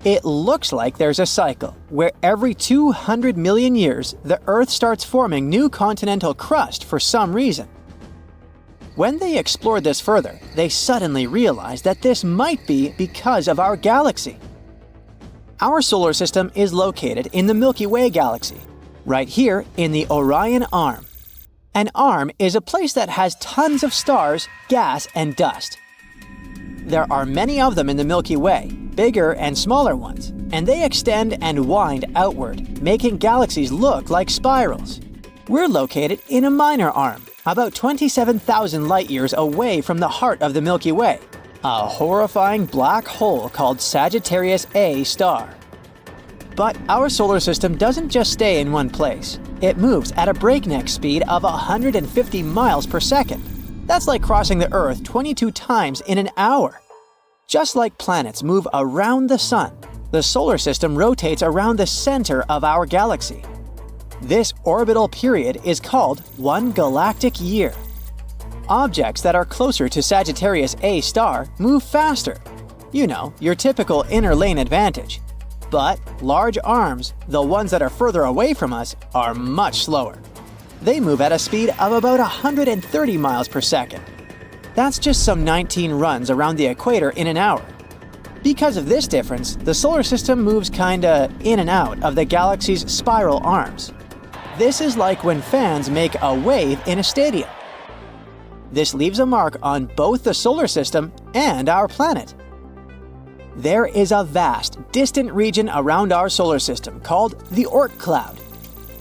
It looks like there's a cycle where every 200 million years, the Earth starts forming new continental crust for some reason. When they explored this further, they suddenly realized that this might be because of our galaxy. Our solar system is located in the Milky Way galaxy, right here in the Orion Arm. An arm is a place that has tons of stars, gas, and dust. There are many of them in the Milky Way, bigger and smaller ones, and they extend and wind outward, making galaxies look like spirals. We're located in a minor arm, about 27,000 light-years away from the heart of the Milky Way, a horrifying black hole called Sagittarius A star. But our solar system doesn't just stay in one place. It moves at a breakneck speed of 150 miles per second. That's like crossing the Earth 22 times in an hour. Just like planets move around the sun, the solar system rotates around the center of our galaxy. This orbital period is called one galactic year. Objects that are closer to Sagittarius A star move faster. You know, your typical inner lane advantage. But large arms, the ones that are further away from us, are much slower. They move at a speed of about 130 miles per second. That's just some 19 runs around the equator in an hour. Because of this difference, the solar system moves kinda in and out of the galaxy's spiral arms. This is like when fans make a wave in a stadium. This leaves a mark on both the solar system and our planet. There is a vast, distant region around our solar system called the Oort cloud.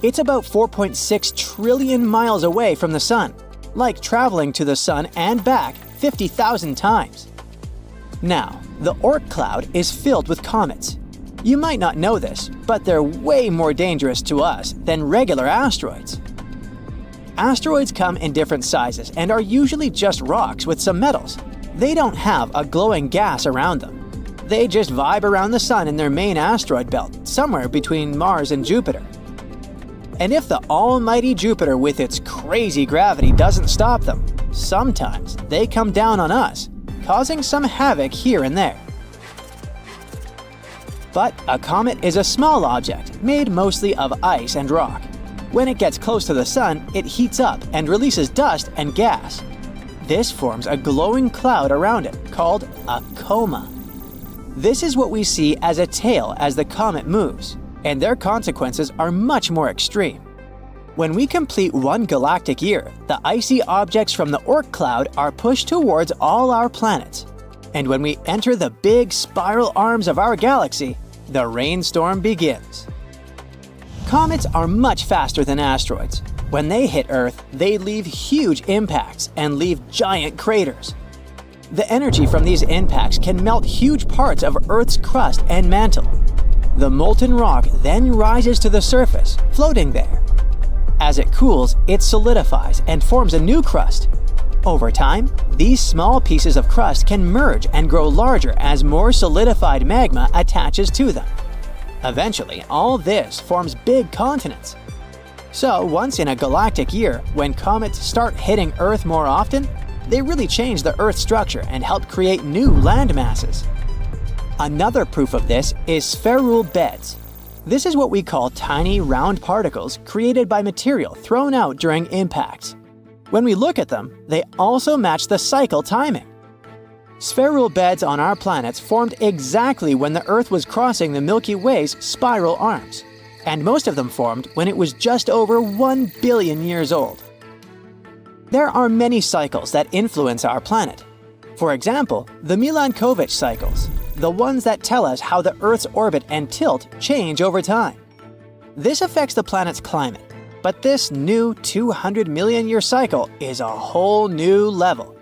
It's about 4.6 trillion miles away from the Sun, like traveling to the Sun and back 50,000 times. Now, the Oort cloud is filled with comets. You might not know this, but they're way more dangerous to us than regular asteroids. Asteroids come in different sizes and are usually just rocks with some metals. They don't have a glowing gas around them. They just vibe around the Sun in their main asteroid belt, somewhere between Mars and Jupiter. And if the almighty Jupiter with its crazy gravity doesn't stop them, sometimes they come down on us, causing some havoc here and there. But a comet is a small object made mostly of ice and rock. When it gets close to the Sun, it heats up and releases dust and gas. This forms a glowing cloud around it called a coma. This is what we see as a tail as the comet moves, and their consequences are much more extreme. When we complete one galactic year, the icy objects from the Oort cloud are pushed towards all our planets. And when we enter the big spiral arms of our galaxy, the rainstorm begins. Comets are much faster than asteroids. When they hit Earth, they leave huge impacts and leave giant craters. The energy from these impacts can melt huge parts of Earth's crust and mantle. The molten rock then rises to the surface, floating there. As it cools, it solidifies and forms a new crust. Over time, these small pieces of crust can merge and grow larger as more solidified magma attaches to them. Eventually, all this forms big continents. So, once in a galactic year, when comets start hitting Earth more often, they really change the Earth's structure and help create new land masses. Another proof of this is spheroidal beds. This is what we call tiny, round particles created by material thrown out during impacts. When we look at them, they also match the cycle timing. Spheroidal beds on our planets formed exactly when the Earth was crossing the Milky Way's spiral arms, and most of them formed when it was just over 1 billion years old. There are many cycles that influence our planet. For example, the Milankovitch cycles, the ones that tell us how the Earth's orbit and tilt change over time. This affects the planet's climate, but this new 200 million year cycle is a whole new level.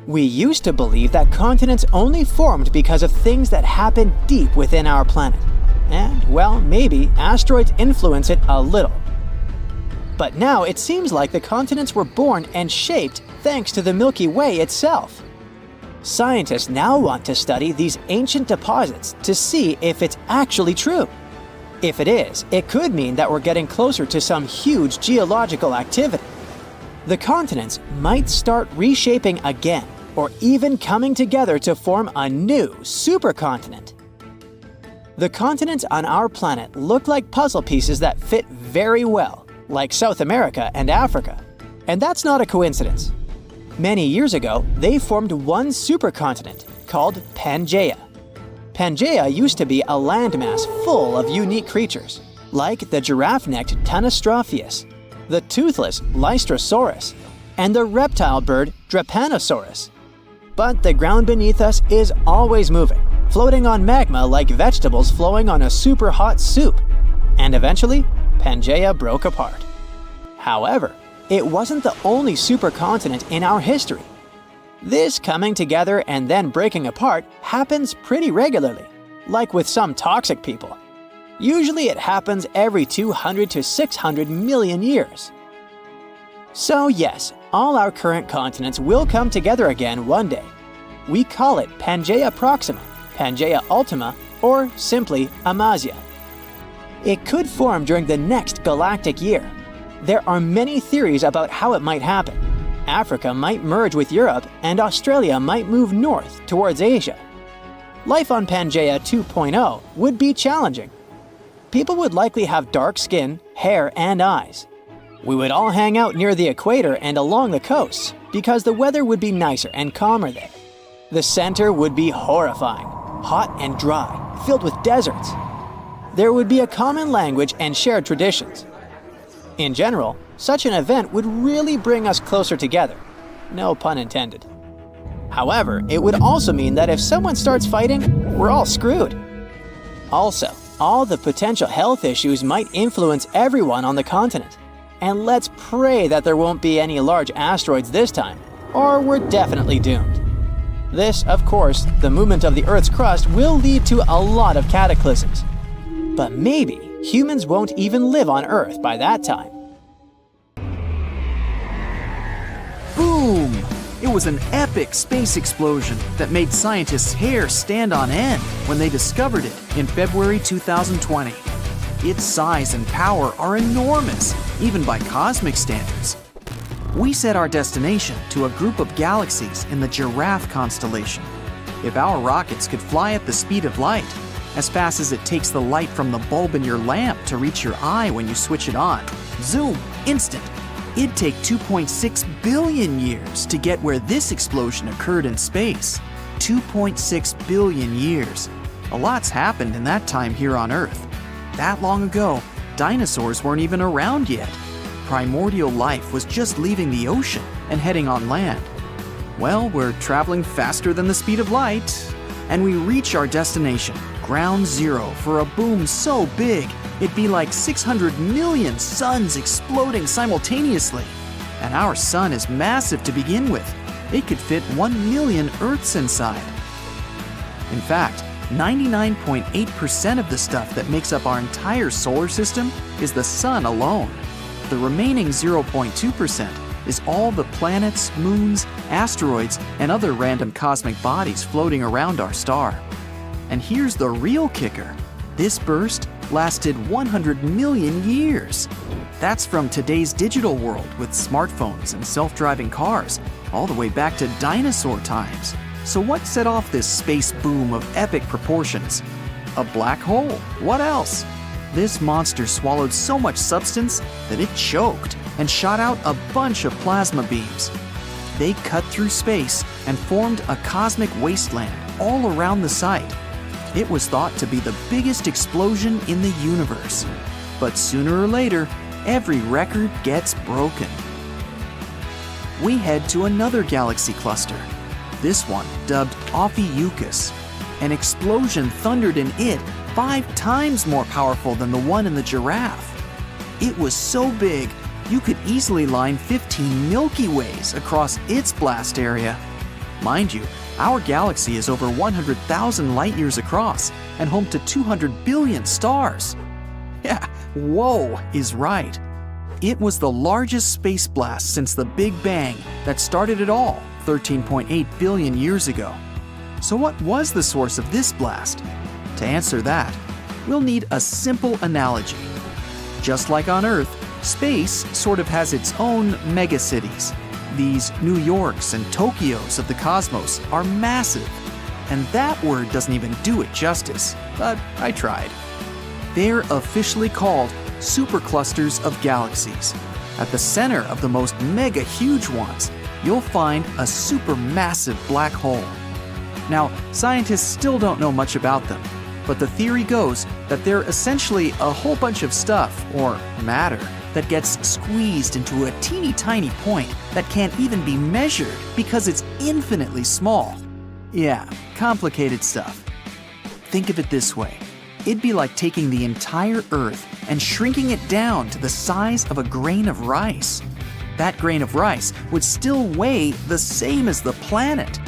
We used to believe that continents only formed because of things that happened deep within our planet. And, well, maybe asteroids influence it a little. But now it seems like the continents were born and shaped thanks to the Milky Way itself. Scientists now want to study these ancient deposits to see if it's actually true. If it is, it could mean that we're getting closer to some huge geological activity. The continents might start reshaping again, or even coming together to form a new supercontinent. The continents on our planet look like puzzle pieces that fit very well, like South America and Africa. And that's not a coincidence. Many years ago, they formed one supercontinent called Pangea. Pangea used to be a landmass full of unique creatures, like the giraffe-necked Catastrophic, the toothless Lystrosaurus, and the reptile bird Drepanosaurus. But the ground beneath us is always moving, floating on magma like vegetables flowing on a super hot soup. And eventually, Pangea broke apart. However, it wasn't the only supercontinent in our history. This coming together and then breaking apart happens pretty regularly, like with some toxic people. Usually it happens every 200 to 600 million years. So yes, all our current continents will come together again one day. We call it Pangea Proxima, Pangea Ultima, or simply Amasya. It could form during the next galactic year. There are many theories about how it might happen. Africa might merge with Europe, and Australia might move north towards Asia. Life on Pangea 2.0 would be challenging. People would likely have dark skin, hair, and eyes. We would all hang out near the equator and along the coasts because the weather would be nicer and calmer there. The center would be horrifying, hot and dry, filled with deserts. There would be a common language and shared traditions. In general, such an event would really bring us closer together. No pun intended. However, it would also mean that if someone starts fighting, we're all screwed. Also, all the potential health issues might influence everyone on the continent. And let's pray that there won't be any large asteroids this time, or we're definitely doomed. This, of course, the movement of the Earth's crust will lead to a lot of cataclysms. But maybe humans won't even live on Earth by that time. Boom! It was an epic space explosion that made scientists' hair stand on end when they discovered it in February 2020. Its size and power are enormous, even by cosmic standards. We set our destination to a group of galaxies in the Giraffe constellation. If our rockets could fly at the speed of light, as fast as it takes the light from the bulb in your lamp to reach your eye when you switch it on, zoom, instant, it'd take 2.6 billion years to get where this explosion occurred in space. 2.6 billion years. A lot's happened in that time here on Earth. That long ago, dinosaurs weren't even around yet. Primordial life was just leaving the ocean and heading on land. Well, we're traveling faster than the speed of light, and we reach our destination, ground zero, for a boom so big, it'd be like 600 million suns exploding simultaneously. And our sun is massive to begin with. It could fit 1 million Earths inside. In fact, 99.8% of the stuff that makes up our entire solar system is the sun alone. The remaining 0.2% is all the planets, moons, asteroids, and other random cosmic bodies floating around our star. And here's the real kicker. This burst lasted 100 million years. That's from today's digital world with smartphones and self-driving cars, all the way back to dinosaur times. So what set off this space boom of epic proportions? A black hole. What else? This monster swallowed so much substance that it choked and shot out a bunch of plasma beams. They cut through space and formed a cosmic wasteland all around the site. It was thought to be the biggest explosion in the universe. But sooner or later, every record gets broken. We head to another galaxy cluster. This one, dubbed Ophiuchus. An explosion thundered in it 5 times more powerful than the one in the Giraffe. It was so big, you could easily line 15 Milky Ways across its blast area. Mind you, our galaxy is over 100,000 light-years across and home to 200 billion stars. Yeah, whoa is right. It was the largest space blast since the Big Bang that started it all 13.8 billion years ago. So what was the source of this blast? To answer that, we'll need a simple analogy. Just like on Earth, space sort of has its own megacities. These New Yorks and Tokyos of the cosmos are massive. And that word doesn't even do it justice, but I tried. They're officially called superclusters of galaxies. At the center of the most mega huge ones, you'll find a supermassive black hole. Now, scientists still don't know much about them, but the theory goes that they're essentially a whole bunch of stuff, or matter, that gets squeezed into a teeny tiny point that can't even be measured because it's infinitely small. Yeah, complicated stuff. Think of it this way. It'd be like taking the entire Earth and shrinking it down to the size of a grain of rice. That grain of rice would still weigh the same as the planet.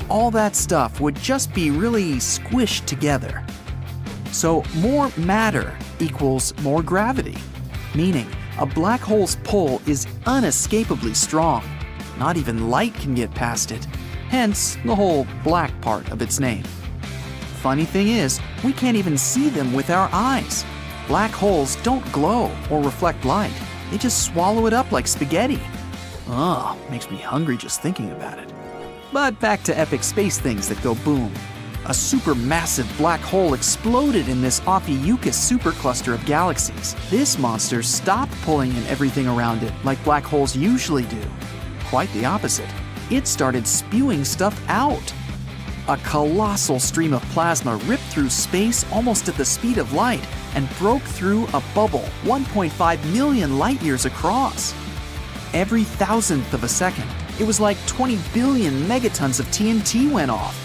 All that stuff would just be really squished together. So more matter equals more gravity, meaning a black hole's pull is unescapably strong. Not even light can get past it, hence the whole black part of its name. Funny thing is, we can't even see them with our eyes. Black holes don't glow or reflect light. They just swallow it up like spaghetti. Ugh, makes me hungry just thinking about it. But back to epic space things that go boom. A supermassive black hole exploded in this Ophiuchus supercluster of galaxies. This monster stopped pulling in everything around it like black holes usually do. Quite the opposite. It started spewing stuff out. A colossal stream of plasma ripped through space almost at the speed of light and broke through a bubble 1.5 million light years across. Every thousandth of a second, it was like 20 billion megatons of TNT went off,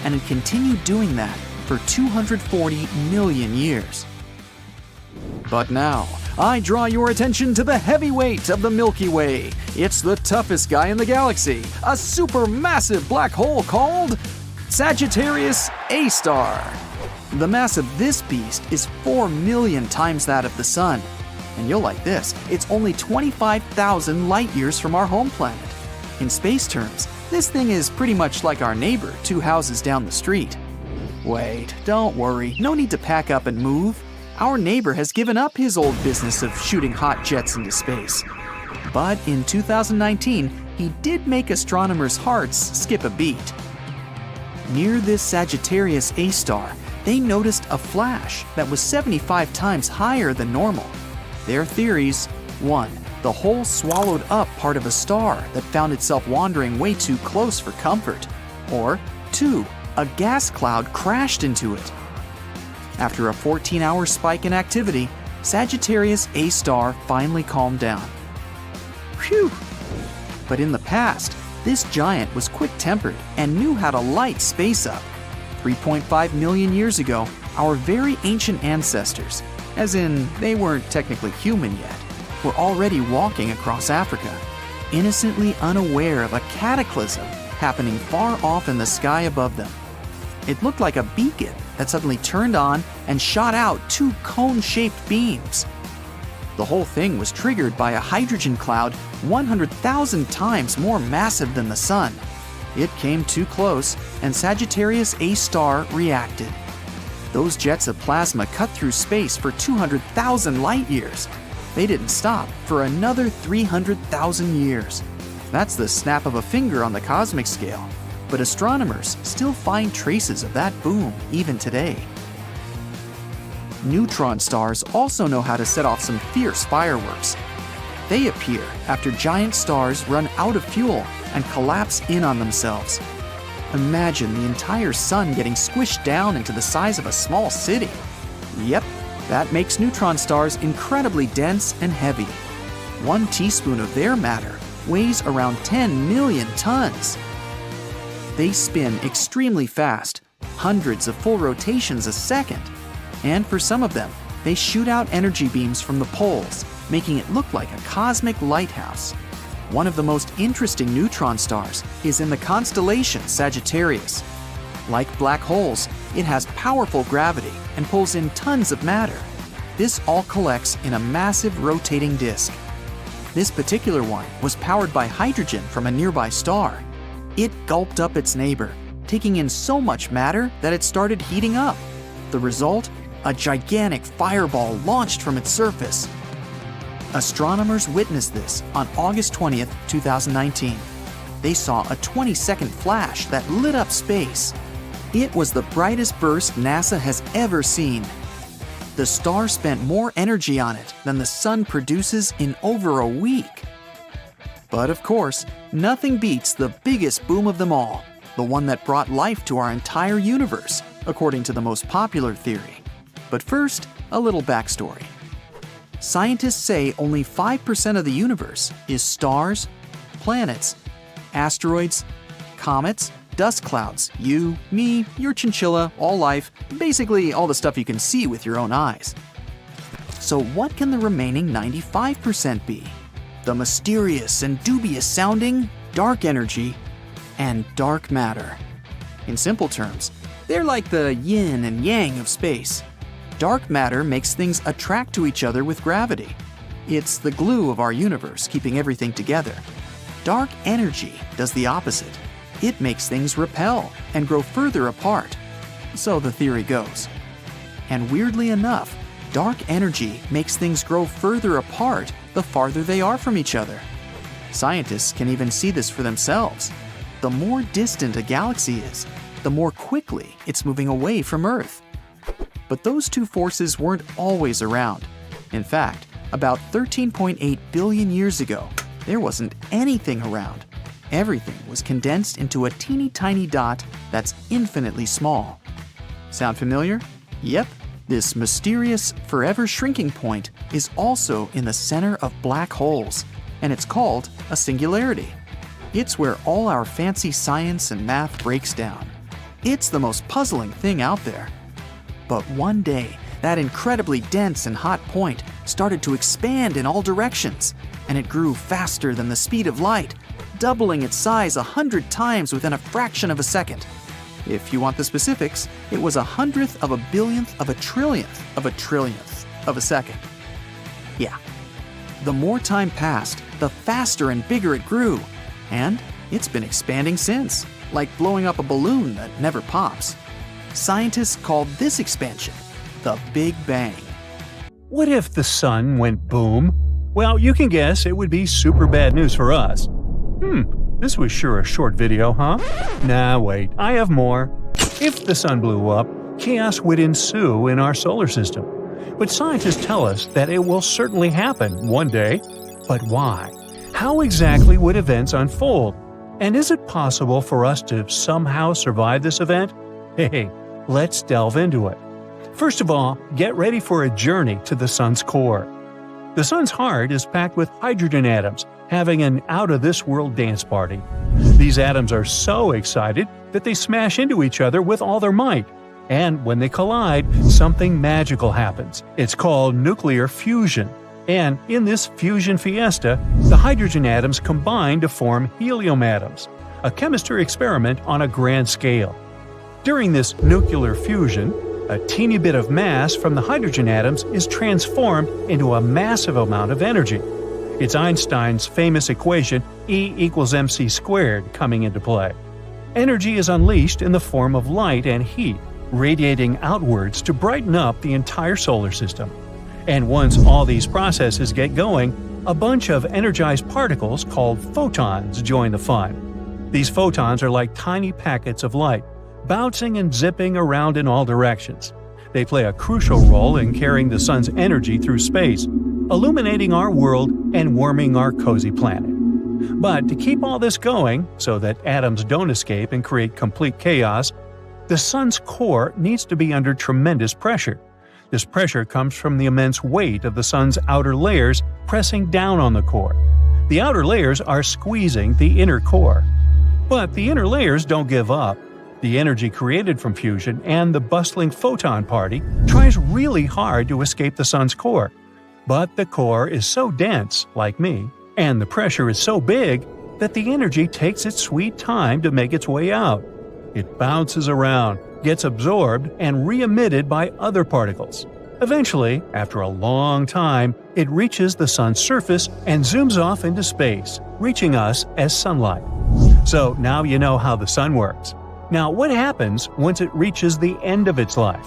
and it continued doing that for 240 million years. But now, I draw your attention to the heavyweight of the Milky Way. It's the toughest guy in the galaxy, a supermassive black hole called Sagittarius A-star. The mass of this beast is 4 million times that of the Sun. And you'll like this, it's only 25,000 light years from our home planet. In space terms, this thing is pretty much like our neighbor 2 houses down the street. Wait, don't worry, no need to pack up and move. Our neighbor has given up his old business of shooting hot jets into space. But in 2019, he did make astronomers' hearts skip a beat. Near this Sagittarius A-star, they noticed a flash that was 75 times higher than normal. Their theories: 1. The hole swallowed up part of a star that found itself wandering way too close for comfort. Or 2. A gas cloud crashed into it. After a 14-hour spike in activity, Sagittarius A-star finally calmed down. Phew! But in the past, this giant was quick-tempered and knew how to light space up. 3.5 million years ago, our very ancient ancestors, as in they weren't technically human yet, were already walking across Africa, innocently unaware of a cataclysm happening far off in the sky above them. It looked like a beacon that suddenly turned on and shot out 2 cone-shaped beams. The whole thing was triggered by a hydrogen cloud 100,000 times more massive than the Sun. It came too close, and Sagittarius A-star reacted. Those jets of plasma cut through space for 200,000 light years. They didn't stop for another 300,000 years. That's the snap of a finger on the cosmic scale. But astronomers still find traces of that boom even today. Neutron stars also know how to set off some fierce fireworks. They appear after giant stars run out of fuel and collapse in on themselves. Imagine the entire sun getting squished down into the size of a small city. Yep, that makes neutron stars incredibly dense and heavy. 1 teaspoon of their matter weighs around 10 million tons. They spin extremely fast, hundreds of full rotations a second. And for some of them, they shoot out energy beams from the poles, making it look like a cosmic lighthouse. One of the most interesting neutron stars is in the constellation Sagittarius. Like black holes, it has powerful gravity and pulls in tons of matter. This all collects in a massive rotating disk. This particular one was powered by hydrogen from a nearby star. It gulped up its neighbor, taking in so much matter that it started heating up. The result? A gigantic fireball launched from its surface. Astronomers witnessed this on August 20th, 2019. They saw a 20-second flash that lit up space. It was the brightest burst NASA has ever seen. The star spent more energy on it than the Sun produces in over a week. But of course, nothing beats the biggest boom of them all, the one that brought life to our entire universe, according to the most popular theory. But first, a little backstory. Scientists say only 5% of the universe is stars, planets, asteroids, comets, dust clouds, you, me, your chinchilla, all life, basically all the stuff you can see with your own eyes. So what can the remaining 95% be? The mysterious and dubious sounding dark energy and dark matter. In simple terms, they're like the yin and yang of space. Dark matter makes things attract to each other with gravity. It's the glue of our universe, keeping everything together. Dark energy does the opposite. It makes things repel and grow further apart. So the theory goes. And weirdly enough, dark energy makes things grow further apart the farther they are from each other. Scientists can even see this for themselves. The more distant a galaxy is, the more quickly it's moving away from Earth. But those two forces weren't always around. In fact, about 13.8 billion years ago, there wasn't anything around. Everything was condensed into a teeny tiny dot that's infinitely small. Sound familiar? Yep, this mysterious, forever shrinking point is also in the center of black holes, and it's called a singularity. It's where all our fancy science and math breaks down. It's the most puzzling thing out there. But one day, that incredibly dense and hot point started to expand in all directions, and it grew faster than the speed of light, doubling its size 100 times within a fraction of a second. If you want the specifics, it was 100th of a billionth of a trillionth of a second. Yeah. The more time passed, the faster and bigger it grew, and it's been expanding since, like blowing up a balloon that never pops. Scientists called this expansion the Big Bang. What if the sun went boom? Well, you can guess it would be super bad news for us. This was sure a short video, huh? Nah, wait, I have more. If the sun blew up, chaos would ensue in our solar system. But scientists tell us that it will certainly happen one day. But why? How exactly would events unfold? And is it possible for us to somehow survive this event? Hey, let's delve into it. First of all, get ready for a journey to the sun's core. The sun's heart is packed with hydrogen atoms, having an out-of-this-world dance party. These atoms are so excited that they smash into each other with all their might. And when they collide, something magical happens. It's called nuclear fusion. And in this fusion fiesta, the hydrogen atoms combine to form helium atoms, a chemistry experiment on a grand scale. During this nuclear fusion, a teeny bit of mass from the hydrogen atoms is transformed into a massive amount of energy. It's Einstein's famous equation E equals mc squared coming into play. Energy is unleashed in the form of light and heat, radiating outwards to brighten up the entire solar system. And once all these processes get going, a bunch of energized particles called photons join the fun. These photons are like tiny packets of light, bouncing and zipping around in all directions. They play a crucial role in carrying the sun's energy through space, illuminating our world and warming our cozy planet. But to keep all this going, so that atoms don't escape and create complete chaos, the sun's core needs to be under tremendous pressure. This pressure comes from the immense weight of the sun's outer layers pressing down on the core. The outer layers are squeezing the inner core. But the inner layers don't give up. The energy created from fusion and the bustling photon party tries really hard to escape the sun's core. But the core is so dense, like me, and the pressure is so big that the energy takes its sweet time to make its way out. It bounces around, gets absorbed, and re-emitted by other particles. Eventually, after a long time, it reaches the sun's surface and zooms off into space, reaching us as sunlight. So now you know how the sun works. Now, what happens once it reaches the end of its life?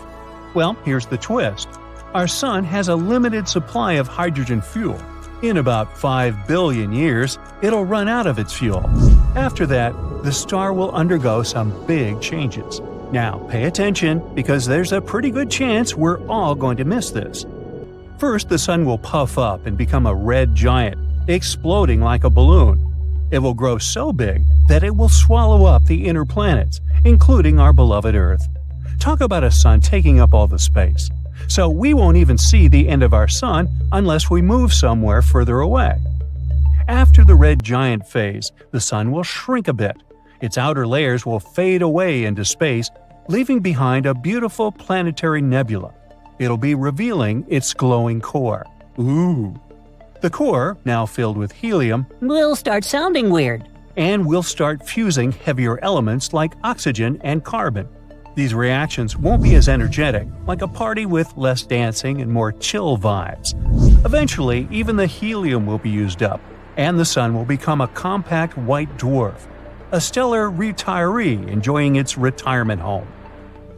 Well, here's the twist. Our sun has a limited supply of hydrogen fuel. In about 5 billion years, it'll run out of its fuel. After that, the star will undergo some big changes. Now, pay attention, because there's a pretty good chance we're all going to miss this. First, the sun will puff up and become a red giant, exploding like a balloon. It will grow so big that it will swallow up the inner planets, including our beloved Earth. Talk about a sun taking up all the space. So we won't even see the end of our sun unless we move somewhere further away. After the red giant phase, the sun will shrink a bit. Its outer layers will fade away into space, leaving behind a beautiful planetary nebula. It'll be revealing its glowing core. Ooh! The core, now filled with helium, will start sounding weird. And will start fusing heavier elements like oxygen and carbon. These reactions won't be as energetic, like a party with less dancing and more chill vibes. Eventually, even the helium will be used up, and the Sun will become a compact white dwarf, a stellar retiree enjoying its retirement home.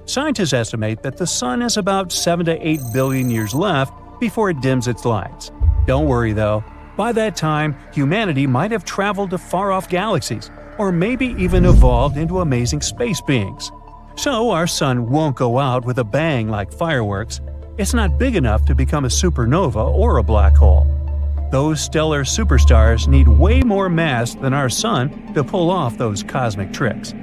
Scientists estimate that the Sun has about 7 to 8 billion years left before it dims its lights. Don't worry though, by that time, humanity might have traveled to far-off galaxies, or maybe even evolved into amazing space beings. So our Sun won't go out with a bang like fireworks. It's not big enough to become a supernova or a black hole. Those stellar superstars need way more mass than our Sun to pull off those cosmic tricks.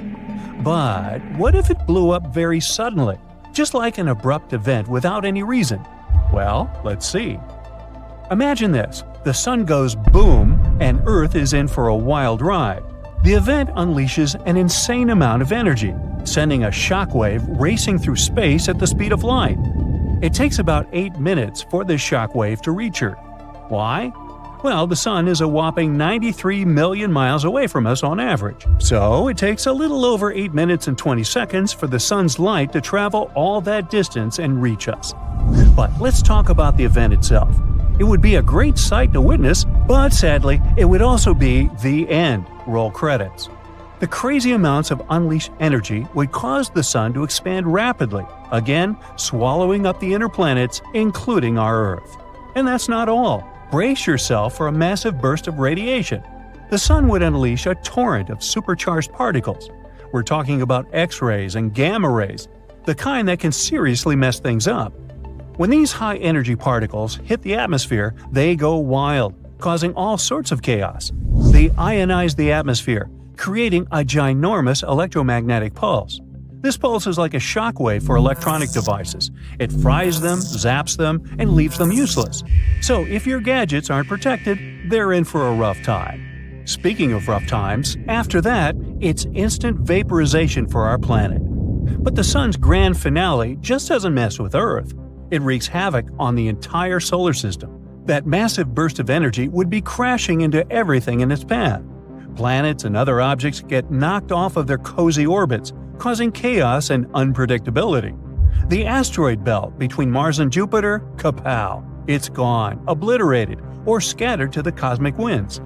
But what if it blew up very suddenly, just like an abrupt event without any reason? Well, let's see. Imagine this: the Sun goes boom, and Earth is in for a wild ride. The event unleashes an insane amount of energy, sending a shockwave racing through space at the speed of light. It takes about 8 minutes for this shockwave to reach Earth. Why? Well, the Sun is a whopping 93 million miles away from us on average. So it takes a little over 8 minutes and 20 seconds for the Sun's light to travel all that distance and reach us. But let's talk about the event itself. It would be a great sight to witness, but sadly, it would also be the end. Roll credits. The crazy amounts of unleashed energy would cause the Sun to expand rapidly, again swallowing up the inner planets, including our Earth. And that's not all. Brace yourself for a massive burst of radiation. The Sun would unleash a torrent of supercharged particles. We're talking about X-rays and gamma rays, the kind that can seriously mess things up. When these high-energy particles hit the atmosphere, they go wild, causing all sorts of chaos. They ionize the atmosphere, creating a ginormous electromagnetic pulse. This pulse is like a shockwave for electronic devices. It fries them, zaps them, and leaves them useless. So if your gadgets aren't protected, they're in for a rough time. Speaking of rough times, after that, it's instant vaporization for our planet. But the Sun's grand finale just doesn't mess with Earth. It wreaks havoc on the entire solar system. That massive burst of energy would be crashing into everything in its path. Planets and other objects get knocked off of their cozy orbits, causing chaos and unpredictability. The asteroid belt between Mars and Jupiter, kapow! It's gone, obliterated, or scattered to the cosmic winds.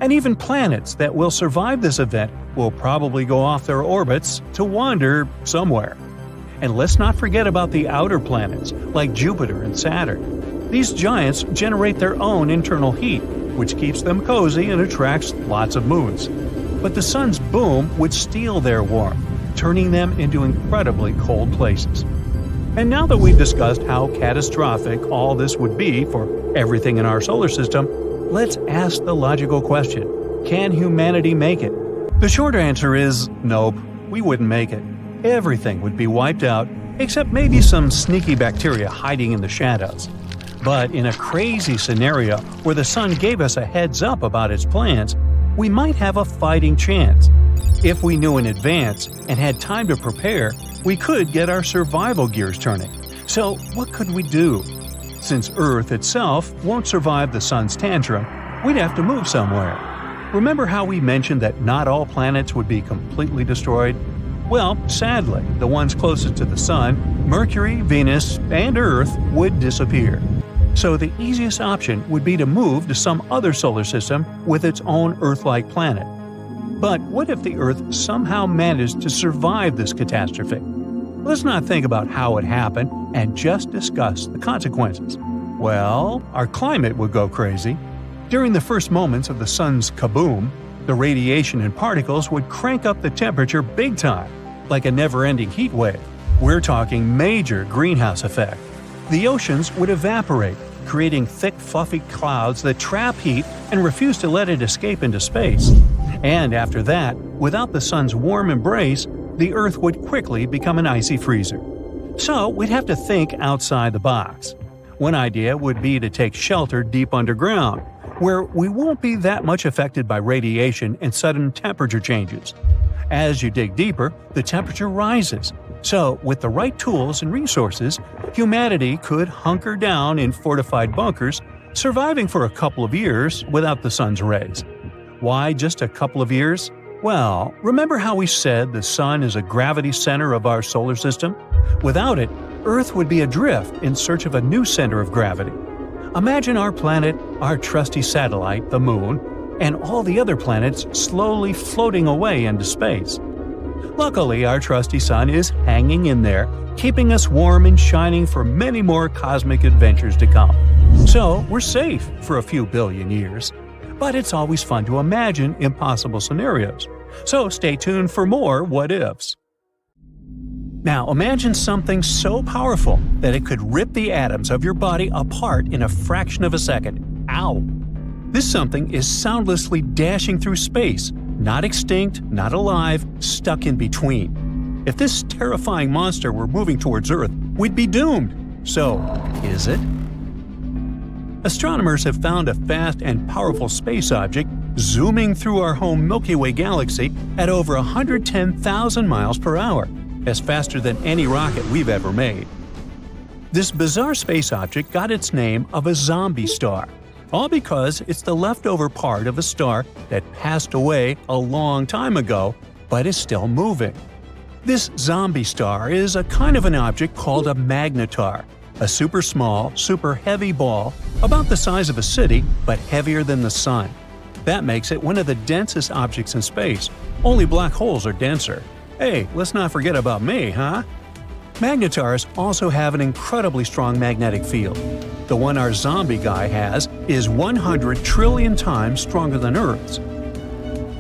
And even planets that will survive this event will probably go off their orbits to wander somewhere. And let's not forget about the outer planets, like Jupiter and Saturn. These giants generate their own internal heat, which keeps them cozy and attracts lots of moons. But the Sun's boom would steal their warmth, turning them into incredibly cold places. And now that we've discussed how catastrophic all this would be for everything in our solar system, let's ask the logical question: can humanity make it? The short answer is nope, we wouldn't make it. Everything would be wiped out, except maybe some sneaky bacteria hiding in the shadows. But in a crazy scenario where the Sun gave us a heads up about its plans, we might have a fighting chance. If we knew in advance and had time to prepare, we could get our survival gears turning. So what could we do? Since Earth itself won't survive the Sun's tantrum, we'd have to move somewhere. Remember how we mentioned that not all planets would be completely destroyed? Well, sadly, the ones closest to the Sun, Mercury, Venus, and Earth, would disappear. So the easiest option would be to move to some other solar system with its own Earth-like planet. But what if the Earth somehow managed to survive this catastrophe? Let's not think about how it happened and just discuss the consequences. Well, our climate would go crazy. During the first moments of the Sun's kaboom, the radiation and particles would crank up the temperature big time, like a never-ending heat wave. We're talking major greenhouse effect. The oceans would evaporate, creating thick, fluffy clouds that trap heat and refuse to let it escape into space. And after that, without the Sun's warm embrace, the Earth would quickly become an icy freezer. So we'd have to think outside the box. One idea would be to take shelter deep underground, where we won't be that much affected by radiation and sudden temperature changes. As you dig deeper, the temperature rises. So, with the right tools and resources, humanity could hunker down in fortified bunkers, surviving for a couple of years without the Sun's rays. Why just a couple of years? Well, remember how we said the Sun is a gravity center of our solar system? Without it, Earth would be adrift in search of a new center of gravity. Imagine our planet, our trusty satellite, the Moon, and all the other planets slowly floating away into space. Luckily, our trusty Sun is hanging in there, keeping us warm and shining for many more cosmic adventures to come. So, we're safe for a few billion years. But it's always fun to imagine impossible scenarios. So stay tuned for more what-ifs. Now imagine something so powerful that it could rip the atoms of your body apart in a fraction of a second. Ow! This something is soundlessly dashing through space, not extinct, not alive, stuck in between. If this terrifying monster were moving towards Earth, we'd be doomed. So, is it? Astronomers have found a fast and powerful space object zooming through our home Milky Way galaxy at over 110,000 miles per hour. That's faster than any rocket we've ever made. This bizarre space object got its name of a zombie star, all because it's the leftover part of a star that passed away a long time ago, but is still moving. This zombie star is a kind of an object called a magnetar, a super small, super heavy ball about the size of a city but heavier than the Sun. That makes it one of the densest objects in space. Only black holes are denser. Hey, let's not forget about me, huh? Magnetars also have an incredibly strong magnetic field. The one our zombie guy has is 100 trillion times stronger than Earth's.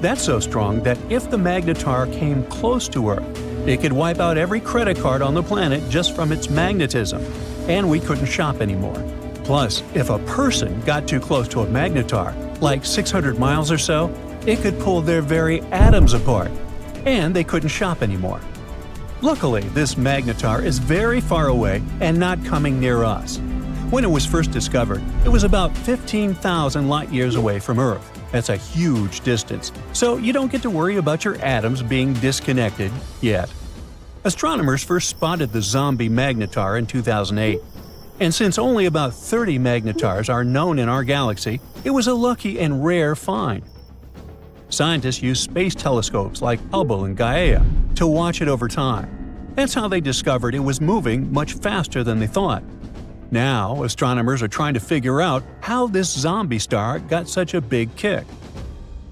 That's so strong that if the magnetar came close to Earth, it could wipe out every credit card on the planet just from its magnetism, and we couldn't shop anymore. Plus, if a person got too close to a magnetar, like 600 miles or so, it could pull their very atoms apart, and they couldn't shop anymore. Luckily, this magnetar is very far away and not coming near us. When it was first discovered, it was about 15,000 light-years away from Earth. That's a huge distance, so you don't get to worry about your atoms being disconnected yet. Astronomers first spotted the zombie magnetar in 2008. And since only about 30 magnetars are known in our galaxy, it was a lucky and rare find. Scientists used space telescopes like Hubble and Gaia to watch it over time. That's how they discovered it was moving much faster than they thought. Now, astronomers are trying to figure out how this zombie star got such a big kick.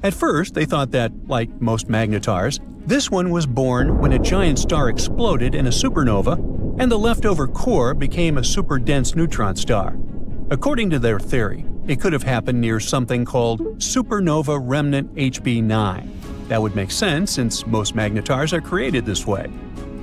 At first, they thought that, like most magnetars, this one was born when a giant star exploded in a supernova, and the leftover core became a super-dense neutron star. According to their theory, it could have happened near something called supernova remnant HB9. That would make sense since most magnetars are created this way.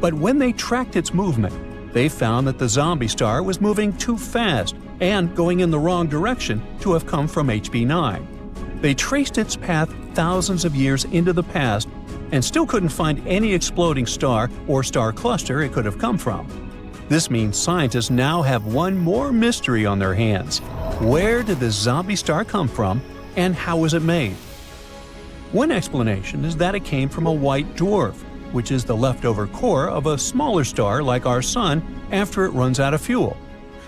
But when they tracked its movement, they found that the zombie star was moving too fast and going in the wrong direction to have come from HB9. They traced its path thousands of years into the past and still couldn't find any exploding star or star cluster it could have come from. This means scientists now have one more mystery on their hands. Where did the zombie star come from, and how was it made? One explanation is that it came from a white dwarf, which is the leftover core of a smaller star like our Sun after it runs out of fuel.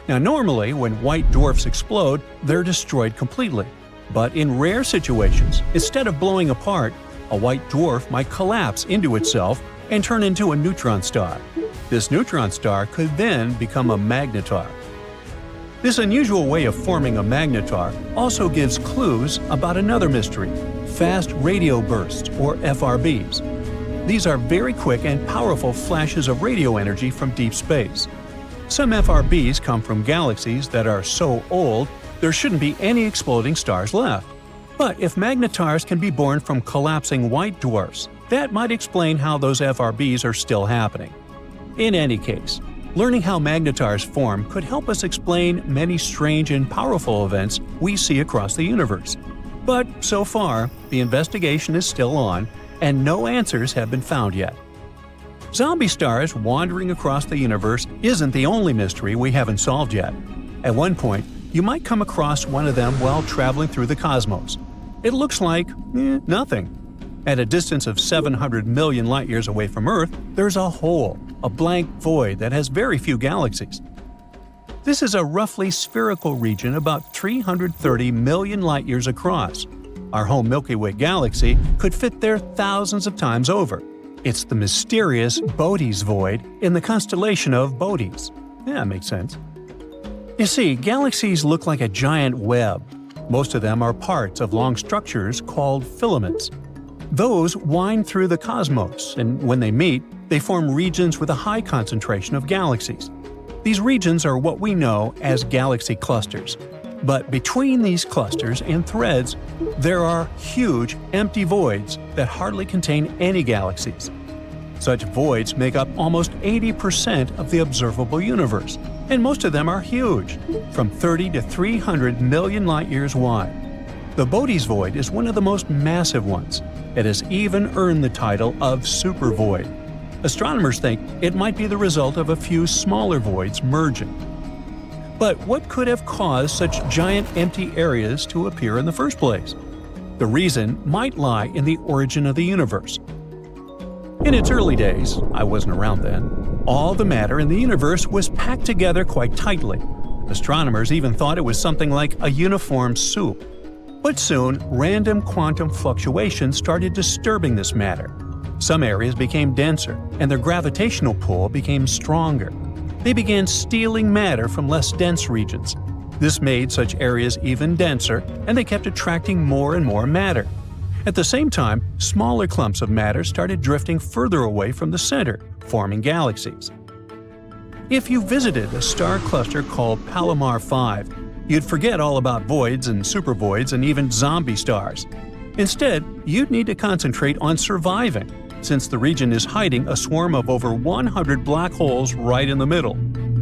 Now normally, when white dwarfs explode, they're destroyed completely. But in rare situations, instead of blowing apart, a white dwarf might collapse into itself and turn into a neutron star. This neutron star could then become a magnetar. This unusual way of forming a magnetar also gives clues about another mystery: fast radio bursts, or FRBs. These are very quick and powerful flashes of radio energy from deep space. Some FRBs come from galaxies that are so old there shouldn't be any exploding stars left. But if magnetars can be born from collapsing white dwarfs, that might explain how those FRBs are still happening. In any case, learning how magnetars form could help us explain many strange and powerful events we see across the universe. But so far, the investigation is still on, and no answers have been found yet. Zombie stars wandering across the universe isn't the only mystery we haven't solved yet. At one point, you might come across one of them while traveling through the cosmos. It looks like nothing. At a distance of 700 million light-years away from Earth, there's a hole, a blank void that has very few galaxies. This is a roughly spherical region about 330 million light-years across. Our home Milky Way galaxy could fit there thousands of times over. It's the mysterious Bode's void in the constellation of Bodes. Yeah, makes sense. You see, galaxies look like a giant web. Most of them are parts of long structures called filaments. Those wind through the cosmos, and when they meet, they form regions with a high concentration of galaxies. These regions are what we know as galaxy clusters. But between these clusters and threads, there are huge, empty voids that hardly contain any galaxies. Such voids make up almost 80% of the observable universe, and most of them are huge, from 30 to 300 million light-years wide. The Bode's void is one of the most massive ones. It has even earned the title of supervoid. Astronomers think it might be the result of a few smaller voids merging. But what could have caused such giant empty areas to appear in the first place? The reason might lie in the origin of the universe. In its early days, I wasn't around then, all the matter in the universe was packed together quite tightly. Astronomers even thought it was something like a uniform soup. But soon, random quantum fluctuations started disturbing this matter. Some areas became denser, and their gravitational pull became stronger. They began stealing matter from less dense regions. This made such areas even denser, and they kept attracting more and more matter. At the same time, smaller clumps of matter started drifting further away from the center, forming galaxies. If you visited a star cluster called Palomar 5, you'd forget all about voids and supervoids and even zombie stars. Instead, you'd need to concentrate on surviving, since the region is hiding a swarm of over 100 black holes right in the middle.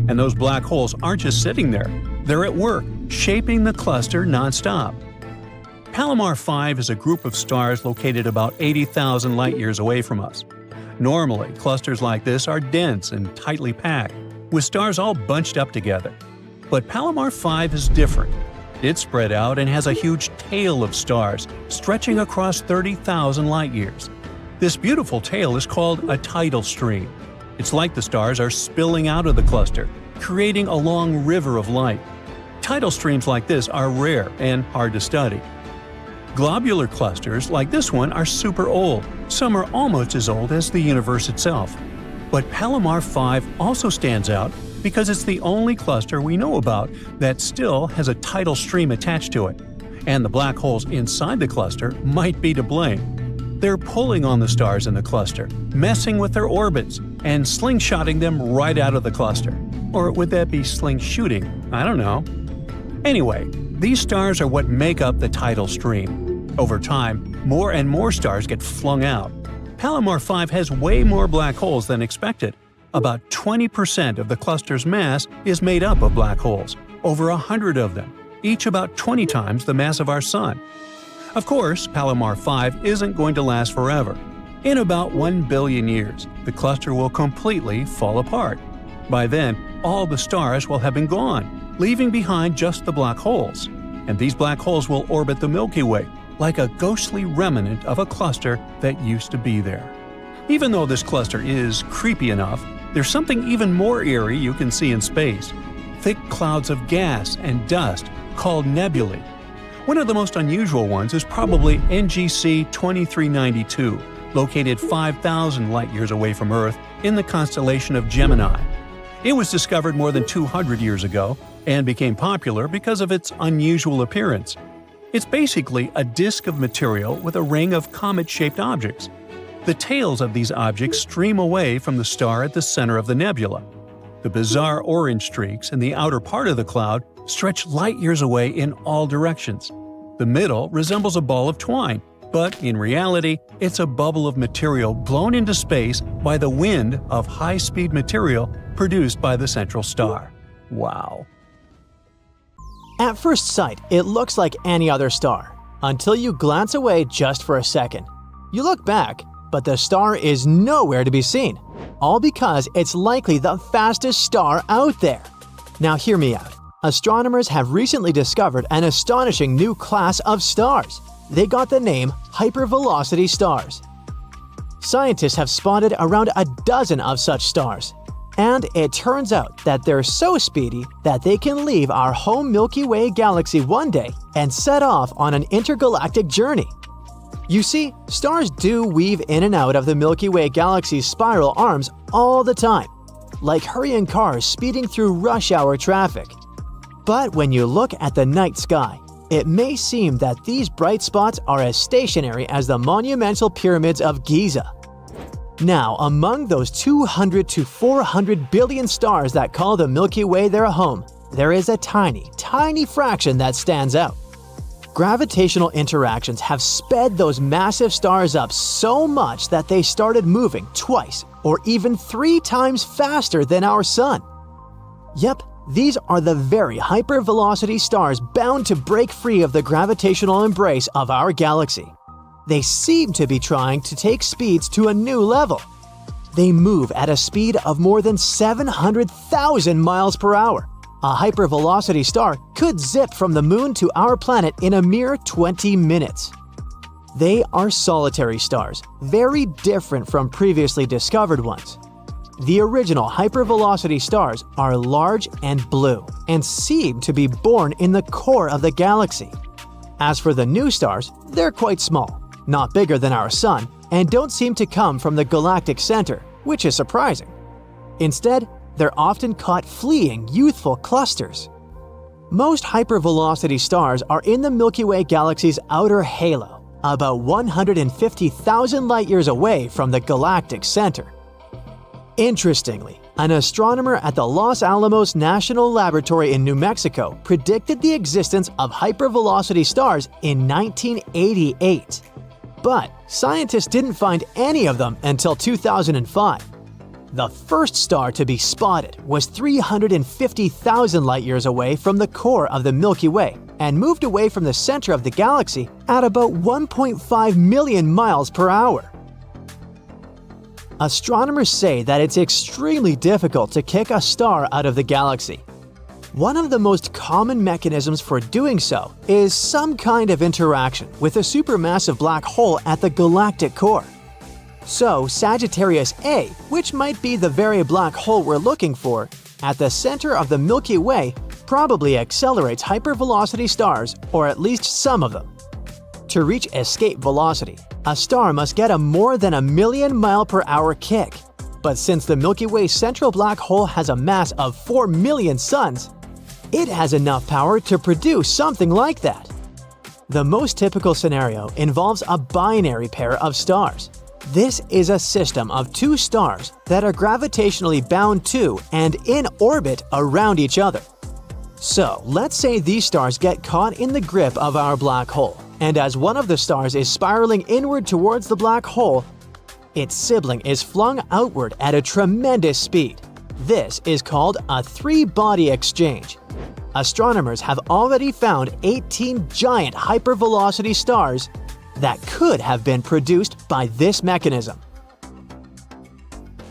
And those black holes aren't just sitting there, they're at work, shaping the cluster nonstop. Palomar 5 is a group of stars located about 80,000 light-years away from us. Normally, clusters like this are dense and tightly packed, with stars all bunched up together. But Palomar 5 is different. It's spread out and has a huge tail of stars, stretching across 30,000 light-years. This beautiful tail is called a tidal stream. It's like the stars are spilling out of the cluster, creating a long river of light. Tidal streams like this are rare and hard to study. Globular clusters like this one are super old. Some are almost as old as the universe itself. But Palomar 5 also stands out because it's the only cluster we know about that still has a tidal stream attached to it. And the black holes inside the cluster might be to blame. They're pulling on the stars in the cluster, messing with their orbits, and slingshotting them right out of the cluster. Or would that be slingshooting? I don't know. Anyway, these stars are what make up the tidal stream. Over time, more and more stars get flung out. Palomar 5 has way more black holes than expected. About 20% of the cluster's mass is made up of black holes, over 100 of them, each about 20 times the mass of our Sun. Of course, Palomar 5 isn't going to last forever. In about 1 billion years, the cluster will completely fall apart. By then, all the stars will have been gone, leaving behind just the black holes. And these black holes will orbit the Milky Way, like a ghostly remnant of a cluster that used to be there. Even though this cluster is creepy enough, there's something even more eerie you can see in space: thick clouds of gas and dust called nebulae. One of the most unusual ones is probably NGC 2392, located 5,000 light-years away from Earth in the constellation of Gemini. It was discovered more than 200 years ago and became popular because of its unusual appearance. It's basically a disk of material with a ring of comet-shaped objects. The tails of these objects stream away from the star at the center of the nebula. The bizarre orange streaks in the outer part of the cloud stretch light-years away in all directions. The middle resembles a ball of twine, but in reality, it's a bubble of material blown into space by the wind of high-speed material produced by the central star. Wow. At first sight, it looks like any other star, until you glance away just for a second. You look back, but the star is nowhere to be seen, all because it's likely the fastest star out there. Now hear me out. Astronomers have recently discovered an astonishing new class of stars. They got the name hypervelocity stars. Scientists have spotted around a dozen of such stars. And it turns out that they're so speedy that they can leave our home Milky Way galaxy one day and set off on an intergalactic journey. You see, stars do weave in and out of the Milky Way galaxy's spiral arms all the time, like hurrying cars speeding through rush hour traffic. But when you look at the night sky, it may seem that these bright spots are as stationary as the monumental pyramids of Giza. Now, among those 200 to 400 billion stars that call the Milky Way their home, there is a tiny, tiny fraction that stands out. Gravitational interactions have sped those massive stars up so much that they started moving twice or even 3 times faster than our Sun. Yep, these are the very hypervelocity stars bound to break free of the gravitational embrace of our galaxy. They seem to be trying to take speeds to a new level. They move at a speed of more than 700,000 miles per hour. A hypervelocity star could zip from the Moon to our planet in a mere 20 minutes. They are solitary stars, very different from previously discovered ones. The original hypervelocity stars are large and blue, and seem to be born in the core of the galaxy. As for the new stars, they're quite small, not bigger than our Sun, and don't seem to come from the galactic center, which is surprising. Instead, they're often caught fleeing youthful clusters. Most hypervelocity stars are in the Milky Way galaxy's outer halo, about 150,000 light-years away from the galactic center. Interestingly, an astronomer at the Los Alamos National Laboratory in New Mexico predicted the existence of hypervelocity stars in 1988. But scientists didn't find any of them until 2005. The first star to be spotted was 350,000 light-years away from the core of the Milky Way and moved away from the center of the galaxy at about 1.5 million miles per hour. Astronomers say that it's extremely difficult to kick a star out of the galaxy. One of the most common mechanisms for doing so is some kind of interaction with a supermassive black hole at the galactic core. So, Sagittarius A, which might be the very black hole we're looking for, at the center of the Milky Way, probably accelerates hypervelocity stars, or at least some of them. To reach escape velocity, a star must get a more than 1 million mile per hour kick. But since the Milky Way's central black hole has a mass of 4 million suns, it has enough power to produce something like that. The most typical scenario involves a binary pair of stars. This is a system of 2 stars that are gravitationally bound to and in orbit around each other. So, let's say these stars get caught in the grip of our black hole, and as one of the stars is spiraling inward towards the black hole, its sibling is flung outward at a tremendous speed. This is called a 3-body exchange. Astronomers have already found 18 giant hypervelocity stars that could have been produced by this mechanism.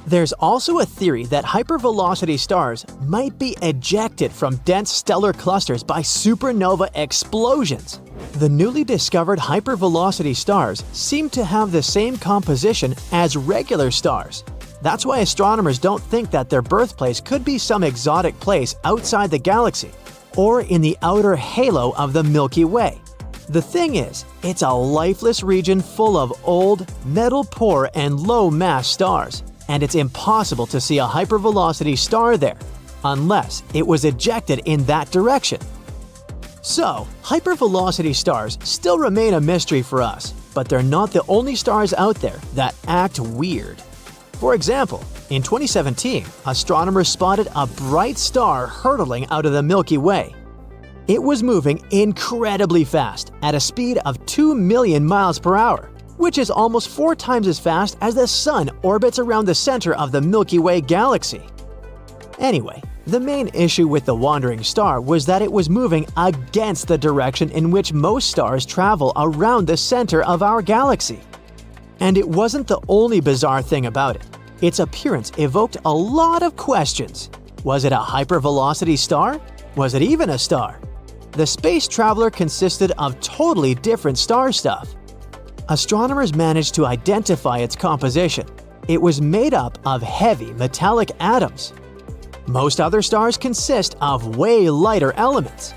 There's also a theory that hypervelocity stars might be ejected from dense stellar clusters by supernova explosions. The newly discovered hypervelocity stars seem to have the same composition as regular stars. That's why astronomers don't think that their birthplace could be some exotic place outside the galaxy, or in the outer halo of the Milky Way. The thing is, it's a lifeless region full of old, metal-poor, and low-mass stars, and it's impossible to see a hypervelocity star there, unless it was ejected in that direction. So, hypervelocity stars still remain a mystery for us, but they're not the only stars out there that act weird. For example, in 2017, astronomers spotted a bright star hurtling out of the Milky Way. It was moving incredibly fast at a speed of 2 million miles per hour, which is almost 4 times as fast as the Sun orbits around the center of the Milky Way galaxy. Anyway, the main issue with the wandering star was that it was moving against the direction in which most stars travel around the center of our galaxy. And it wasn't the only bizarre thing about it. Its appearance evoked a lot of questions. Was it a hypervelocity star? Was it even a star? The space traveler consisted of totally different star stuff. Astronomers managed to identify its composition. it was made up of heavy metallic atoms. Most other stars consist of way lighter elements.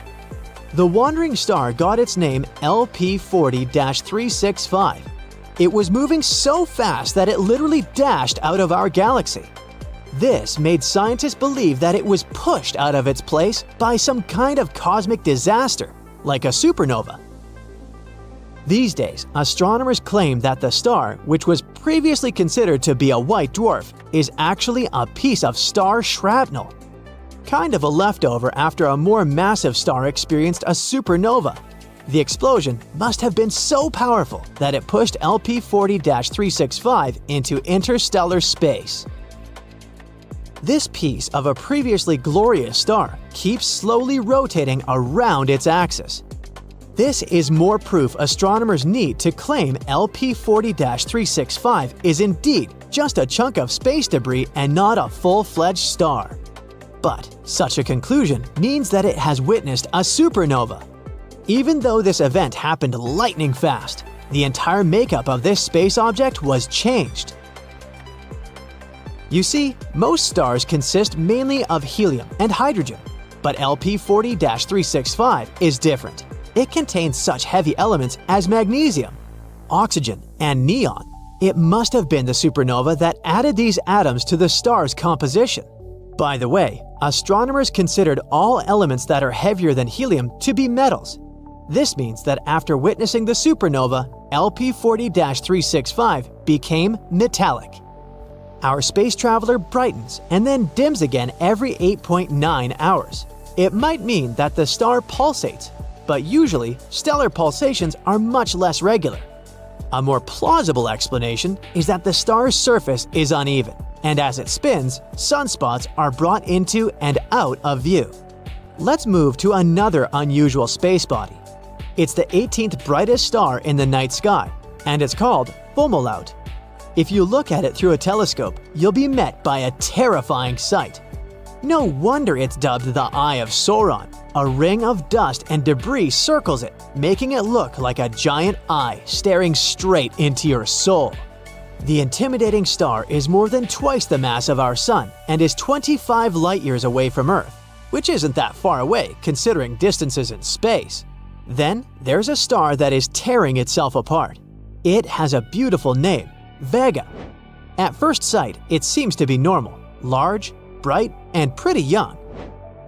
The wandering star got its name LP40-365. It was moving so fast that it literally dashed out of our galaxy. This made scientists believe that it was pushed out of its place by some kind of cosmic disaster, like a supernova. These days, astronomers claim that the star, which was previously considered to be a white dwarf, is actually a piece of star shrapnel. Kind of a leftover after a more massive star experienced a supernova. The explosion must have been so powerful that it pushed LP40-365 into interstellar space. This piece of a previously glorious star keeps slowly rotating around its axis. This is more proof astronomers need to claim LP40-365 is indeed just a chunk of space debris and not a full-fledged star. But such a conclusion means that it has witnessed a supernova. Even though this event happened lightning fast, the entire makeup of this space object was changed. You see, most stars consist mainly of helium and hydrogen, but LP40-365 is different. It contains such heavy elements as magnesium, oxygen, and neon. It must have been the supernova that added these atoms to the star's composition. By the way, astronomers considered all elements that are heavier than helium to be metals. This means that after witnessing the supernova, LP40-365 became metallic. Our space traveler brightens and then dims again every 8.9 hours. It might mean that the star pulsates, but usually stellar pulsations are much less regular. A more plausible explanation is that the star's surface is uneven, and as it spins, sunspots are brought into and out of view. Let's move to another unusual space body. It's the 18th brightest star in the night sky, and it's called Fomalhaut. If you look at it through a telescope, you'll be met by a terrifying sight. No wonder it's dubbed the Eye of Sauron. A ring of dust and debris circles it, making it look like a giant eye staring straight into your soul. The intimidating star is more than twice the mass of our Sun and is 25 light-years away from Earth, which isn't that far away considering distances in space. Then there's a star that is tearing itself apart. It has a beautiful name, Vega. At first sight, it seems to be normal, large, bright, and pretty young.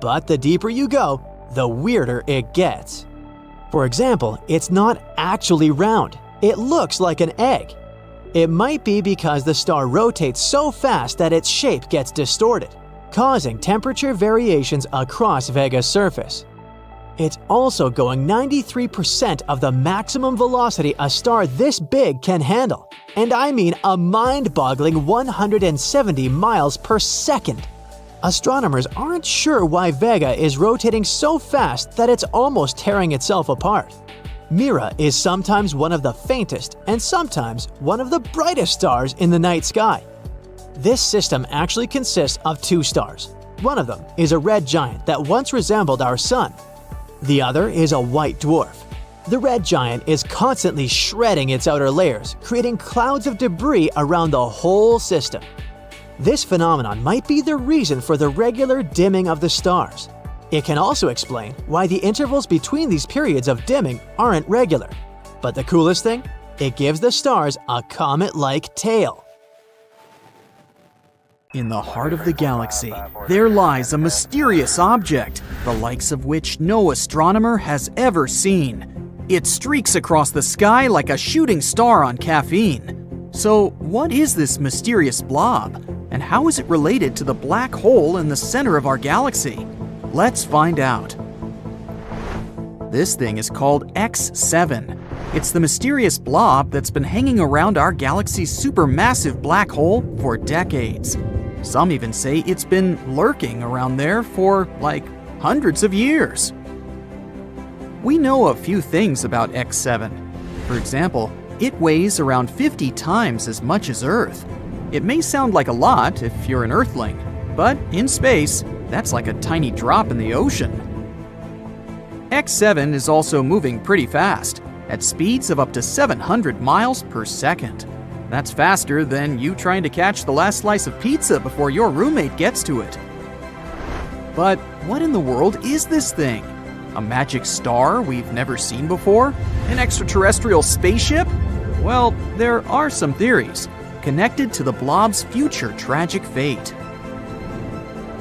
But the deeper you go, the weirder it gets. For example, it's not actually round. It looks like an egg. It might be because the star rotates so fast that its shape gets distorted, causing temperature variations across Vega's surface. It's also going 93% of the maximum velocity a star this big can handle, and I mean a mind-boggling 170 miles per second. Astronomers aren't sure why Vega is rotating so fast that it's almost tearing itself apart. Mira is sometimes one of the faintest and sometimes one of the brightest stars in the night sky. This system actually consists of two stars. One of them is a red giant that once resembled our Sun. The other is a white dwarf. The red giant is constantly shredding its outer layers, creating clouds of debris around the whole system. This phenomenon might be the reason for the regular dimming of the stars. It can also explain why the intervals between these periods of dimming aren't regular. But the coolest thing? It gives the stars a comet-like tail. In the heart of the galaxy, there lies a mysterious object, the likes of which no astronomer has ever seen. It streaks across the sky like a shooting star on caffeine. So, what is this mysterious blob? And how is it related to the black hole in the center of our galaxy? Let's find out. This thing is called X7. It's the mysterious blob that's been hanging around our galaxy's supermassive black hole for decades. Some even say it's been lurking around there for, like, hundreds of years. We know a few things about X7. For example, it weighs around 50 times as much as Earth. It may sound like a lot if you're an Earthling, but in space, that's like a tiny drop in the ocean. X7 is also moving pretty fast, at speeds of up to 700 miles per second. That's faster than you trying to catch the last slice of pizza before your roommate gets to it. But what in the world is this thing? A magic star we've never seen before? An extraterrestrial spaceship? Well, there are some theories connected to the blob's future tragic fate.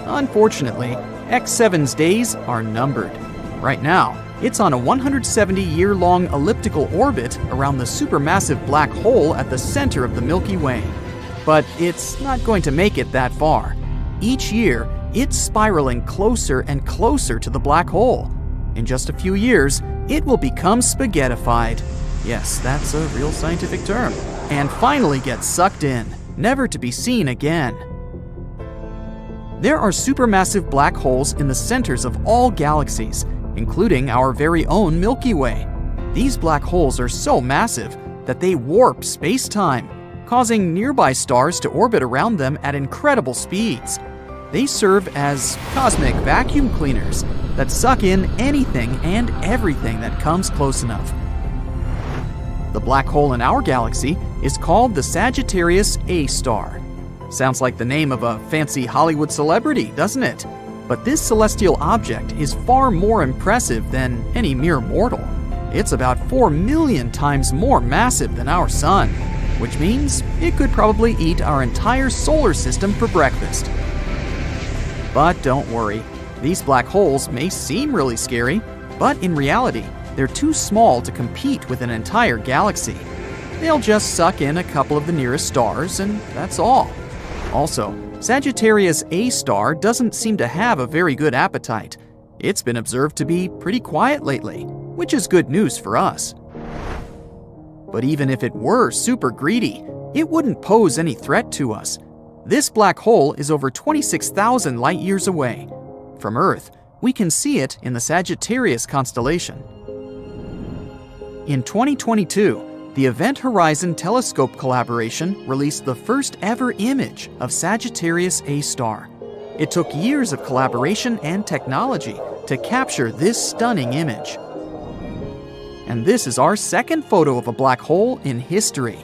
Unfortunately, X7's days are numbered. Right now, it's on a 170-year-long elliptical orbit around the supermassive black hole at the center of the Milky Way. But it's not going to make it that far. Each year, it's spiraling closer and closer to the black hole. In just a few years, it will become spaghettified. Yes, that's a real scientific term. And finally get sucked in, never to be seen again. There are supermassive black holes in the centers of all galaxies, including our very own Milky Way. These black holes are so massive that they warp space-time, causing nearby stars to orbit around them at incredible speeds. They serve as cosmic vacuum cleaners that suck in anything and everything that comes close enough. The black hole in our galaxy is called the Sagittarius A star. Sounds like the name of a fancy Hollywood celebrity, doesn't it? But this celestial object is far more impressive than any mere mortal. It's about 4 million times more massive than our sun, which means it could probably eat our entire solar system for breakfast. But don't worry, these black holes may seem really scary, but in reality, they're too small to compete with an entire galaxy. They'll just suck in a couple of the nearest stars, and that's all. Also, Sagittarius A star doesn't seem to have a very good appetite. It's been observed to be pretty quiet lately, which is good news for us. But even if it were super greedy, it wouldn't pose any threat to us. This black hole is over 26,000 light years away. From Earth, we can see it in the Sagittarius constellation. In 2022, the Event Horizon Telescope collaboration released the first ever image of Sagittarius A star. It took years of collaboration and technology to capture this stunning image. And this is our second photo of a black hole in history.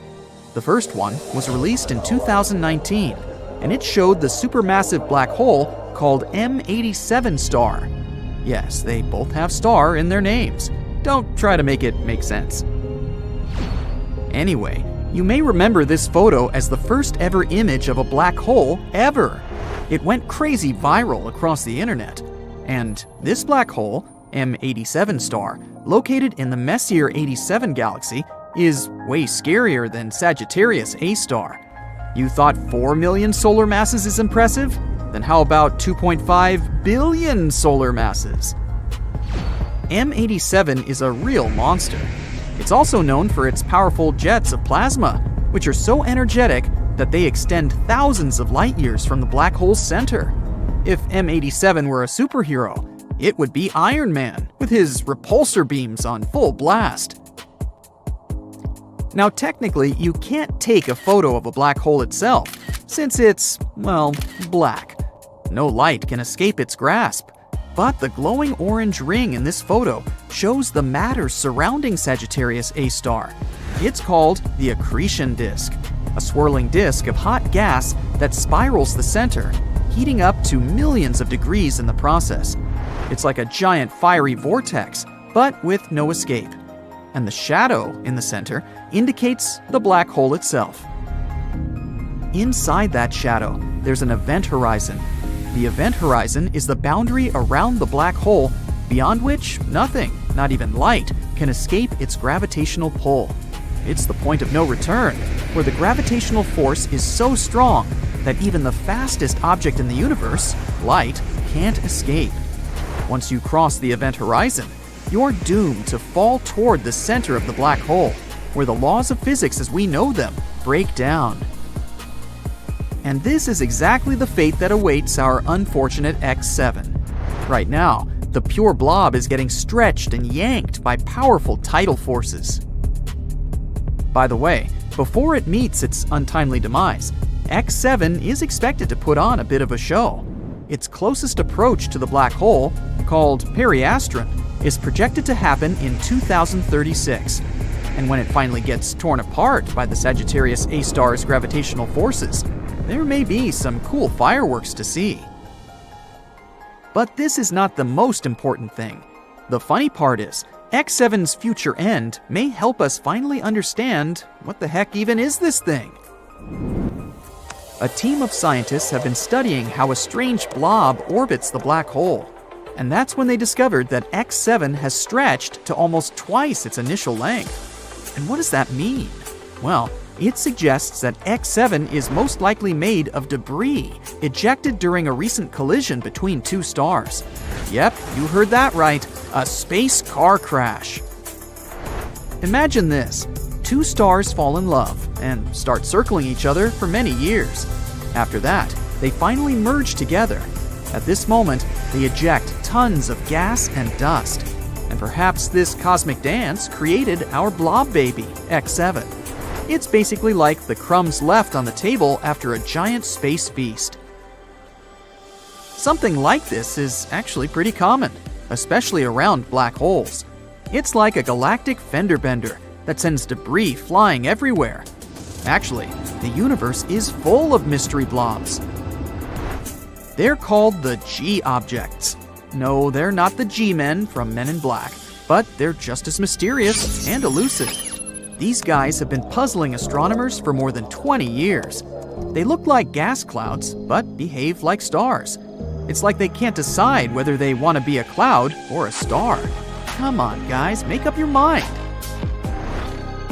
The first one was released in 2019, and it showed the supermassive black hole called M87 star. Yes, they both have star in their names. Don't try to make it make sense. Anyway, you may remember this photo as the first ever image of a black hole ever. It went crazy viral across the internet. And this black hole, M87 star, located in the Messier 87 galaxy, is way scarier than Sagittarius A star. You thought 4 million solar masses is impressive? Then how about 2.5 billion solar masses? M87 is a real monster. It's also known for its powerful jets of plasma, which are so energetic that they extend thousands of light years from the black hole's center. If M87 were a superhero, it would be Iron Man, with his repulsor beams on full blast. Now technically, you can't take a photo of a black hole itself, since it's, well, black. No light can escape its grasp. But the glowing orange ring in this photo shows the matter surrounding Sagittarius A star. It's called the accretion disk, a swirling disk of hot gas that spirals the center, heating up to millions of degrees in the process. It's like a giant fiery vortex, but with no escape. And the shadow in the center indicates the black hole itself. Inside that shadow, there's an event horizon. The event horizon is the boundary around the black hole, beyond which nothing, not even light, can escape its gravitational pull. It's the point of no return, where the gravitational force is so strong that even the fastest object in the universe, light, can't escape. Once you cross the event horizon, you're doomed to fall toward the center of the black hole, where the laws of physics as we know them break down. And this is exactly the fate that awaits our unfortunate X7. Right now, the pure blob is getting stretched and yanked by powerful tidal forces. By the way, before it meets its untimely demise, X7 is expected to put on a bit of a show. Its closest approach to the black hole, called periastron, is projected to happen in 2036. And when it finally gets torn apart by the Sagittarius A star's gravitational forces, there may be some cool fireworks to see. But this is not the most important thing. The funny part is, X7's future end may help us finally understand what the heck even is this thing. A team of scientists have been studying how a strange blob orbits the black hole. And that's when they discovered that X7 has stretched to almost twice its initial length. And what does that mean? Well, it suggests that X7 is most likely made of debris ejected during a recent collision between two stars. Yep, you heard that right, a space car crash. Imagine this. Two stars fall in love and start circling each other for many years. After that, they finally merge together. At this moment, they eject tons of gas and dust. And perhaps this cosmic dance created our blob baby, X7. It's basically like the crumbs left on the table after a giant space feast. Something like this is actually pretty common, especially around black holes. It's like a galactic fender bender that sends debris flying everywhere. Actually, the universe is full of mystery blobs. They're called the G objects. No, they're not the G-men from Men in Black, but they're just as mysterious and elusive. These guys have been puzzling astronomers for more than 20 years. They look like gas clouds, but behave like stars. It's like they can't decide whether they want to be a cloud or a star. Come on, guys, make up your mind.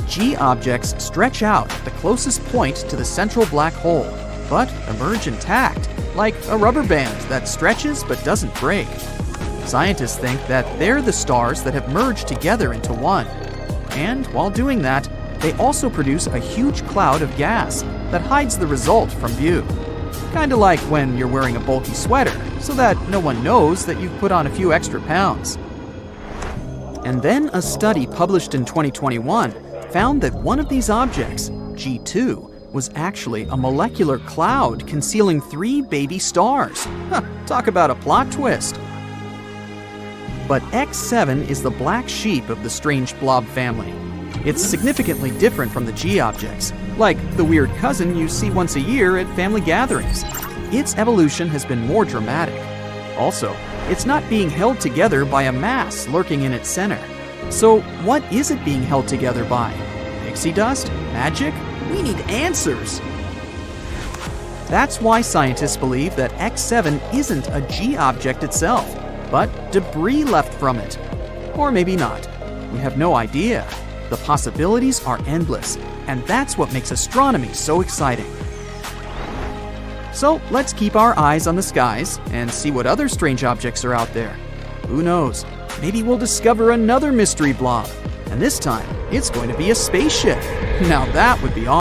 G objects stretch out at the closest point to the central black hole, but emerge intact, like a rubber band that stretches but doesn't break. Scientists think that they're the stars that have merged together into one. And while doing that, they also produce a huge cloud of gas that hides the result from view. Kinda like when you're wearing a bulky sweater, so that no one knows that you've put on a few extra pounds. And then a study published in 2021 found that one of these objects, G2, was actually a molecular cloud concealing 3 baby stars. Talk about a plot twist. But X7 is the black sheep of the strange blob family. It's significantly different from the G objects, like the weird cousin you see once a year at family gatherings. Its evolution has been more dramatic. Also, it's not being held together by a mass lurking in its center. So what is it being held together by? Pixie dust? Magic? We need answers! That's why scientists believe that X7 isn't a G object itself, but debris left from it. Or maybe not. We have no idea. The possibilities are endless, and that's what makes astronomy so exciting. So let's keep our eyes on the skies and see what other strange objects are out there. Who knows? Maybe we'll discover another mystery blob, and this time it's going to be a spaceship. Now that would be awesome.